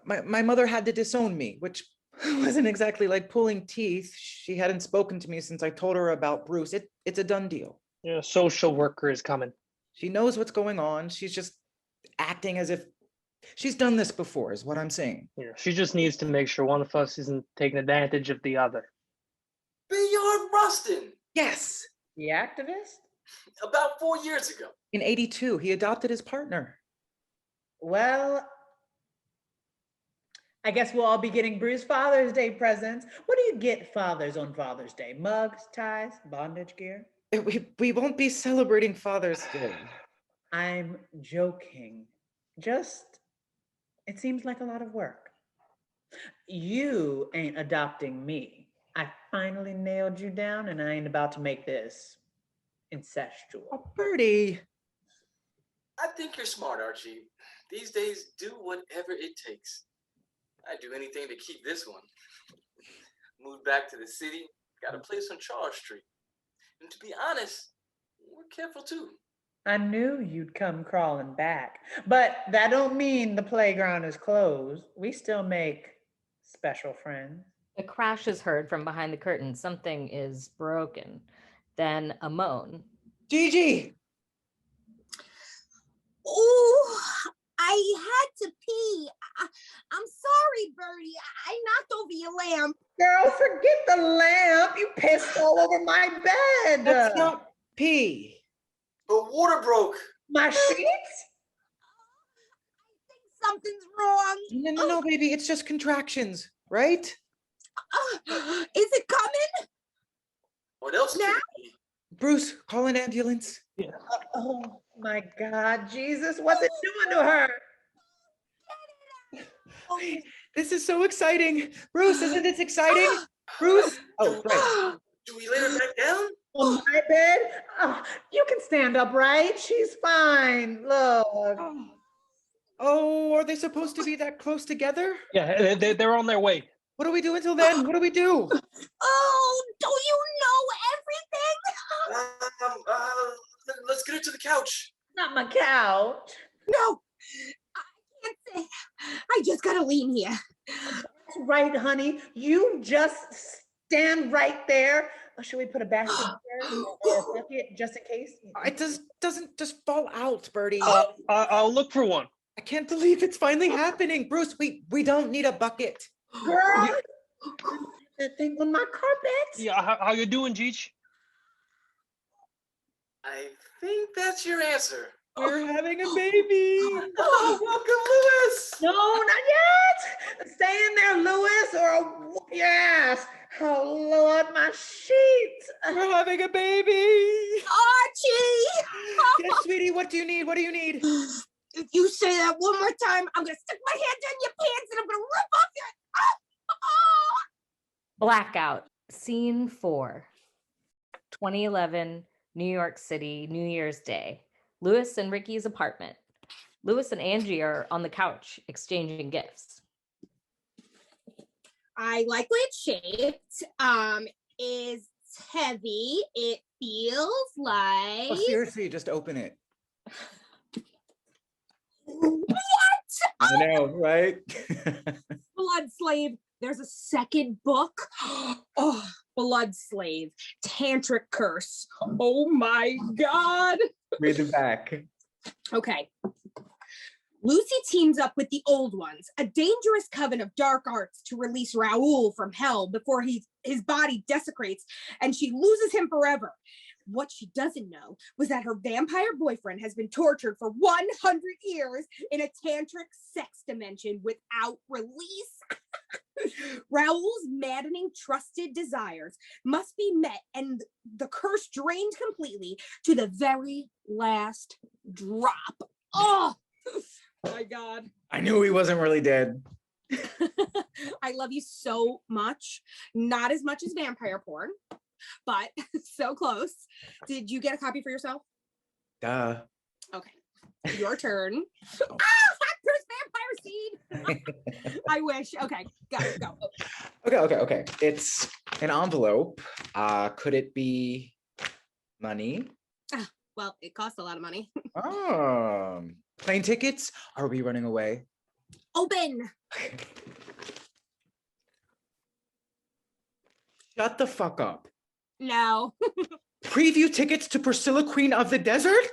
my mother had to disown me, which wasn't exactly like pulling teeth. She hadn't spoken to me since I told her about Bruce. It's a done deal. Yeah, social worker is coming. She knows what's going on. She's just acting as if she's done this before, is what I'm saying. Yeah, she just needs to make sure one of us isn't taking advantage of the other. Bjorn Rustin. Yes. The activist? About 4 years ago. In '82, he adopted his partner. Well, I guess we'll all be getting Bruce Father's Day presents. What do you get fathers on Father's Day? Mugs, ties, bondage gear? We won't be celebrating Father's Day. I'm joking. It seems like a lot of work. You ain't adopting me. I finally nailed you down and I ain't about to make this incestual. Oh, Birdie. I think you're smart, Archie. These days, do whatever it takes. I'd do anything to keep this one. Moved back to the city, got a place on Charles Street. And to be honest, we're careful too. I knew you'd come crawling back, but that don't mean the playground is closed. We still make special friends. A crash is heard from behind the curtain. Something is broken. Then a moan. Gigi! Oh, I had to pee. I'm sorry, Birdie. I knocked over your lamp. Girl, forget the lamp. You pissed all over my bed. That's not pee. The water broke. My sheets? I think something's wrong. No, baby. It's just contractions, right? Is it coming? What else could it be? Bruce, call an ambulance. Yeah. Oh my God, Jesus, what's it doing to her? This is so exciting. Bruce, isn't this exciting? Bruce? Oh, right. Do we lay her back down? On my bed? Oh, you can stand up, right? She's fine. Look. Oh, are they supposed to be that close together? Yeah, they're on their way. What do we do until then? What do we do? Oh, do you know everything? Let's get her to the couch. Not my couch. No, I can't say. I just gotta lean here. That's right, honey. You just stand right there. Or should we put a basket there or a bucket just in case? It doesn't just fall out, Birdie. I'll look for one. I can't believe it's finally happening. Bruce, we don't need a bucket. Girl, that thing on my carpet. Yeah, how you doing, Cheech? I think that's your answer. We're having a baby. Oh, welcome, Lewis. No, not yet. Stay in there, Lewis, or I'll whoop your ass. Oh, Lord, my sheets. We're having a baby. Archie! Yes, sweetie, what do you need? What do you need? If you say that one more time, I'm gonna stick my hand in your pants and I'm gonna rip off your. Blackout. Scene 4. 2011, New York City, New Year's Day. Lewis and Ricky's apartment. Lewis and Angie are on the couch exchanging gifts. I like what it's shaped. It's heavy. It feels like. Oh, seriously, just open it. What? I know, right? Blood Slave. There's a second book. Oh, Blood Slave. Tantric Curse. Oh my God. Read the back. Okay. Lucy teams up with the Old Ones, a dangerous coven of dark arts, to release Raoul from hell before his body desecrates and she loses him forever. What she doesn't know was that her vampire boyfriend has been tortured for 100 years in a tantric sex dimension without release. Raoul's maddening trusted desires must be met and the curse drained completely to the very last drop. Oh my God. I knew he wasn't really dead. I love you so much. Not as much as vampire porn, but so close. Did you get a copy for yourself? Duh. Okay. Your turn. Vampire seed. I wish. Okay, go. Okay. It's an envelope. Could it be money? Well, it costs a lot of money. Plane tickets? Are we running away? Open! Shut the fuck up. No. Preview tickets to Priscilla, Queen of the Desert?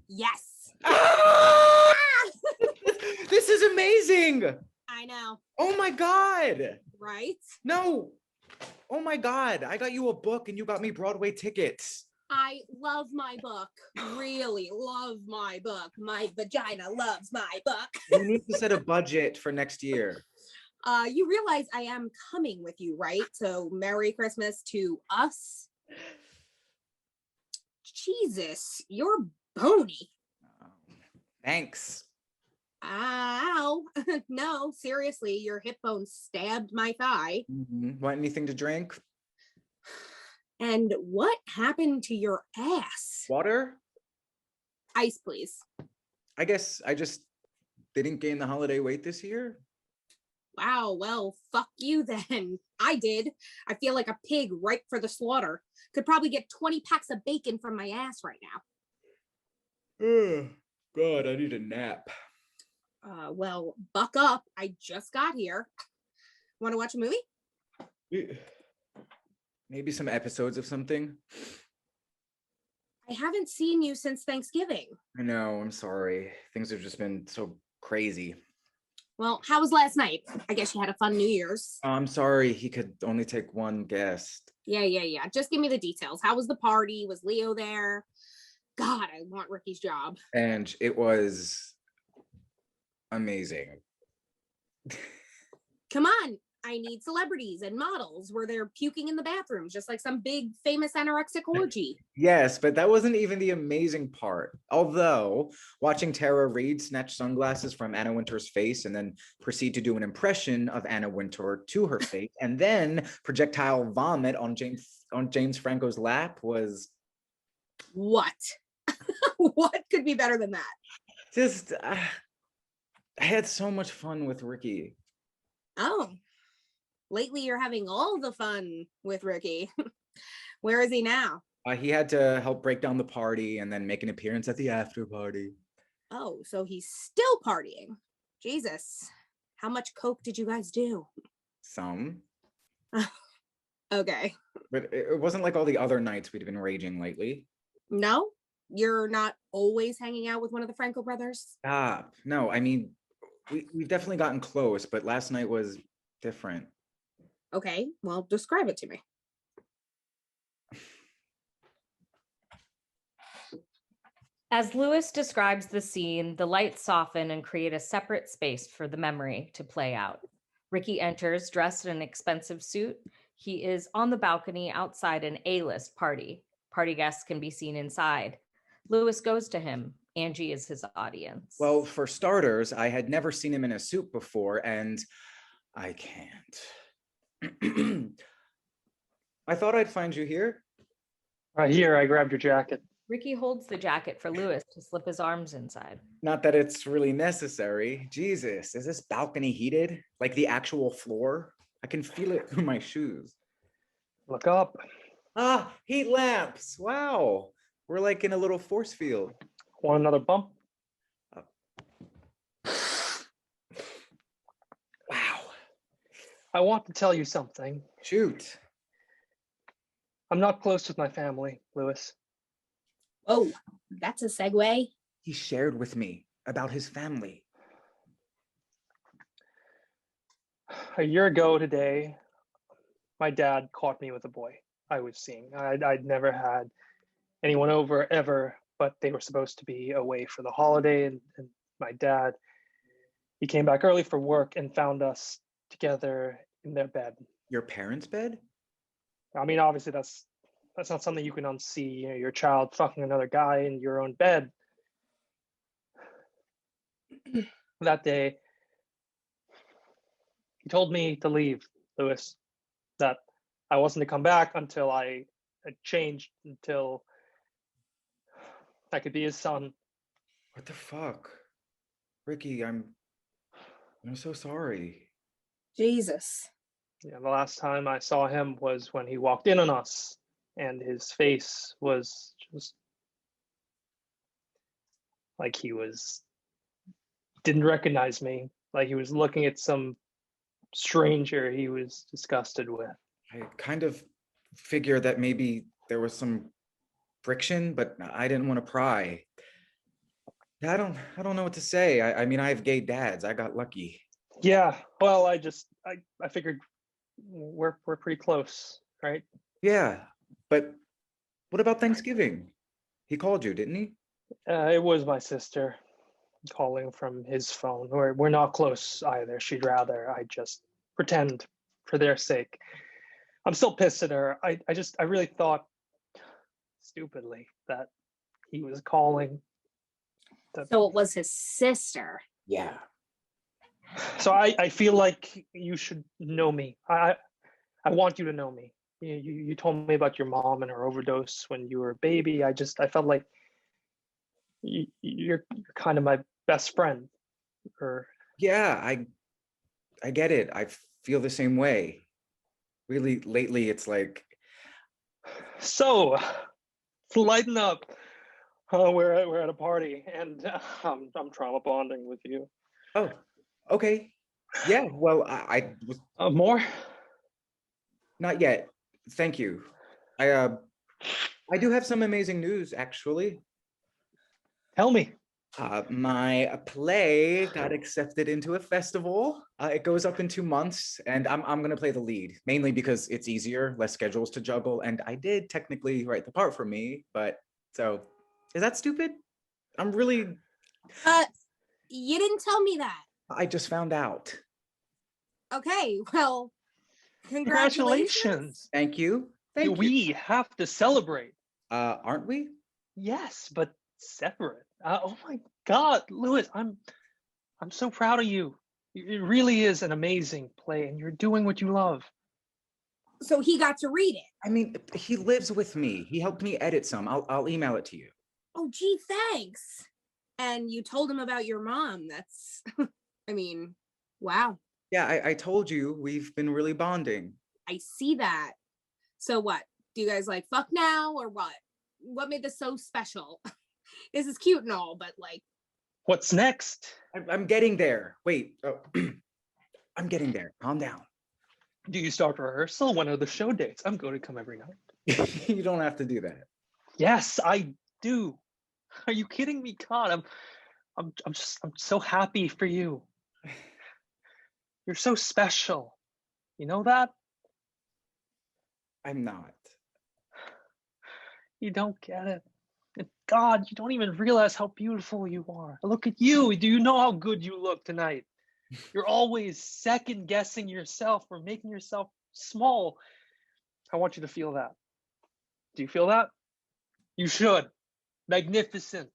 Yes. Ah! This is amazing. I know. Oh my God. Right? No. Oh my God. I got you a book and you got me Broadway tickets. I love my book. Really love my book. My vagina loves my book. We need to set a budget for next year. You realize I am coming with you, right? So Merry Christmas to us. Jesus, you're bony. Thanks. Ow. No, seriously, your hip bone stabbed my thigh. Want anything to drink? And what happened to your ass? Water? Ice, please. I guess I just didn't gain the holiday weight this year. Wow, well, fuck you then. I did. I feel like a pig ripe for the slaughter. Could probably get 20 packs of bacon from my ass right now. God, I need a nap. Well, buck up. I just got here. Want to watch a movie? Maybe some episodes of something. I haven't seen you since Thanksgiving. I know, I'm sorry. Things have just been so crazy. Well, how was last night? I guess you had a fun New Year's. I'm sorry, he could only take one guest. Yeah. Just give me the details. How was the party? Was Leo there? God, I want Ricky's job. And it was amazing. Come on. I need celebrities and models where they're puking in the bathrooms, just like some big famous anorexic orgy. Yes, but that wasn't even the amazing part. Although, watching Tara Reid snatch sunglasses from Anna Wintour's face and then proceed to do an impression of Anna Wintour to her face and then projectile vomit on James Franco's lap was... What? What could be better than that? Just, I had so much fun with Ricky. Oh. Lately, you're having all the fun with Ricky. Where is he now? He had to help break down the party and then make an appearance at the after party. Oh, so he's still partying. Jesus. How much coke did you guys do? Some. Okay. But it wasn't like all the other nights we'd been raging lately. No? You're not always hanging out with one of the Franco brothers? No, I mean, we've definitely gotten close, but last night was different. Okay, well, describe it to me. As Lewis describes the scene, the lights soften and create a separate space for the memory to play out. Ricky enters dressed in an expensive suit. He is on the balcony outside an A-list party. Party guests can be seen inside. Lewis goes to him. Angie is his audience. Well, for starters, I had never seen him in a suit before, and I can't. I thought I'd find you here. Right here, I grabbed your jacket. Ricky holds the jacket for Lewis to slip his arms inside. Not that it's really necessary. Jesus, is this balcony heated? Like the actual floor? I can feel it through my shoes. Look up. Heat lamps. Wow. We're like in a little force field. Want another bump? Wow. I want to tell you something. Shoot. I'm not close with my family, Lewis. Oh, that's a segue. He shared with me about his family. A year ago today, my dad caught me with a boy I was seeing. I'd never had anyone over ever, but they were supposed to be away for the holiday, and my dad, he came back early for work and found us together in their bed. Your parents' bed? I mean, obviously that's not something you can unsee. You know, your child fucking another guy in your own bed. That day, he told me to leave, Lewis, that I wasn't to come back until I had changed, until I could be his son. What the fuck? Ricky, I'm so sorry. Jesus. Yeah, the last time I saw him was when he walked in on us, and his face was just like he didn't recognize me, like he was looking at some stranger he was disgusted with. I kind of figured that maybe there was some friction, but I didn't want to pry. I don't know what to say. I mean, I have gay dads. I got lucky. Yeah, well, I figured we're pretty close, right? Yeah, but what about Thanksgiving? He called you, didn't he? It was my sister calling from his phone. We're not close either. She'd rather I just pretend for their sake. I'm still pissed at her. I really thought stupidly that he was calling. So it was his sister. Yeah. So I feel like you should know me. I want you to know me. You told me about your mom and her overdose when you were a baby. I felt like you're kind of my best friend. Or yeah, I get it. I feel the same way. Really, lately, it's like. So, lighten up. We're at a party, and I'm trauma bonding with you. Oh, okay. Yeah. Well, I was. More? Not yet. Thank you. I do have some amazing news, actually. Tell me. My play got accepted into a festival. It goes up in 2 months, and I'm gonna play the lead, mainly because it's easier, less schedules to juggle, and I did technically write the part for me, but so is that stupid? I'm really. You didn't tell me that. I just found out. Okay, well, congratulations. Thank you. Thank you. We have to celebrate. Aren't we? Yes, but separate. Oh my God, Louis, I'm so proud of you. It really is an amazing play, and you're doing what you love. So he got to read it. I mean, he lives with me. He helped me edit some. I'll email it to you. Oh, gee, thanks. And you told him about your mom. That's, I mean, wow. Yeah, I told you we've been really bonding. I see that. So what? Do you guys like fuck now or what? What made this so special? This is cute and all, but like. What's next? I'm getting there. Wait. Oh, I'm getting there. Calm down. Do you start rehearsal? When are the show dates? I'm going to come every night. You don't have to do that. Yes, I do. Are you kidding me? God, I'm so happy for you. You're so special. You know that? I'm not. You don't get it. And God, you don't even realize how beautiful you are. Look at you. Do you know how good you look tonight? You're always second guessing yourself or making yourself small. I want you to feel that. Do you feel that? You should. Magnificent,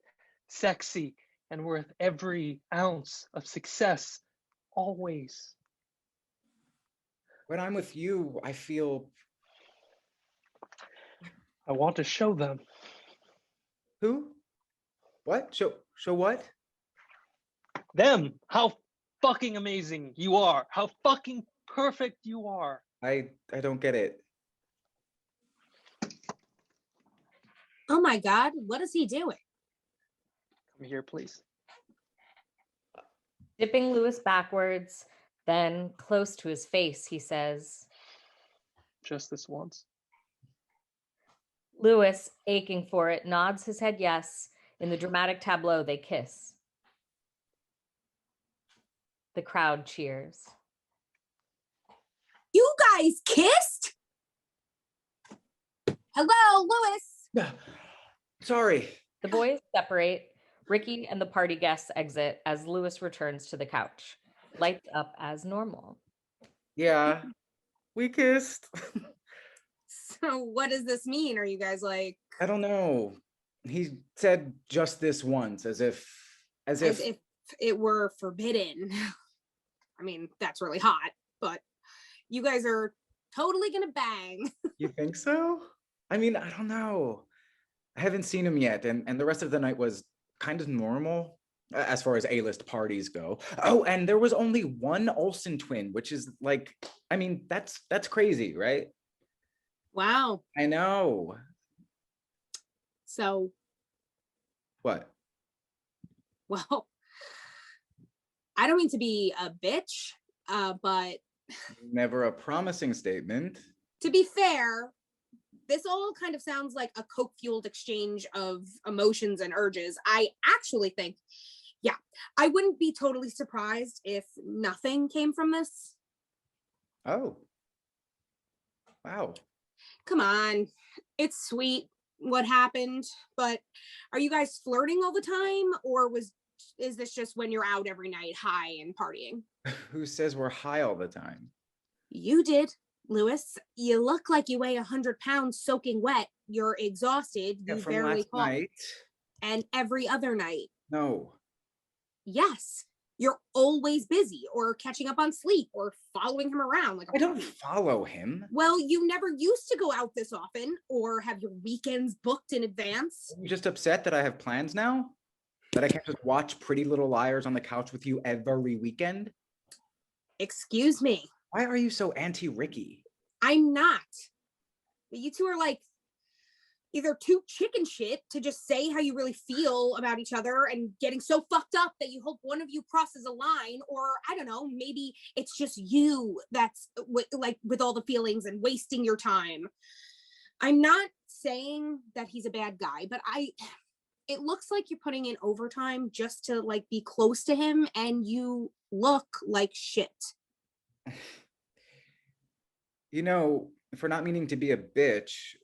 sexy, and worth every ounce of success. Always. When I'm with you, I feel. I want to show them. Who? What? Show what? Them. How fucking amazing you are. How fucking perfect you are. I don't get it. Oh my God, what is he doing? Come here, please. Dipping Louis backwards, then close to his face, he says, just this once. Louis, aching for it, nods his head yes. In the dramatic tableau, they kiss. The crowd cheers. You guys kissed? Hello, Louis. Sorry. The boys separate. Ricky and the party guests exit as Louis returns to the couch. Lights up as normal. Yeah, we kissed. So what does this mean? Are you guys like? I don't know. He said just this once, as if it were forbidden. I mean, that's really hot, but you guys are totally gonna bang. You think so? I mean, I don't know. I haven't seen him yet, and the rest of the night was kind of normal as far as A-list parties go. Oh, and there was only one Olsen twin, which is like, I mean, that's crazy, right? Wow. I know. So What? Well, I don't mean to be a bitch, but Never a promising statement. to be fair, this all kind of sounds like a coke-fueled exchange of emotions and urges. I actually think, yeah, I wouldn't be totally surprised if nothing came from this. Oh. Wow. Come on, it's sweet what happened, but are you guys flirting all the time, or is this just when you're out every night high and partying? Who says we're high all the time? You did, Lewis. You look like you weigh 100 pounds soaking wet. You're exhausted. Yeah, You from barely last call. night. And every other night. No. Yes. You're always busy or catching up on sleep or following him around like a I don't puppy. follow him. Well, you never used to go out this often or have your weekends booked in advance. Are you just upset that I have plans now? That I can't just watch Pretty Little Liars on the couch with you every weekend? Excuse me. Why are you so anti-Ricky? I'm not. But you two are like either too chicken shit to just say how you really feel about each other and getting so fucked up that you hope one of you crosses a line, or I don't know, maybe it's just you that's with all the feelings and wasting your time. I'm not saying that he's a bad guy, but it looks like you're putting in overtime just to like be close to him, and you look like shit. You know, for not meaning to be a bitch,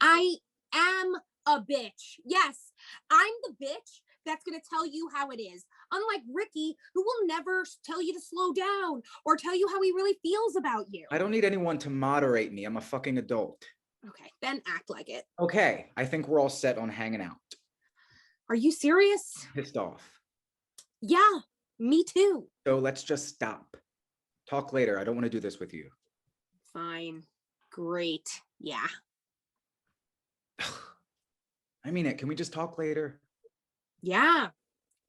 I am a bitch. Yes, I'm the bitch that's going to tell you how it is. Unlike Ricky, who will never tell you to slow down or tell you how he really feels about you. I don't need anyone to moderate me. I'm a fucking adult. Okay, then act like it. Okay, I think we're all set on hanging out. Are you serious? Pissed off. Yeah, me too. So let's just stop. Talk later. I don't want to do this with you. Fine. Great. Yeah. I mean it. Can we just talk later? Yeah.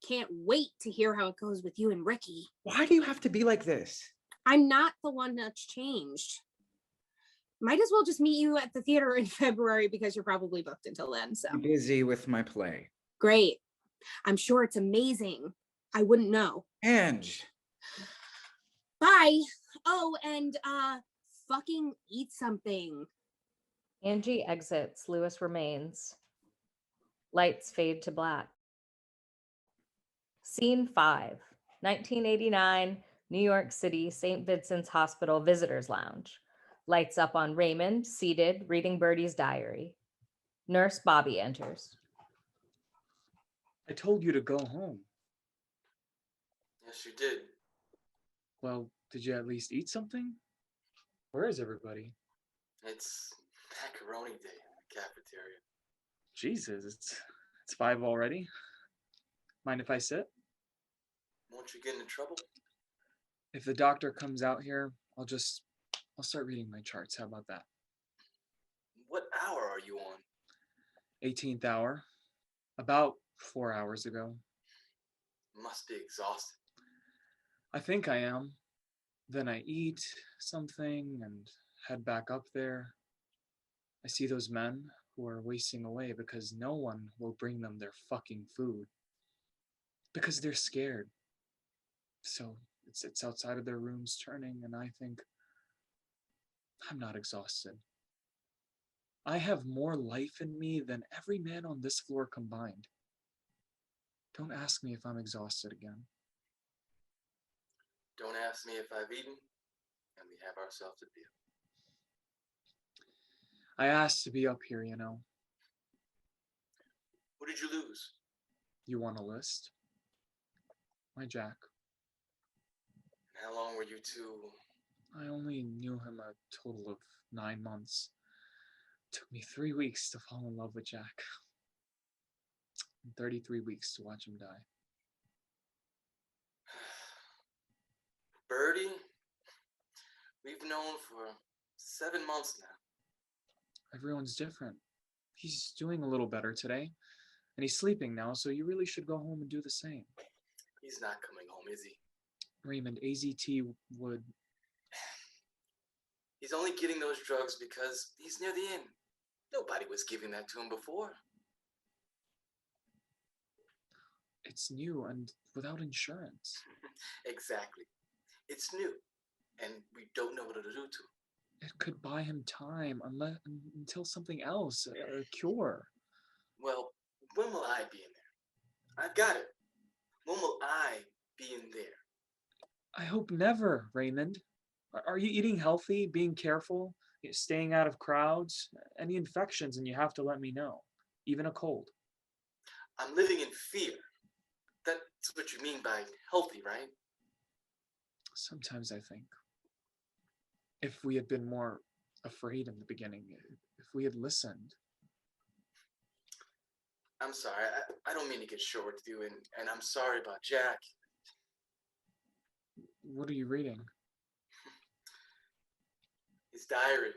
Can't wait to hear how it goes with you and Ricky. Why do you have to be like this? I'm not the one that's changed. Might as well just meet you at the theater in February because you're probably booked until then. So I'm busy with my play. great. I'm sure it's amazing. I wouldn't know. Ange. Bye. Oh, and fucking eat something. Angie exits. Lewis remains. Lights fade to black. Scene 5, 1989, New York City, St. Vincent's Hospital Visitors Lounge. Lights up on Raymond, seated, reading Birdie's diary. Nurse Bobby enters. I told you to go home. Yes, you did. Well, did you at least eat something? Where is everybody? It's macaroni day in the cafeteria. Jesus, it's 5 already. Mind if I sit? Won't you get into trouble? If the doctor comes out here, I'll start reading my charts. How about that? What hour are you on? 18th hour. About 4 hours ago. Must be exhausted. I think I am. Then I eat something and head back up there. I see those men who are wasting away because no one will bring them their fucking food. Because they're scared. So it's outside of their rooms turning, and I think, I'm not exhausted. I have more life in me than every man on this floor combined. Don't ask me if I'm exhausted again. Don't ask me if I've eaten, and we have ourselves a deal. I asked to be up here, you know. What did you lose? You want a list? My Jack. How long were you two? I only knew him a total of 9 months. It took me 3 weeks to fall in love with Jack. And 33 weeks to watch him die. Birdie? We've known for 7 months now. Everyone's different. He's doing a little better today. And he's sleeping now, so you really should go home and do the same. He's not coming home, is he? Raymond, AZT would... He's only getting those drugs because he's near the end. Nobody was giving that to him before. It's new and without insurance. Exactly. It's new, and we don't know what to do to him. It could buy him time until something else, a cure. Well, when will I be in there? I've got it. When will I be in there? I hope never, Raymond. Are you eating healthy, being careful, staying out of crowds? Any infections, and you have to let me know, even a cold. I'm living in fear. That's what you mean by healthy, right? Sometimes I think if we had been more afraid in the beginning, if we had listened. I'm sorry. I don't mean to get short with you, and I'm sorry about Jack. What are you reading? His diary.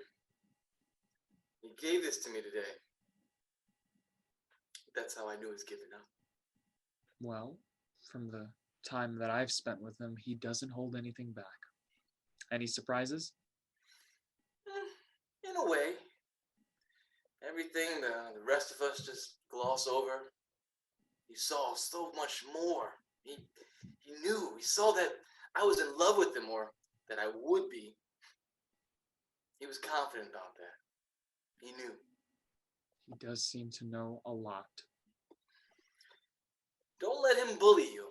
He gave this to me today. That's how I knew he was giving up. Well, from the time that I've spent with him, he doesn't hold anything back. Any surprises? In a way. Everything the rest of us just gloss over. He saw so much more. He knew. He saw that I was in love with him, or that I would be. He was confident about that. He knew. He does seem to know a lot. Don't let him bully you.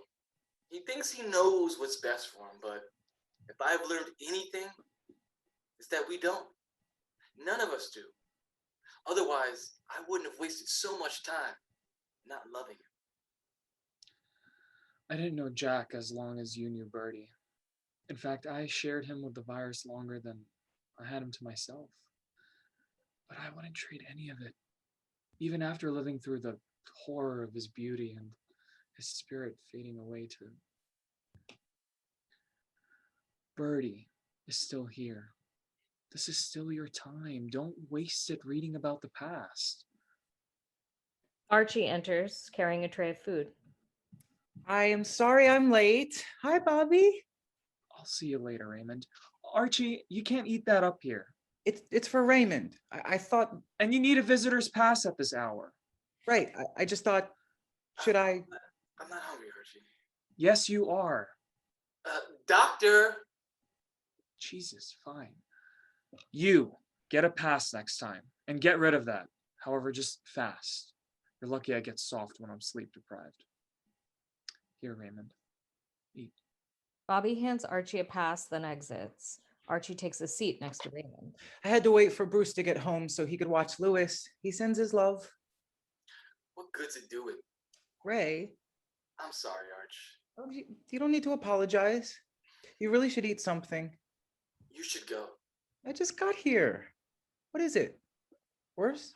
He thinks he knows what's best for him, but if I've learned anything, it's that we don't. None of us do. Otherwise, I wouldn't have wasted so much time not loving him. I didn't know Jack as long as you knew Birdie. In fact, I shared him with the virus longer than I had him to myself. But I wouldn't trade any of it, even after living through the horror of his beauty and his spirit fading away to... Birdie is still here. This is still your time. Don't waste it reading about the past. Archie enters, carrying a tray of food. I am sorry I'm late. Hi, Bobby. I'll see you later, Raymond. Archie, you can't eat that up here. It's for Raymond. I thought... And you need a visitor's pass at this hour. Right. I just thought, should I... I'm not hungry, Archie. Yes, you are. Doctor! Jesus, fine. You get a pass next time and get rid of that. However, just fast. You're lucky I get soft when I'm sleep deprived. Here, Raymond. Eat. Bobby hands Archie a pass, then exits. Archie takes a seat next to Raymond. I had to wait for Bruce to get home so he could watch Lewis. He sends his love. What good's it doing? Ray. I'm sorry, Arch. Oh, you don't need to apologize. You really should eat something. You should go. I just got here. What is it? Worse?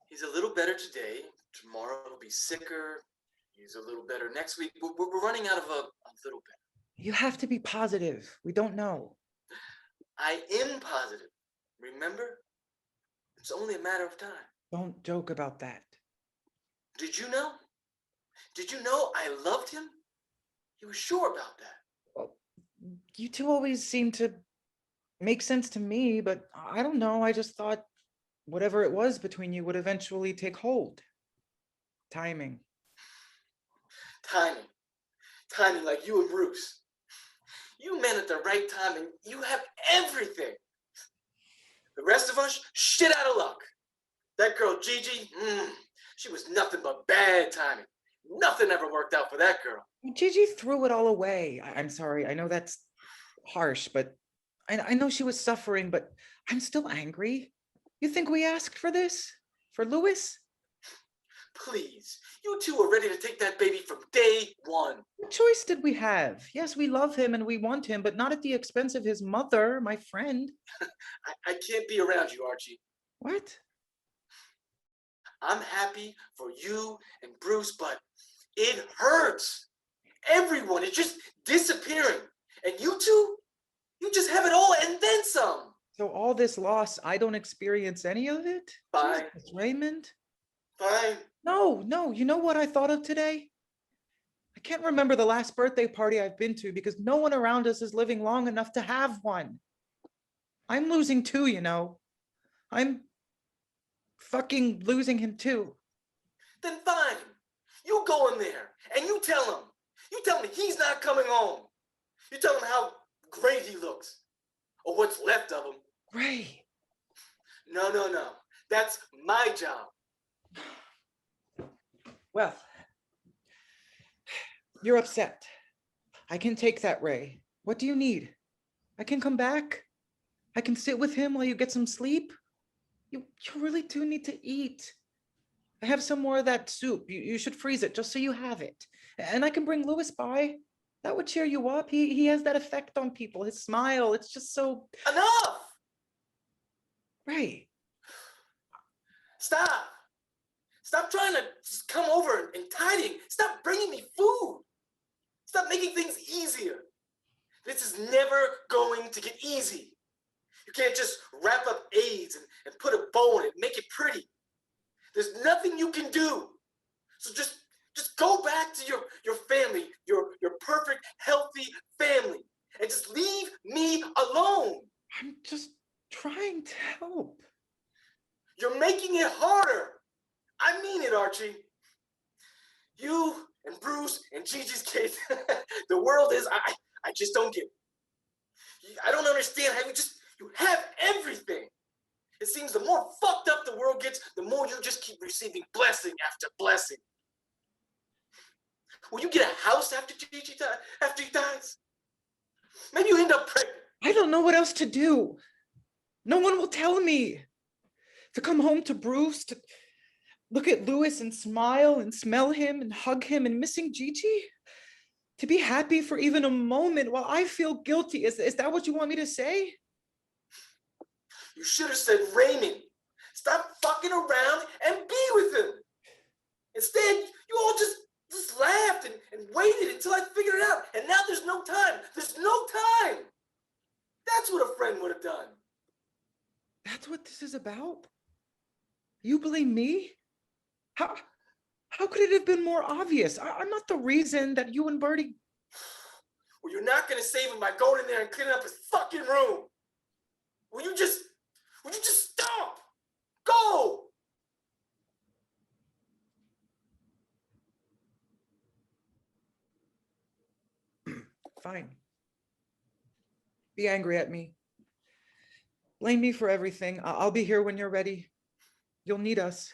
He's a little better today. Tomorrow he'll be sicker. He's a little better next week. We're running out of a little bit. You have to be positive. We don't know. I am positive. Remember? It's only a matter of time. Don't joke about that. Did you know? Did you know I loved him? He was sure about that. Well, you two always seem to make sense to me, but I don't know. I just thought whatever it was between you would eventually take hold. Timing. Timing like you and Bruce. You men at the right time, and you have everything. The rest of us, shit out of luck. That girl Gigi, she was nothing but bad timing. Nothing ever worked out for that girl. Gigi threw it all away. I'm sorry. I know that's harsh, but I know she was suffering, but I'm still angry. You think we asked for this? For Lewis? Please, you two are ready to take that baby from day one. What choice did we have? Yes, we love him and we want him, but not at the expense of his mother, my friend. I can't be around you, Archie. What? I'm happy for you and Bruce, but it hurts. Everyone is just disappearing. And you two, you just have it all and then some. So all this loss, I don't experience any of it? Fine. Jesus, Raymond? Fine. No, you know what I thought of today? I can't remember the last birthday party I've been to because no one around us is living long enough to have one. I'm losing too, you know. I'm fucking losing him too. Then fine. You go in there and you tell him he's not coming home. You tell him how great he looks, or what's left of him. Ray. No. That's my job. Well, you're upset. I can take that, Ray. What do you need? I can come back. I can sit with him while you get some sleep. You really do need to eat. I have some more of that soup. You should freeze it just so you have it. And I can bring Lewis by. That would cheer you up. He has that effect on people. His smile, it's just so... Enough! Ray. Stop. Stop trying to just come over and tidying. Stop bringing me food. Stop making things easier. This is never going to get easy. You can't just wrap up AIDS and put a bow on it, make it pretty. There's nothing you can do. So just go back to your family, your perfect, healthy family, and just leave me alone. I'm just trying to help. You're making it harder. I mean it, Archie. You and Bruce and Gigi's kids, the world is, I just don't get it. I don't understand how you have everything. It seems the more fucked up the world gets, the more you just keep receiving blessing after blessing. Will you get a house after Gigi after he dies? Maybe you end up pregnant. I don't know what else to do. No one will tell me. To come home to Bruce, to look at Lewis and smile and smell him and hug him and missing Gigi? To be happy for even a moment while I feel guilty. Is that what you want me to say? You should have said Raymond. Stop fucking around and be with him. Instead, you all just laughed and waited until I figured it out. And now there's no time. There's no time. That's what a friend would have done. That's what this is about? You blame me? How could it have been more obvious? I'm not the reason that you and Birdie... Well, you're not going to save him by going in there and cleaning up his fucking room. Will you just stop? Go! Fine. Be angry at me. Blame me for everything. I'll be here when you're ready. You'll need us.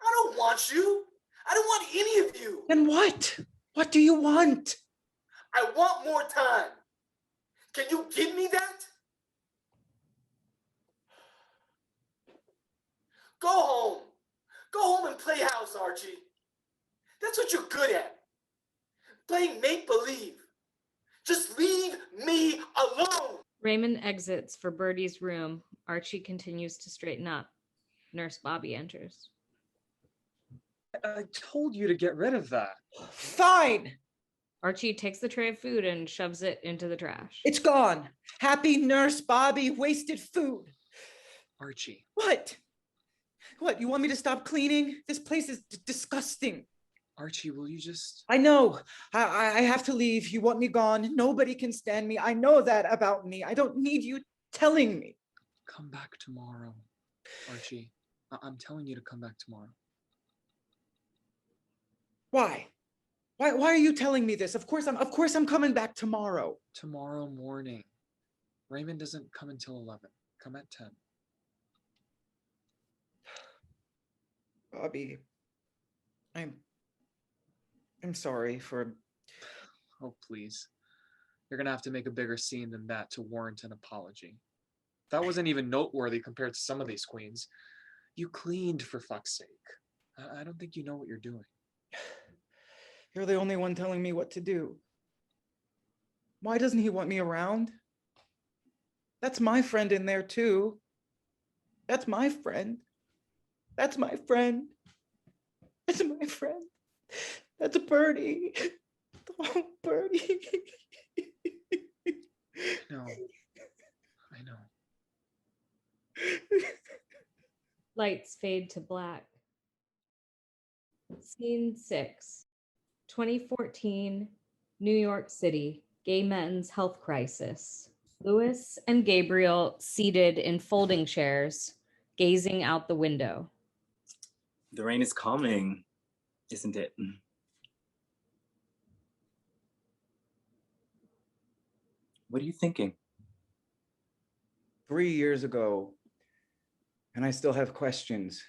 I don't want you. I don't want any of you. Then what? What do you want? I want more time. Can you give me that? Go home. Go home and play house, Archie. That's what you're good at. Playing make-believe. Just leave me alone. Raymond exits for Birdie's room. Archie continues to straighten up. Nurse Bobby enters. I told you to get rid of that. Fine. Archie takes the tray of food and shoves it into the trash. It's gone. Happy Nurse Bobby wasted food. Archie. What? What, you want me to stop cleaning? This place is disgusting. Archie, will you just... I know. I have to leave. You want me gone. Nobody can stand me. I know that about me. I don't need you telling me. Come back tomorrow, Archie. I'm telling you to come back tomorrow. Why? Why are you telling me this? Of course I'm coming back tomorrow. Tomorrow morning. Raymond doesn't come until 11. Come at 10. Bobby, I'm sorry for... Oh, please. You're gonna have to make a bigger scene than that to warrant an apology. That wasn't even noteworthy compared to some of these queens. You cleaned, for fuck's sake. I don't think you know what you're doing. You're the only one telling me what to do. Why doesn't he want me around? That's my friend in there too. That's my friend. That's my friend. That's my friend. That's Birdie. Oh, Birdie. No. I know. Lights fade to black. Scene 6. 2014, New York City. Gay men's health crisis. Lewis and Gabriel seated in folding chairs, gazing out the window. The rain is coming. isn't it? What are you thinking? 3 years ago, and I still have questions.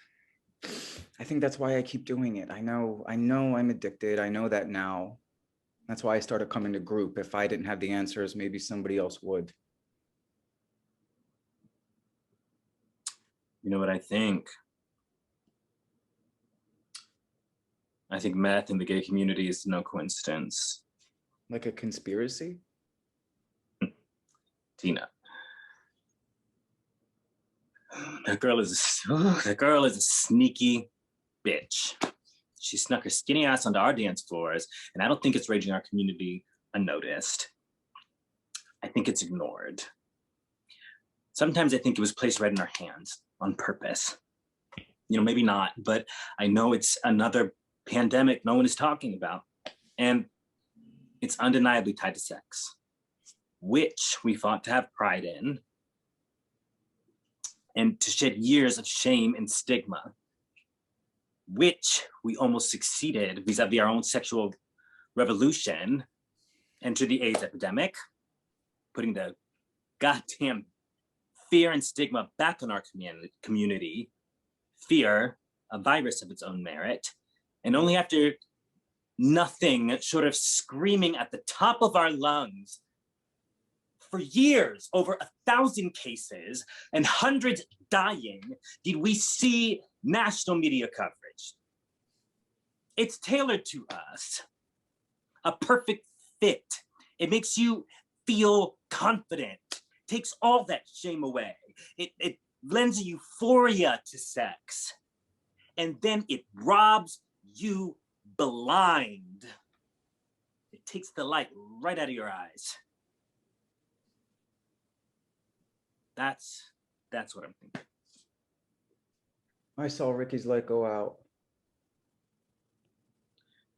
I think that's why I keep doing it. I know I'm addicted. I know that now. That's why I started coming to group. If I didn't have the answers, maybe somebody else would. You know what I think? I think meth in the gay community is no coincidence. Like a conspiracy? Tina. That girl is a sneaky bitch. She snuck her skinny ass onto our dance floors, and I don't think it's raging our community unnoticed. I think it's ignored. Sometimes I think it was placed right in our hands on purpose. You know, maybe not, but I know it's another pandemic no one is talking about. And it's undeniably tied to sex, which we fought to have pride in, and to shed years of shame and stigma, which we almost succeeded vis-a-vis our own sexual revolution. Enter the AIDS epidemic, putting the goddamn fear and stigma back on our community. Fear, a virus of its own merit. And only after nothing short of screaming at the top of our lungs for years, over 1,000 cases and hundreds dying, did we see national media coverage. It's tailored to us, a perfect fit. It makes you feel confident, takes all that shame away. It lends a euphoria to sex, and then it robs you blind. It takes the light right out of your eyes. That's what I'm thinking. I saw Ricky's light go out.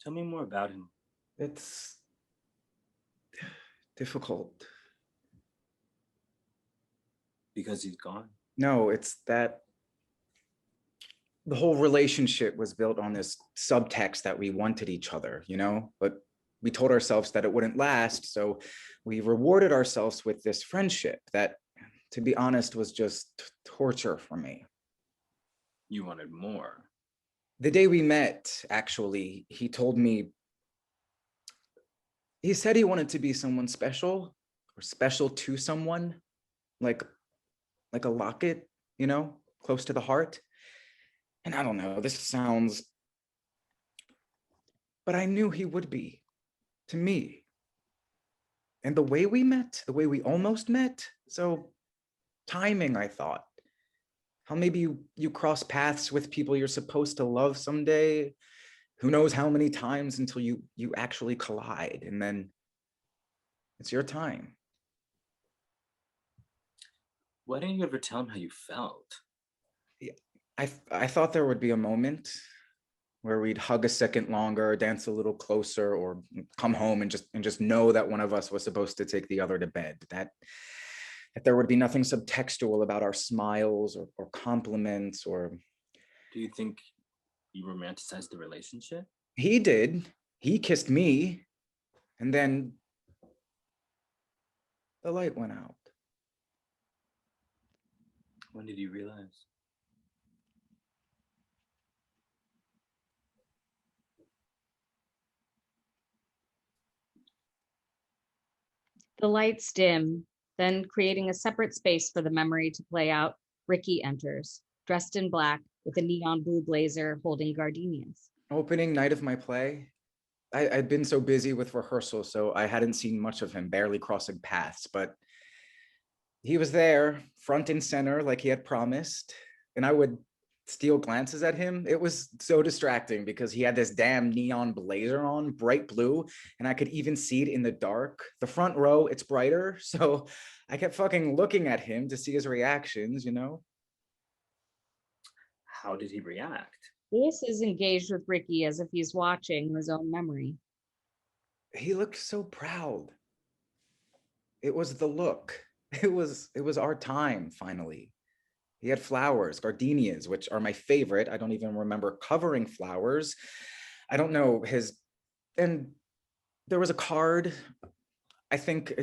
Tell me more about him. It's difficult. Because he's gone? No, it's that the whole relationship was built on this subtext that we wanted each other, you know? But we told ourselves that it wouldn't last, so we rewarded ourselves with this friendship that, to be honest, was just torture for me. You wanted more. The day we met, actually, he told me, he said he wanted to be someone special or special to someone, like a locket, you know, close to the heart. And I don't know, this sounds, but I knew he would be to me. And the way we met, the way we almost met, so timing, I thought. How maybe you cross paths with people you're supposed to love someday. Who knows how many times until you actually collide, and then it's your time. Why didn't you ever tell him how you felt? Yeah, I thought there would be a moment where we'd hug a second longer, dance a little closer, or come home and just know that one of us was supposed to take the other to bed. That there would be nothing subtextual about our smiles or compliments or. Do you think you romanticized the relationship? He did. He kissed me, and then the light went out. When did you realize? The lights dim, then creating a separate space for the memory to play out, Ricky enters, dressed in black with a neon blue blazer holding gardenias. Opening night of my play, I'd been so busy with rehearsal, so I hadn't seen much of him, barely crossing paths, but he was there, front and center, like he had promised, and I would steal glances at him. It was so distracting because he had this damn neon blazer on, bright blue, and I could even see it in the dark. The front row, it's brighter, so I kept fucking looking at him to see his reactions, you know? How did he react? Lewis is engaged with Ricky as if he's watching his own memory. He looked so proud. It was the look. It was our time, finally. He had flowers, gardenias, which are my favorite. I don't even remember covering flowers. I don't know, and there was a card, I think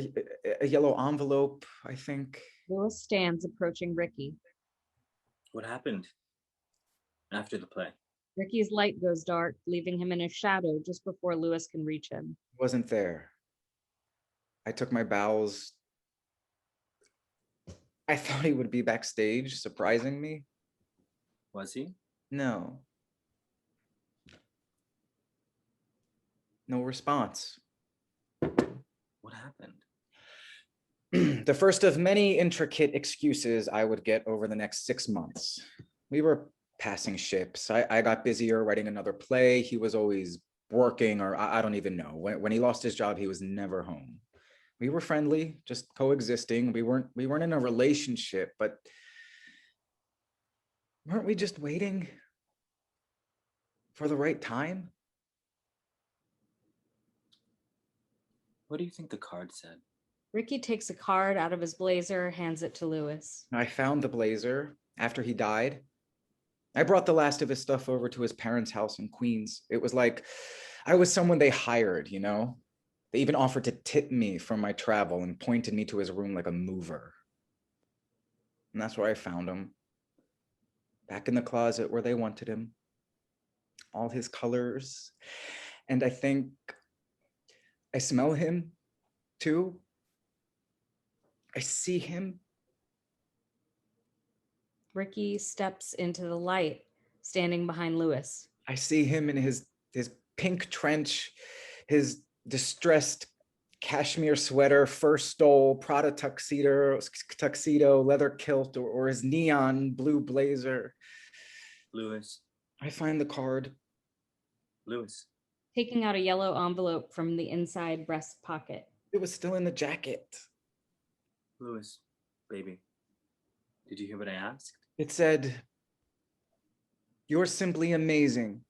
a yellow envelope, I think. Lewis stands approaching Ricky. What happened after the play? Ricky's light goes dark, leaving him in a shadow just before Lewis can reach him. Wasn't there. I took my bows. I thought he would be backstage surprising me. Was he? No. No response. What happened? The first of many intricate excuses I would get over the next 6 months. We were passing ships. I got busier writing another play. He was always working, or I don't even know. When he lost his job, he was never home. We were friendly, just coexisting. We weren't in a relationship, but weren't we just waiting for the right time? What do you think the card said? Ricky takes a card out of his blazer, hands it to Lewis. I found the blazer after he died. I brought the last of his stuff over to his parents' house in Queens. It was like I was someone they hired, you know? They even offered to tip me from my travel and pointed me to his room like a mover. And that's where I found him. Back in the closet where they wanted him. All his colors. And I think I smell him too. I see him. Ricky steps into the light, standing behind Lewis. I see him in his pink trench, his distressed cashmere sweater, fur stole, Prada tuxedo, leather kilt, or his neon blue blazer. Lewis. I find the card. Lewis. Taking out a yellow envelope from the inside breast pocket. It was still in the jacket. Lewis, baby, did you hear what I asked? It said, "You're simply amazing,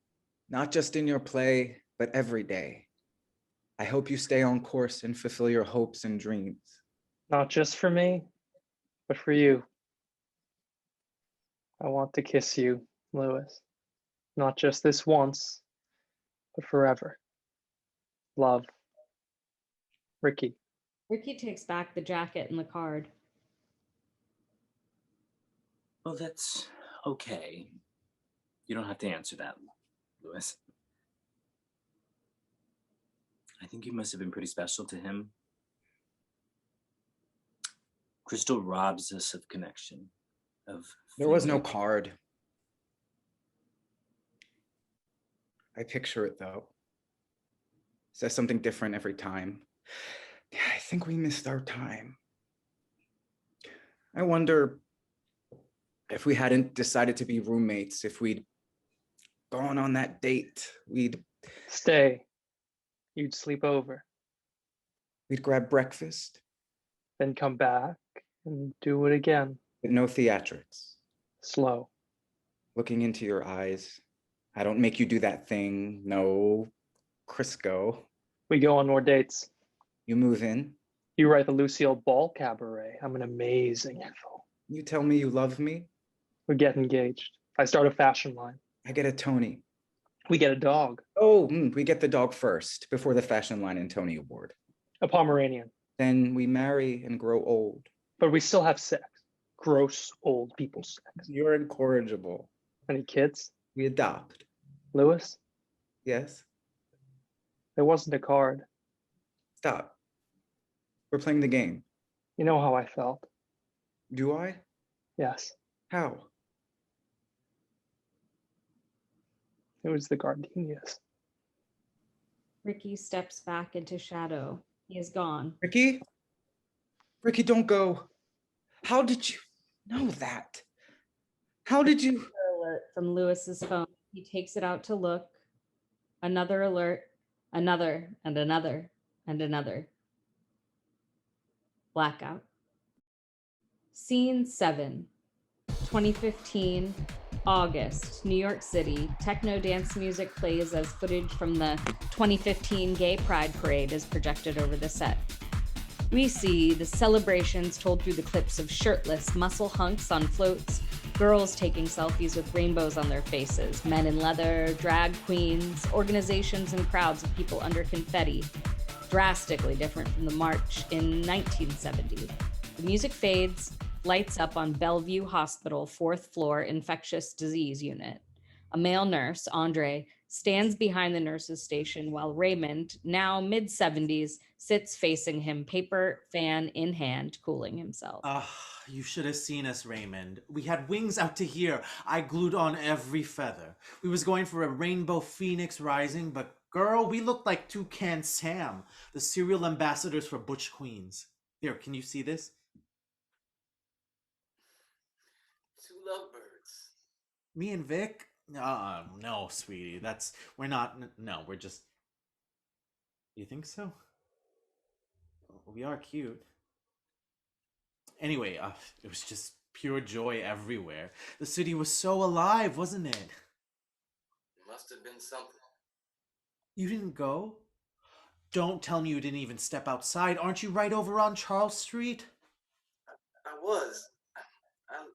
not just in your play, but every day. I hope you stay on course and fulfill your hopes and dreams." Not just for me, but for you. I want to kiss you, Lewis. Not just this once, but forever. Love. Ricky. Ricky takes back the jacket and the card. Well, that's okay. You don't have to answer that, Lewis. I think you must have been pretty special to him. Crystal robs us of connection, of There was no card. I picture it though. It says something different every time. I think we missed our time. I wonder if we hadn't decided to be roommates, if we'd gone on that date, we'd stay. You'd sleep over. We'd grab breakfast. Then come back and do it again. But no theatrics. Slow. Looking into your eyes. I don't make you do that thing. No, Crisco. We go on more dates. You move in. You write the Lucille Ball Cabaret. I'm an amazing info. You tell me you love me. We get engaged. I start a fashion line. I get a Tony. We get a dog. Oh, we get the dog first, before the fashion line and Tony Award. A Pomeranian. Then we marry and grow old. But we still have sex. Gross old people sex. You're incorrigible. Any kids? We adopt. Lewis? Yes? There wasn't a card. Stop. We're playing the game. You know how I felt. Do I? Yes. How? It was the gardenias. Ricky steps back into shadow. He is gone. Ricky? Ricky, don't go. How did you know that? How did you? Alert from Lewis's phone. He takes it out to look. Another alert. Another and another and another. Blackout. Scene 7. 2015, August, New York City. Techno dance music plays as footage from the 2015 Gay Pride Parade is projected over the set. We see the celebrations told through the clips of shirtless muscle hunks on floats, Girls taking selfies with rainbows on their faces, men in leather, drag queens, organizations and crowds of people under confetti. Drastically different from the march in 1970. The music fades, lights up on Bellevue Hospital, 4th floor infectious disease unit. A male nurse, Andre, stands behind the nurse's station while Raymond, now mid-70s, sits facing him, paper fan in hand, cooling himself. You should have seen us, Raymond. We had wings out to here. I glued on every feather. We was going for a rainbow phoenix rising, but girl, we looked like Toucan Sam, the serial ambassadors for Butch Queens. Here, can you see this? Two lovebirds. Me and Vic? No, sweetie. We're just... You think so? We are cute. Anyway, it was just pure joy everywhere. The city was so alive, wasn't it? Must have been something. You didn't go? Don't tell me you didn't even step outside. Aren't you right over on Charles Street? I was.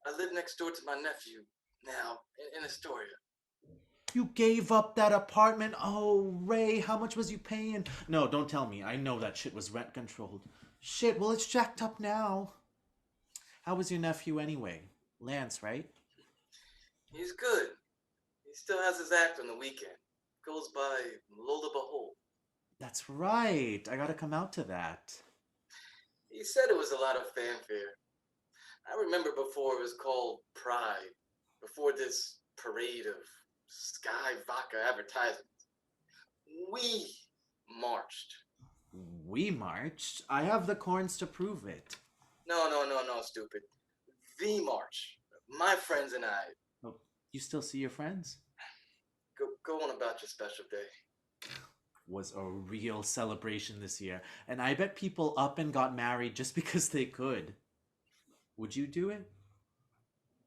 I live next door to my nephew now in Astoria. You gave up that apartment? Oh, Ray, how much was you paying? No, don't tell me. I know that shit was rent controlled. Shit, well, it's jacked up now. How was your nephew anyway? Lance, right? He's good. He still has his act on the weekend. Goes by Lola Behold. That's right. I gotta come out to that. He said it was a lot of fanfare. I remember before it was called Pride. Before this parade of Sky Vodka advertisements. We marched. We marched? I have the corns to prove it. No, stupid. The march. My friends and I. Oh, you still see your friends? Go on about your special day. Was a real celebration this year, and I bet people up and got married just because they could. Would you do it?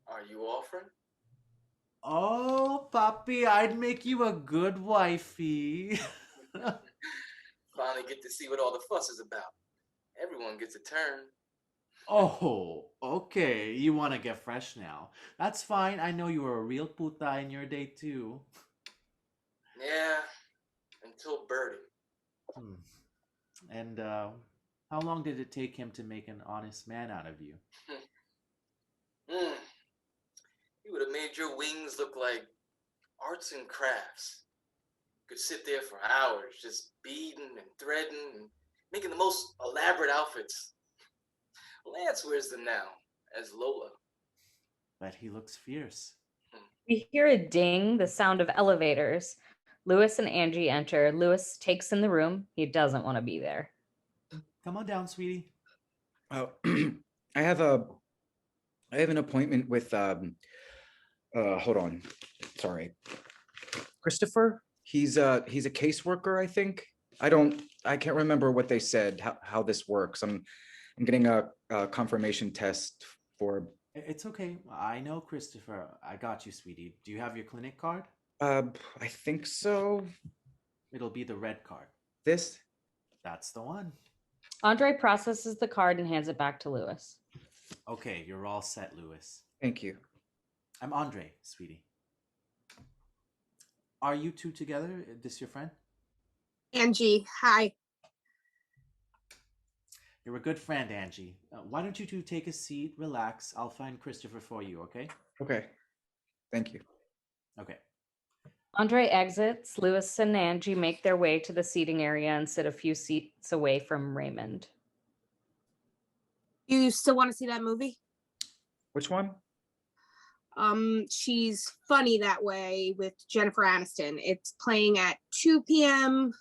Are you offering? Oh, Papi, I'd make you a good wifey. Finally get to see what all the fuss is about. Everyone gets a turn. Oh, okay. You want to get fresh now. That's fine. I know you were a real puta in your day too. Yeah, until Birdie. And how long did it take him to make an honest man out of you? He would have made your wings look like arts and crafts. Could sit there for hours just beading and threading and making the most elaborate outfits. Lance wears them now as Lola. But he looks fierce. We hear a ding, the sound of elevators. Louis and Angie enter. Louis takes in the room. He doesn't want to be there. Come on down, sweetie. Oh, I have an appointment with hold on. Sorry. Christopher? He's a caseworker, I think. I can't remember what they said, how this works. I'm getting a confirmation test for... It's okay. I know Christopher. I got you, sweetie. Do you have your clinic card? I think so. It'll be the red card. This? That's the one. Andre processes the card and hands it back to Louis. Okay, you're all set, Louis. Thank you. I'm Andre, sweetie. Are you two together? This your friend? Angie, hi. You're a good friend, Angie. Why don't you two take a seat, relax. I'll find Christopher for you, okay? Okay. Thank you. Okay. Andre exits. Louis and Angie make their way to the seating area and sit a few seats away from Raymond. You still want to see that movie? Which one? She's Funny That Way with Jennifer Aniston. It's playing at 2 p.m.,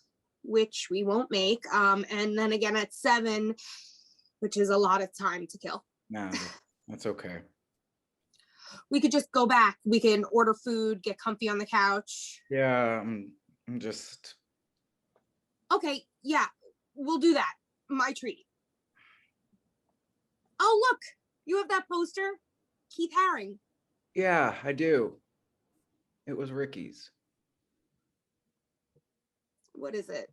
which we won't make, and then again at 7, which is a lot of time to kill. Nah, that's okay. We could just go back. We can order food, get comfy on the couch. Yeah, I'm just... Okay, yeah, we'll do that. My treat. Oh, look, you have that poster? Keith Haring. Yeah, I do. It was Ricky's. What is it?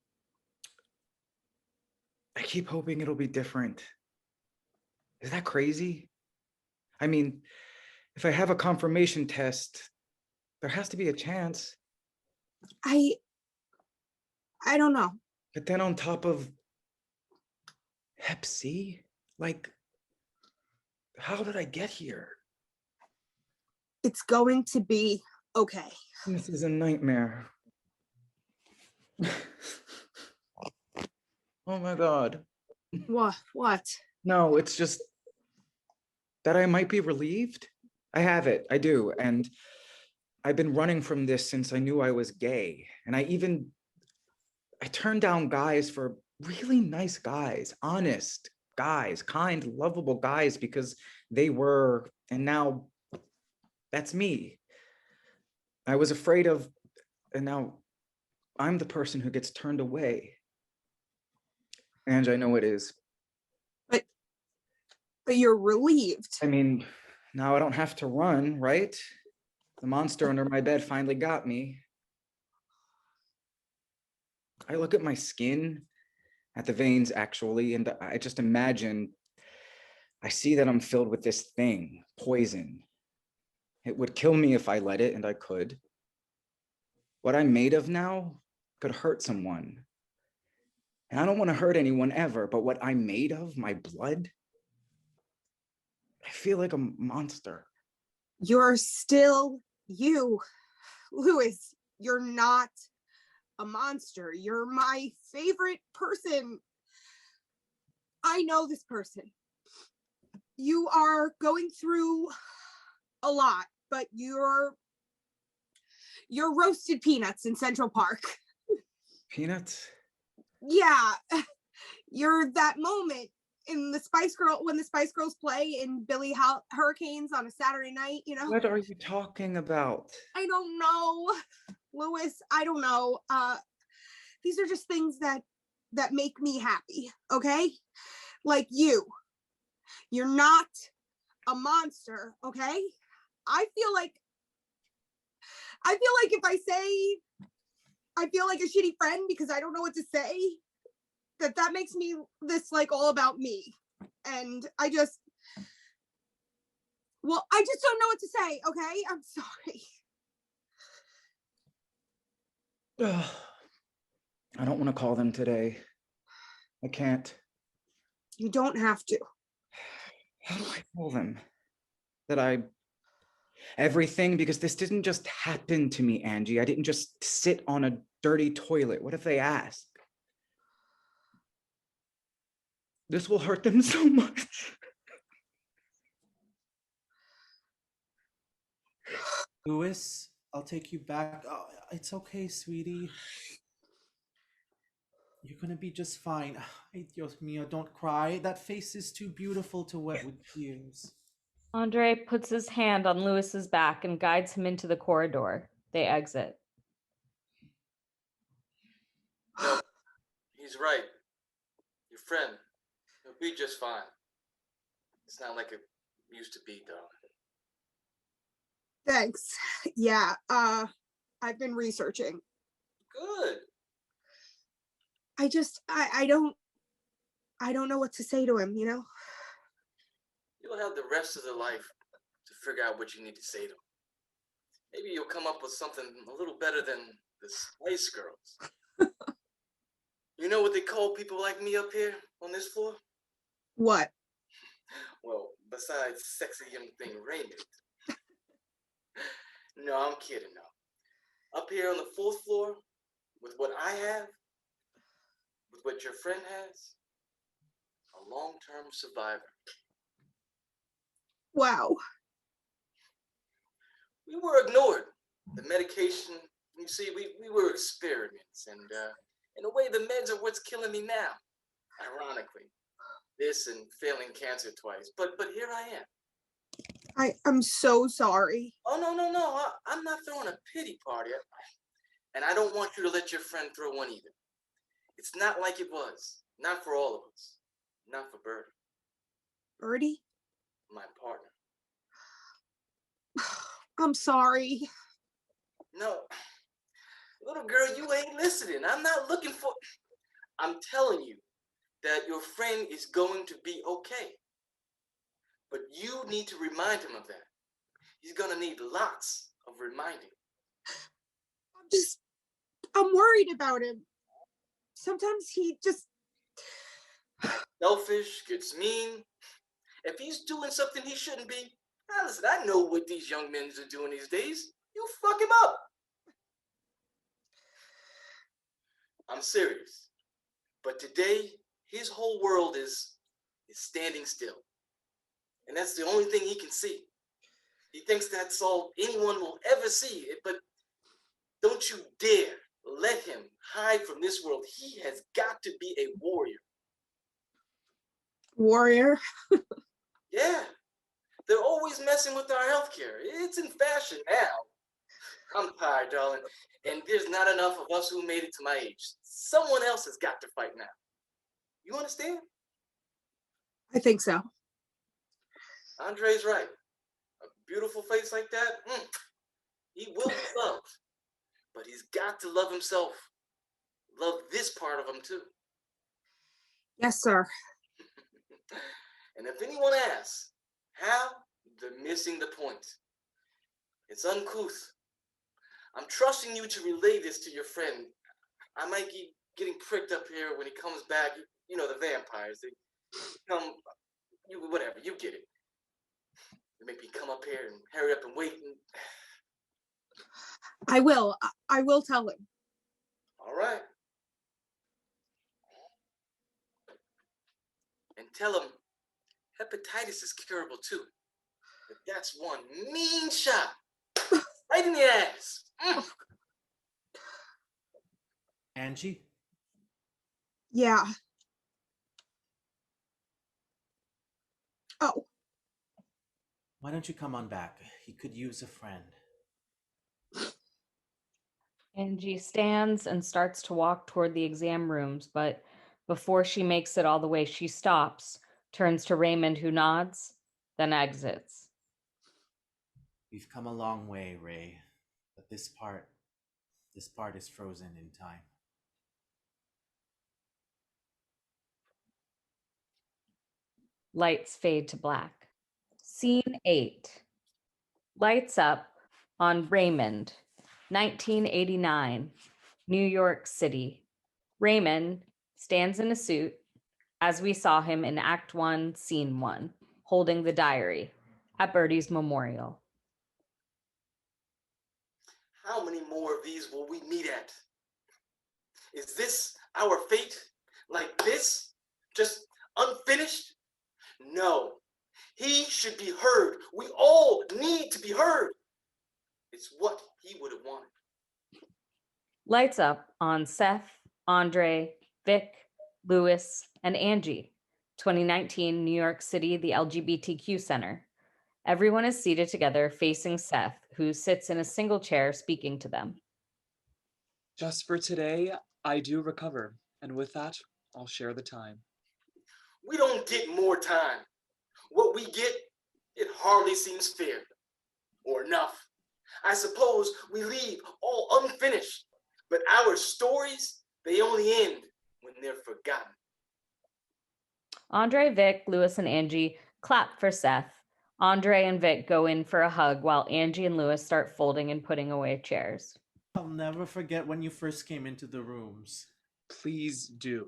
I keep hoping it'll be different. Is that crazy? I mean, If I have a confirmation test, there has to be a chance. I don't know. But then on top of Hep C, like, how did I get here? It's going to be okay. This is a nightmare. Oh my God. What? No, it's just that I might be relieved. I have it, I do. And I've been running from this since I knew I was gay. And I turned down guys for really nice guys, honest guys, kind, lovable guys, because they were, and now that's me. I was afraid of, and now I'm the person who gets turned away. And I know it is. But you're relieved. I mean, now I don't have to run, right? The monster under my bed finally got me. I look at my skin, at the veins actually, and I just imagine, I see that I'm filled with this thing, poison. It would kill me if I let it, and I could. What I'm made of now could hurt someone. And I don't want to hurt anyone ever, but what I'm made of, my blood, I feel like a monster. You're still you, Lewis. You're not a monster. You're my favorite person. I know this person. You are going through a lot, but you're roasted peanuts in Central Park. Peanuts? Yeah. You're that moment in the when the Spice Girls play in Billy Hurricanes on a Saturday night, you know? What are you talking about? I don't know, Lewis. I don't know. These are just things that make me happy, okay? Like you're not a monster, okay? I feel like if I say I feel like a shitty friend because I don't know what to say, that makes me this like all about me. And I just don't know what to say, okay? I'm sorry. I don't want to call them today. I can't. You don't have to. How do I tell them that everything? Because this didn't just happen to me, Angie. I didn't just sit on a dirty toilet. What if they ask? This will hurt them so much. Lewis, I'll take you back. Oh, it's okay, sweetie. You're gonna be just fine. Ay, Dios mío, don't cry. That face is too beautiful to wet with tears. Andre puts his hand on Lewis's back and guides him into the corridor. They exit. No, he's right. Your friend, he'll be just fine. It's not like it used to be, darling. Thanks. Yeah, I've been researching. Good. I don't know what to say to him, you know? You'll have the rest of the life to figure out what you need to say to him. Maybe you'll come up with something a little better than the Spice Girls. You know what they call people like me up here on this floor? What? Well, besides sexy young thing Raymond. No, I'm kidding now. Up here on the 4th floor, with what I have, with what your friend has, a long-term survivor. Wow. We were ignored. The medication, you see, we were experiments, and in a way, the meds are what's killing me now. Ironically, this and failing cancer twice, but here I am. I'm so sorry. Oh, no. I'm not throwing a pity party. And I don't want you to let your friend throw one either. It's not like it was. Not for all of us. Not for Birdie. Birdie? My partner. I'm sorry. No. Little girl, you ain't listening. I'm not looking for... I'm telling you that your friend is going to be okay. But you need to remind him of that. he's gonna need lots of reminding. I'm worried about him. Sometimes he just... Selfish, gets mean. If he's doing something he shouldn't be, listen, I know what these young men are doing these days. You fuck him up. I'm serious. But today, his whole world is standing still. And that's the only thing he can see. He thinks that's all anyone will ever see. But don't you dare let him hide from this world. He has got to be a warrior. Warrior? Yeah. They're always messing with our healthcare. It's in fashion now. I'm tired, darling. And there's not enough of us who made it to my age. Someone else has got to fight now. You understand? I think so. Andre's right. A beautiful face like that, he will be loved. But he's got to love himself. Love this part of him too. Yes, sir. And if anyone asks how, they're missing the point. It's uncouth. I'm trusting you to relay this to your friend. I might keep getting pricked up here when he comes back. You know, the vampires, they come, whatever, you get it. They make me come up here and hurry up and wait. I will tell him. All right. And tell him hepatitis is curable too. But that's one mean shot. Right in the ass. Angie? Yeah. Oh. Why don't you come on back? He could use a friend. Angie stands and starts to walk toward the exam rooms, but before she makes it all the way, she stops, turns to Raymond, who nods, then exits. We've come a long way, Ray, but this part is frozen in time. Lights fade to black. Scene 8. Lights up on Raymond, 1989, New York City. Raymond stands in a suit, as we saw him in Act 1, Scene 1, holding the diary at Birdie's memorial. How many more of these will we meet at? Is this our fate? Like this? Just unfinished? No. He should be heard. We all need to be heard. It's what he would have wanted. Lights up on Seth, Andre, Vic, Lewis, and Angie, 2019 New York City, the LGBTQ Center. Everyone is seated together facing Seth, who sits in a single chair speaking to them. Just for today, I do recover. And with that, I'll share the time. We don't get more time. What we get, it hardly seems fair or enough. I suppose we leave all unfinished, but our stories, they only end when they're forgotten. Andre, Vic, Lewis, and Angie clap for Seth. Andre and Vic go in for a hug while Angie and Lewis start folding and putting away chairs. I'll never forget when you first came into the rooms. Please do.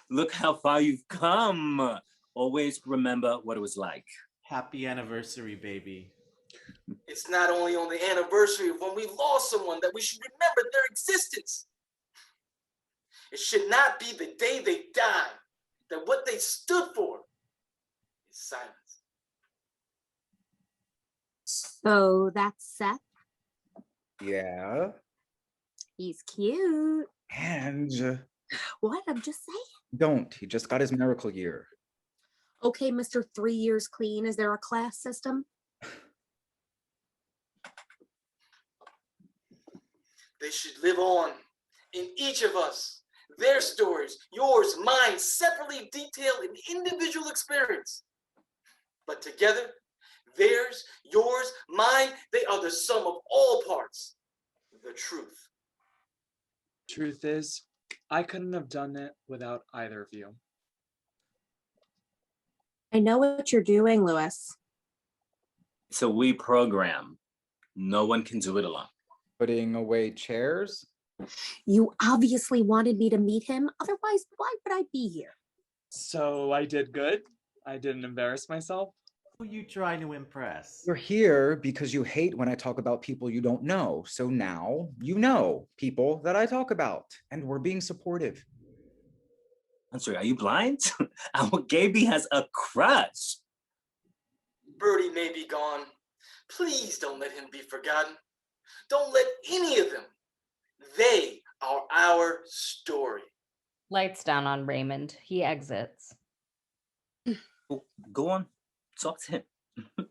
Look how far you've come. Always remember what it was like. Happy anniversary, baby. It's not only on the anniversary of when we lost someone that we should remember their existence. It should not be the day they died, that what they stood for is silence. So that's Seth. Yeah. He's cute. And What? I'm just saying. don't. He just got his miracle year. Okay, Mr. 3 years clean. Is there a class system? They should live on in each of us. Their stories, yours, mine, separately detailed in individual experience. But together, theirs, yours, mine, they are the sum of all parts. The truth. Truth is, I couldn't have done it without either of you. I know what you're doing, Lewis. It's a we program. No one can do it alone. Putting away chairs? You obviously wanted me to meet him. Otherwise, why would I be here? So I did good? I didn't embarrass myself? Who you trying to impress? You're here because you hate when I talk about people you don't know. So now you know people that I talk about, and we're being supportive. I'm sorry, are you blind? Our Gaby has a crush. Birdie may be gone. Please don't let him be forgotten. Don't let any of them. They are our story. Lights down on Raymond. He exits. Go on, talk to him.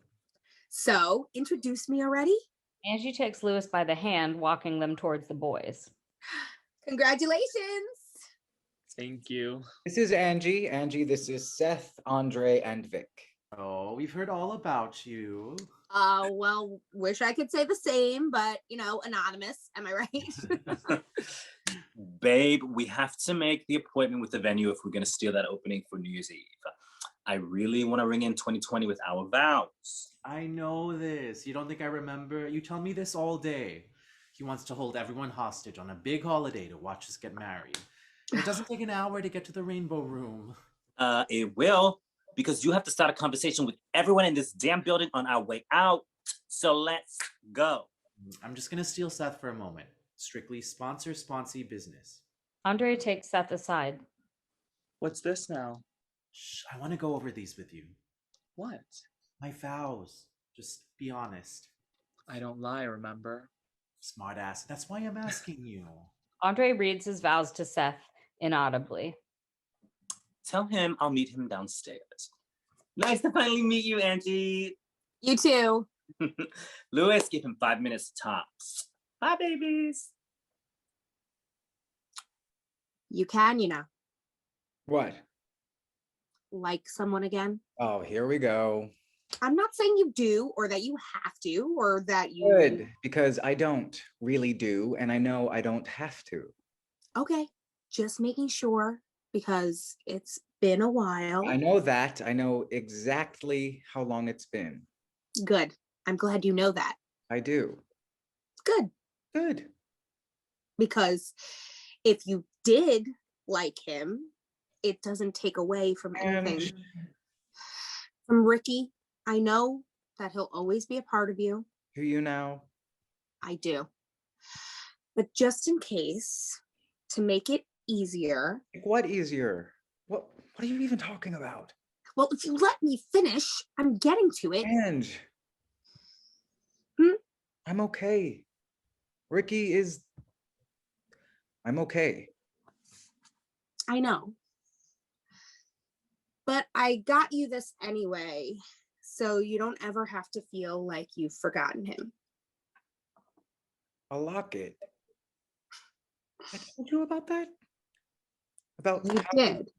So, introduce me already? Angie takes Lewis by the hand, walking them towards the boys. Congratulations. Thank you. This is Angie. Angie, this is Seth, Andre, and Vic. Oh, we've heard all about you. Well, wish I could say the same, but, anonymous. Am I right? Babe, we have to make the appointment with the venue if we're going to steal that opening for New Year's Eve. I really want to ring in 2020 with our vows. I know this. You don't think I remember? You tell me this all day. He wants to hold everyone hostage on a big holiday to watch us get married. And it doesn't take an hour to get to the rainbow room. It will, because you have to start a conversation with everyone in this damn building on our way out. So let's go. I'm just going to steal Seth for a moment. Strictly sponsor-sponsee business. Andre takes Seth aside. What's this now? Shh, I want to go over these with you. What? My vows. Just be honest. I don't lie, remember? Smart ass. That's why I'm asking you. Andre reads his vows to Seth inaudibly. Tell him I'll meet him downstairs. Nice to finally meet you, Angie. You too. Lewis, give him 5 minutes tops. Bye, babies. You can, What? like someone again. Oh, here we go. I'm not saying you do or that you have to or that you. Good, because I don't really do, and I know I don't have to. Okay, just making sure because it's been a while. I know that. I know exactly how long it's been. Good. I'm glad you know that. I do. Good. Good. Because if you did like him, it doesn't take away from anything. From Ricky, I know that he'll always be a part of you. Do you now? I do. But just in case, to make it easier. What easier? What are you even talking about? Well, if you let me finish, I'm getting to it. And I'm okay. Ricky is. I'm okay. I know. But I got you this anyway, so you don't ever have to feel like you've forgotten him. A locket. I told you about that? About you did.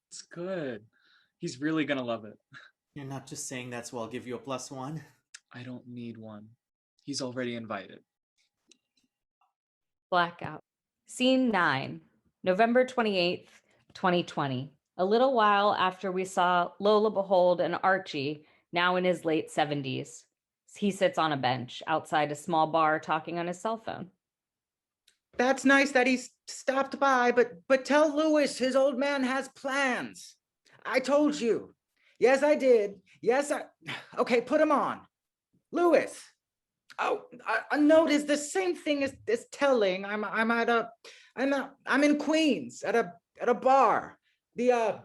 It's good. He's really gonna love it. You're not just saying that so I'll give you a +1? I don't need one. He's already invited. Blackout. Scene 9, November 28th, 2020. A little while after we saw Lola Behold and Archie, now in his late 70s. He sits on a bench outside a small bar talking on his cell phone. That's nice that he's stopped by, but tell Lewis his old man has plans. I told you. Yes, I did. Yes, okay, put him on. Lewis. Oh, a note is the same thing as telling. I'm in Queens at a bar. The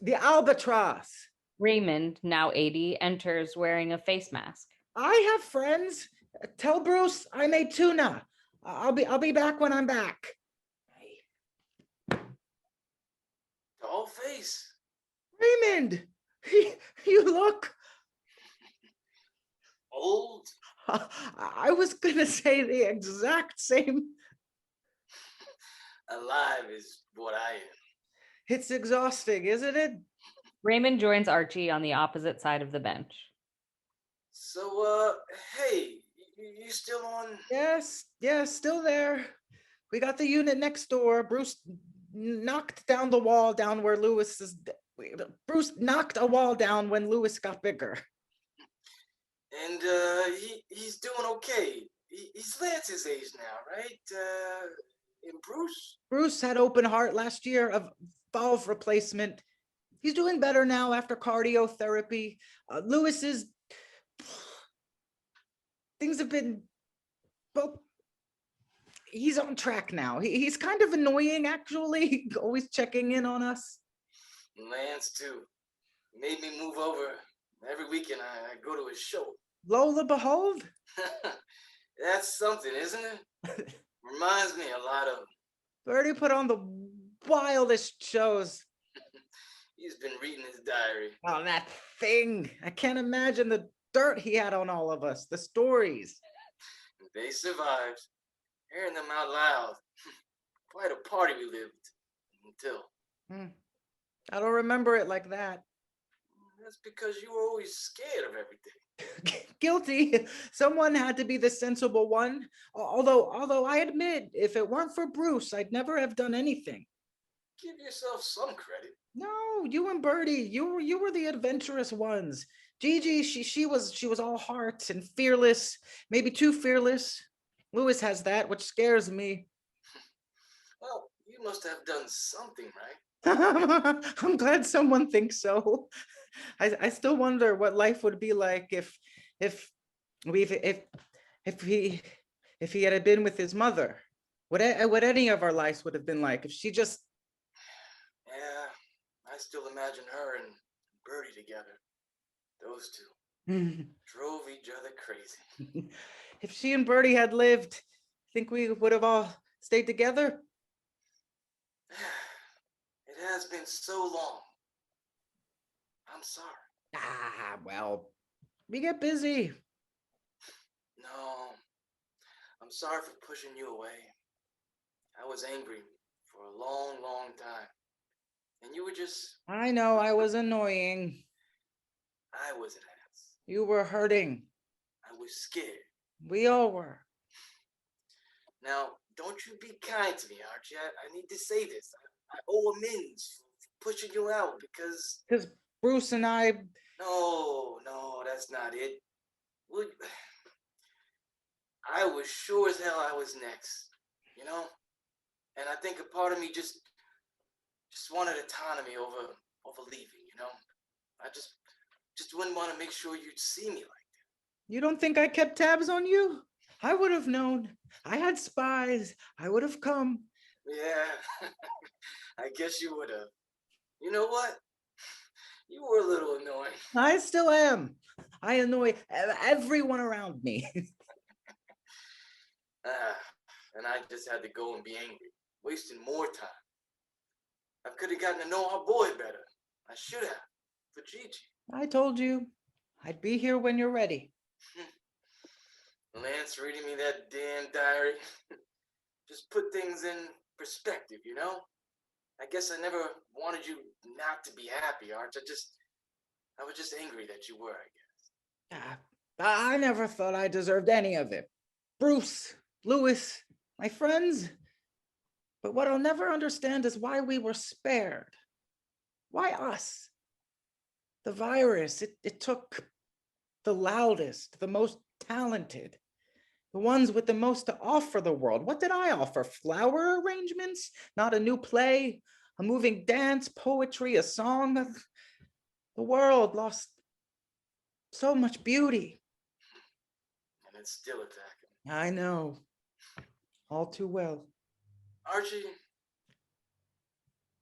Albatross. Raymond, now 80, enters wearing a face mask. I have friends. Tell Bruce I made tuna. I'll be back when I'm back. Doll face. Raymond, you look old. I was gonna say the exact same. Alive is what I am. It's exhausting, isn't it? Raymond joins Archie on the opposite side of the bench. So, hey, you still on? Yes, still there. We got the unit next door. Bruce knocked down the wall down where Lewis is. Bruce knocked a wall down when Lewis got bigger. And he's doing okay. He's Lance's age now, right? And Bruce? Bruce had open heart last year of valve replacement. He's doing better now after cardio therapy. Lewis is, things have been, well, he's on track now. He's kind of annoying, actually, always checking in on us. Lance, too. Made me move over. Every weekend I go to his show. Lola, behold. That's something, isn't it? Reminds me a lot of... Birdie put on the wildest shows. He's been reading his diary. Oh, that thing. I can't imagine the dirt he had on all of us, the stories. They survived. Hearing them out loud. Quite a party we lived. Until. I don't remember it like that. That's because you were always scared of everything. Guilty. Someone had to be the sensible one. Although I admit, if it weren't for Bruce, I'd never have done anything. Give yourself some credit. No, you and Birdie, you were the adventurous ones. Gigi, she was all heart and fearless, maybe too fearless. Lewis has that, which scares me. Well, you must have done something, right? I'm glad someone thinks so. I still wonder what life would be like if he had been with his mother. What any of our lives would have been like if she just. Yeah, I still imagine her and Birdie together. Those two drove each other crazy. If she and Birdie had lived, think we would have all stayed together? It has been so long. I'm sorry. Well, we get busy. No, I'm sorry for pushing you away. I was angry for a long, long time. And you were just... I know, I was annoying. I was an ass. You were hurting. I was scared. We all were. Now, don't you be kind to me, Archie. I need to say this. I owe amends for pushing you out because... Because Bruce and I... No, that's not it. Well, I was sure as hell I was next, you know? And I think a part of me just wanted autonomy over leaving, you know? I just wouldn't want to make sure you'd see me like that. You don't think I kept tabs on you? I would have known. I had spies. I would have come. Yeah, I guess you would have. You know what? You were a little annoying. I still am. I annoy everyone around me. And I just had to go and be angry, wasting more time. I could have gotten to know our boy better. I should have, for Gigi. I told you, I'd be here when you're ready. Lance reading me that damn diary. Just put things in perspective, you know? I guess I never wanted you not to be happy, Arch. I was just angry that you were, I guess. I never thought I deserved any of it. Bruce, Lewis, my friends. But what I'll never understand is why we were spared. Why us? The virus, it took the loudest, the most talented, the ones with the most to offer the world. What did I offer? Flower arrangements? Not a new play, a moving dance, poetry, a song? The world lost so much beauty. And it's still attacking. I know, all too well. Archie.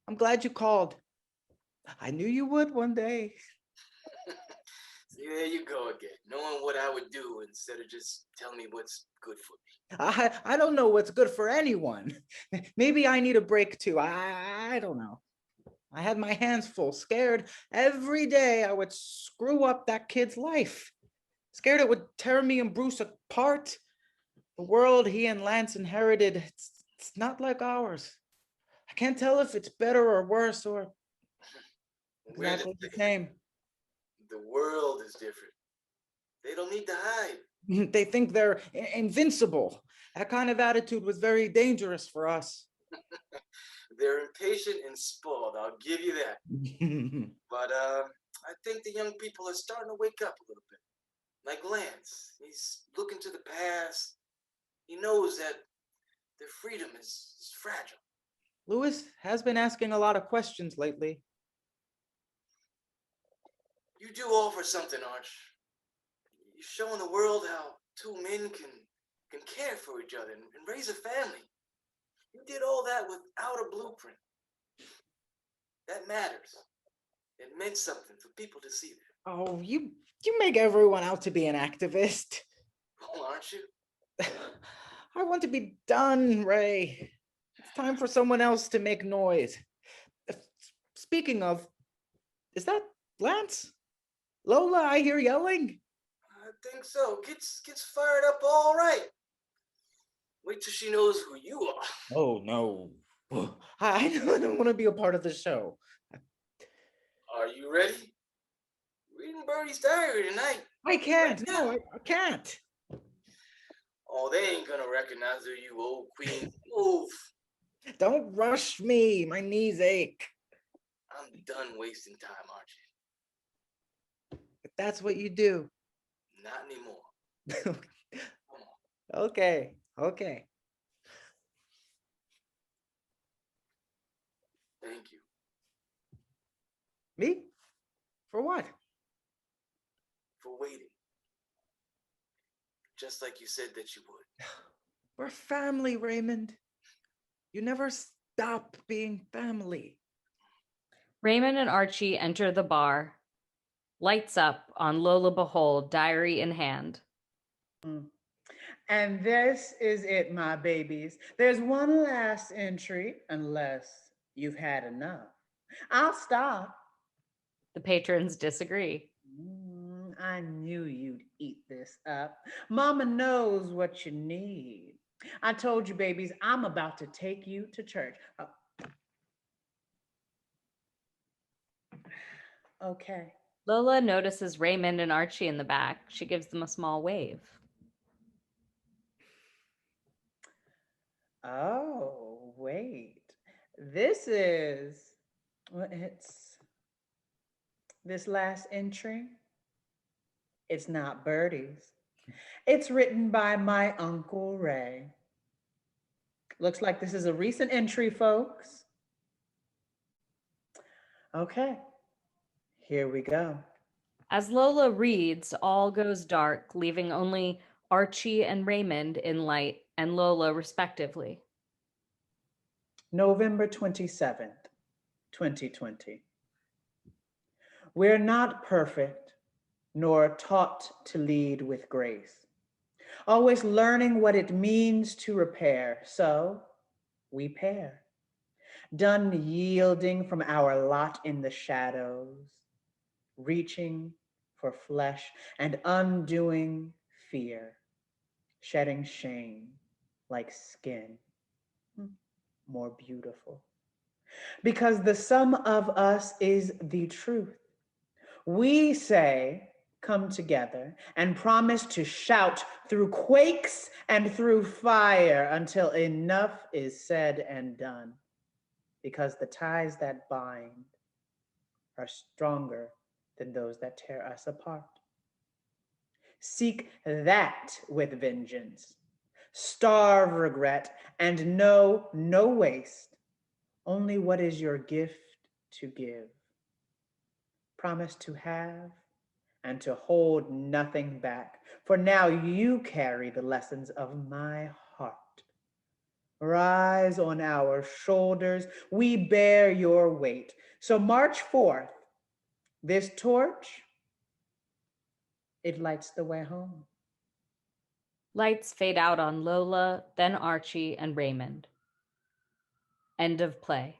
I'm glad you called. I knew you would one day. See, there you go again, knowing what I would do instead of just telling me what's good for me. I don't know what's good for anyone. Maybe I need a break too. I don't know. I had my hands full, scared every day I would screw up that kid's life. Scared it would tear me and Bruce apart. The world he and Lance inherited, it's not like ours. I can't tell if it's better or worse or exactly the same. The world is different. They don't need to hide. They think they're invincible. That kind of attitude was very dangerous for us. They're impatient and spoiled, I'll give you that. But I think the young people are starting to wake up a little bit. Like Lance, he's looking to the past. He knows that their freedom is fragile. Lewis has been asking a lot of questions lately. You do offer something, Arch. You're showing the world how two men can care for each other and raise a family. You did all that without a blueprint. That matters. It meant something for people to see that. Oh, you make everyone out to be an activist. Well, aren't you? I want to be done, Ray. It's time for someone else to make noise. Speaking of, is that Lance? Lola, I hear yelling. I think so. Gets fired up all right. Wait till she knows who you are. Oh, no. I don't want to be a part of the show. Are you ready? Reading Birdie's diary tonight. I can't. No, I can't. Oh, they ain't gonna recognize her, you old queen. Move. Don't rush me. My knees ache. I'm done wasting time, Archie. If that's what you do. Not anymore. Okay. Thank you. Me? For what? For waiting. Just like you said that you would. We're family, Raymond. You never stop being family. Raymond and Archie enter the bar. Lights up on Lola Behold, diary in hand. And this is it, my babies. There's one last entry, unless you've had enough. I'll stop. The patrons disagree. I knew you'd eat this up. Mama knows what you need. I told you, babies, I'm about to take you to church. Okay. Lola notices Raymond and Archie in the back. She gives them a small wave. Oh, wait. This is, it's this last entry. It's not Birdie's. It's written by my Uncle Ray. Looks like this is a recent entry, folks. Okay, here we go. As Lola reads, all goes dark, leaving only Archie and Raymond in light, and Lola respectively. November 27th, 2020. We're not perfect, nor taught to lead with grace. Always learning what it means to repair, so we pair. Done yielding from our lot in the shadows, reaching for flesh and undoing fear, shedding shame like skin, more beautiful. Because the sum of us is the truth. We say, come together and promise to shout through quakes and through fire until enough is said and done. Because the ties that bind are stronger than those that tear us apart. Seek that with vengeance. Starve regret and know no waste. Only what is your gift to give. Promise to have and to hold nothing back. For now you carry the lessons of my heart. Rise on our shoulders, we bear your weight. So march forth, this torch, it lights the way home. Lights fade out on Lola, then Archie and Raymond. End of play.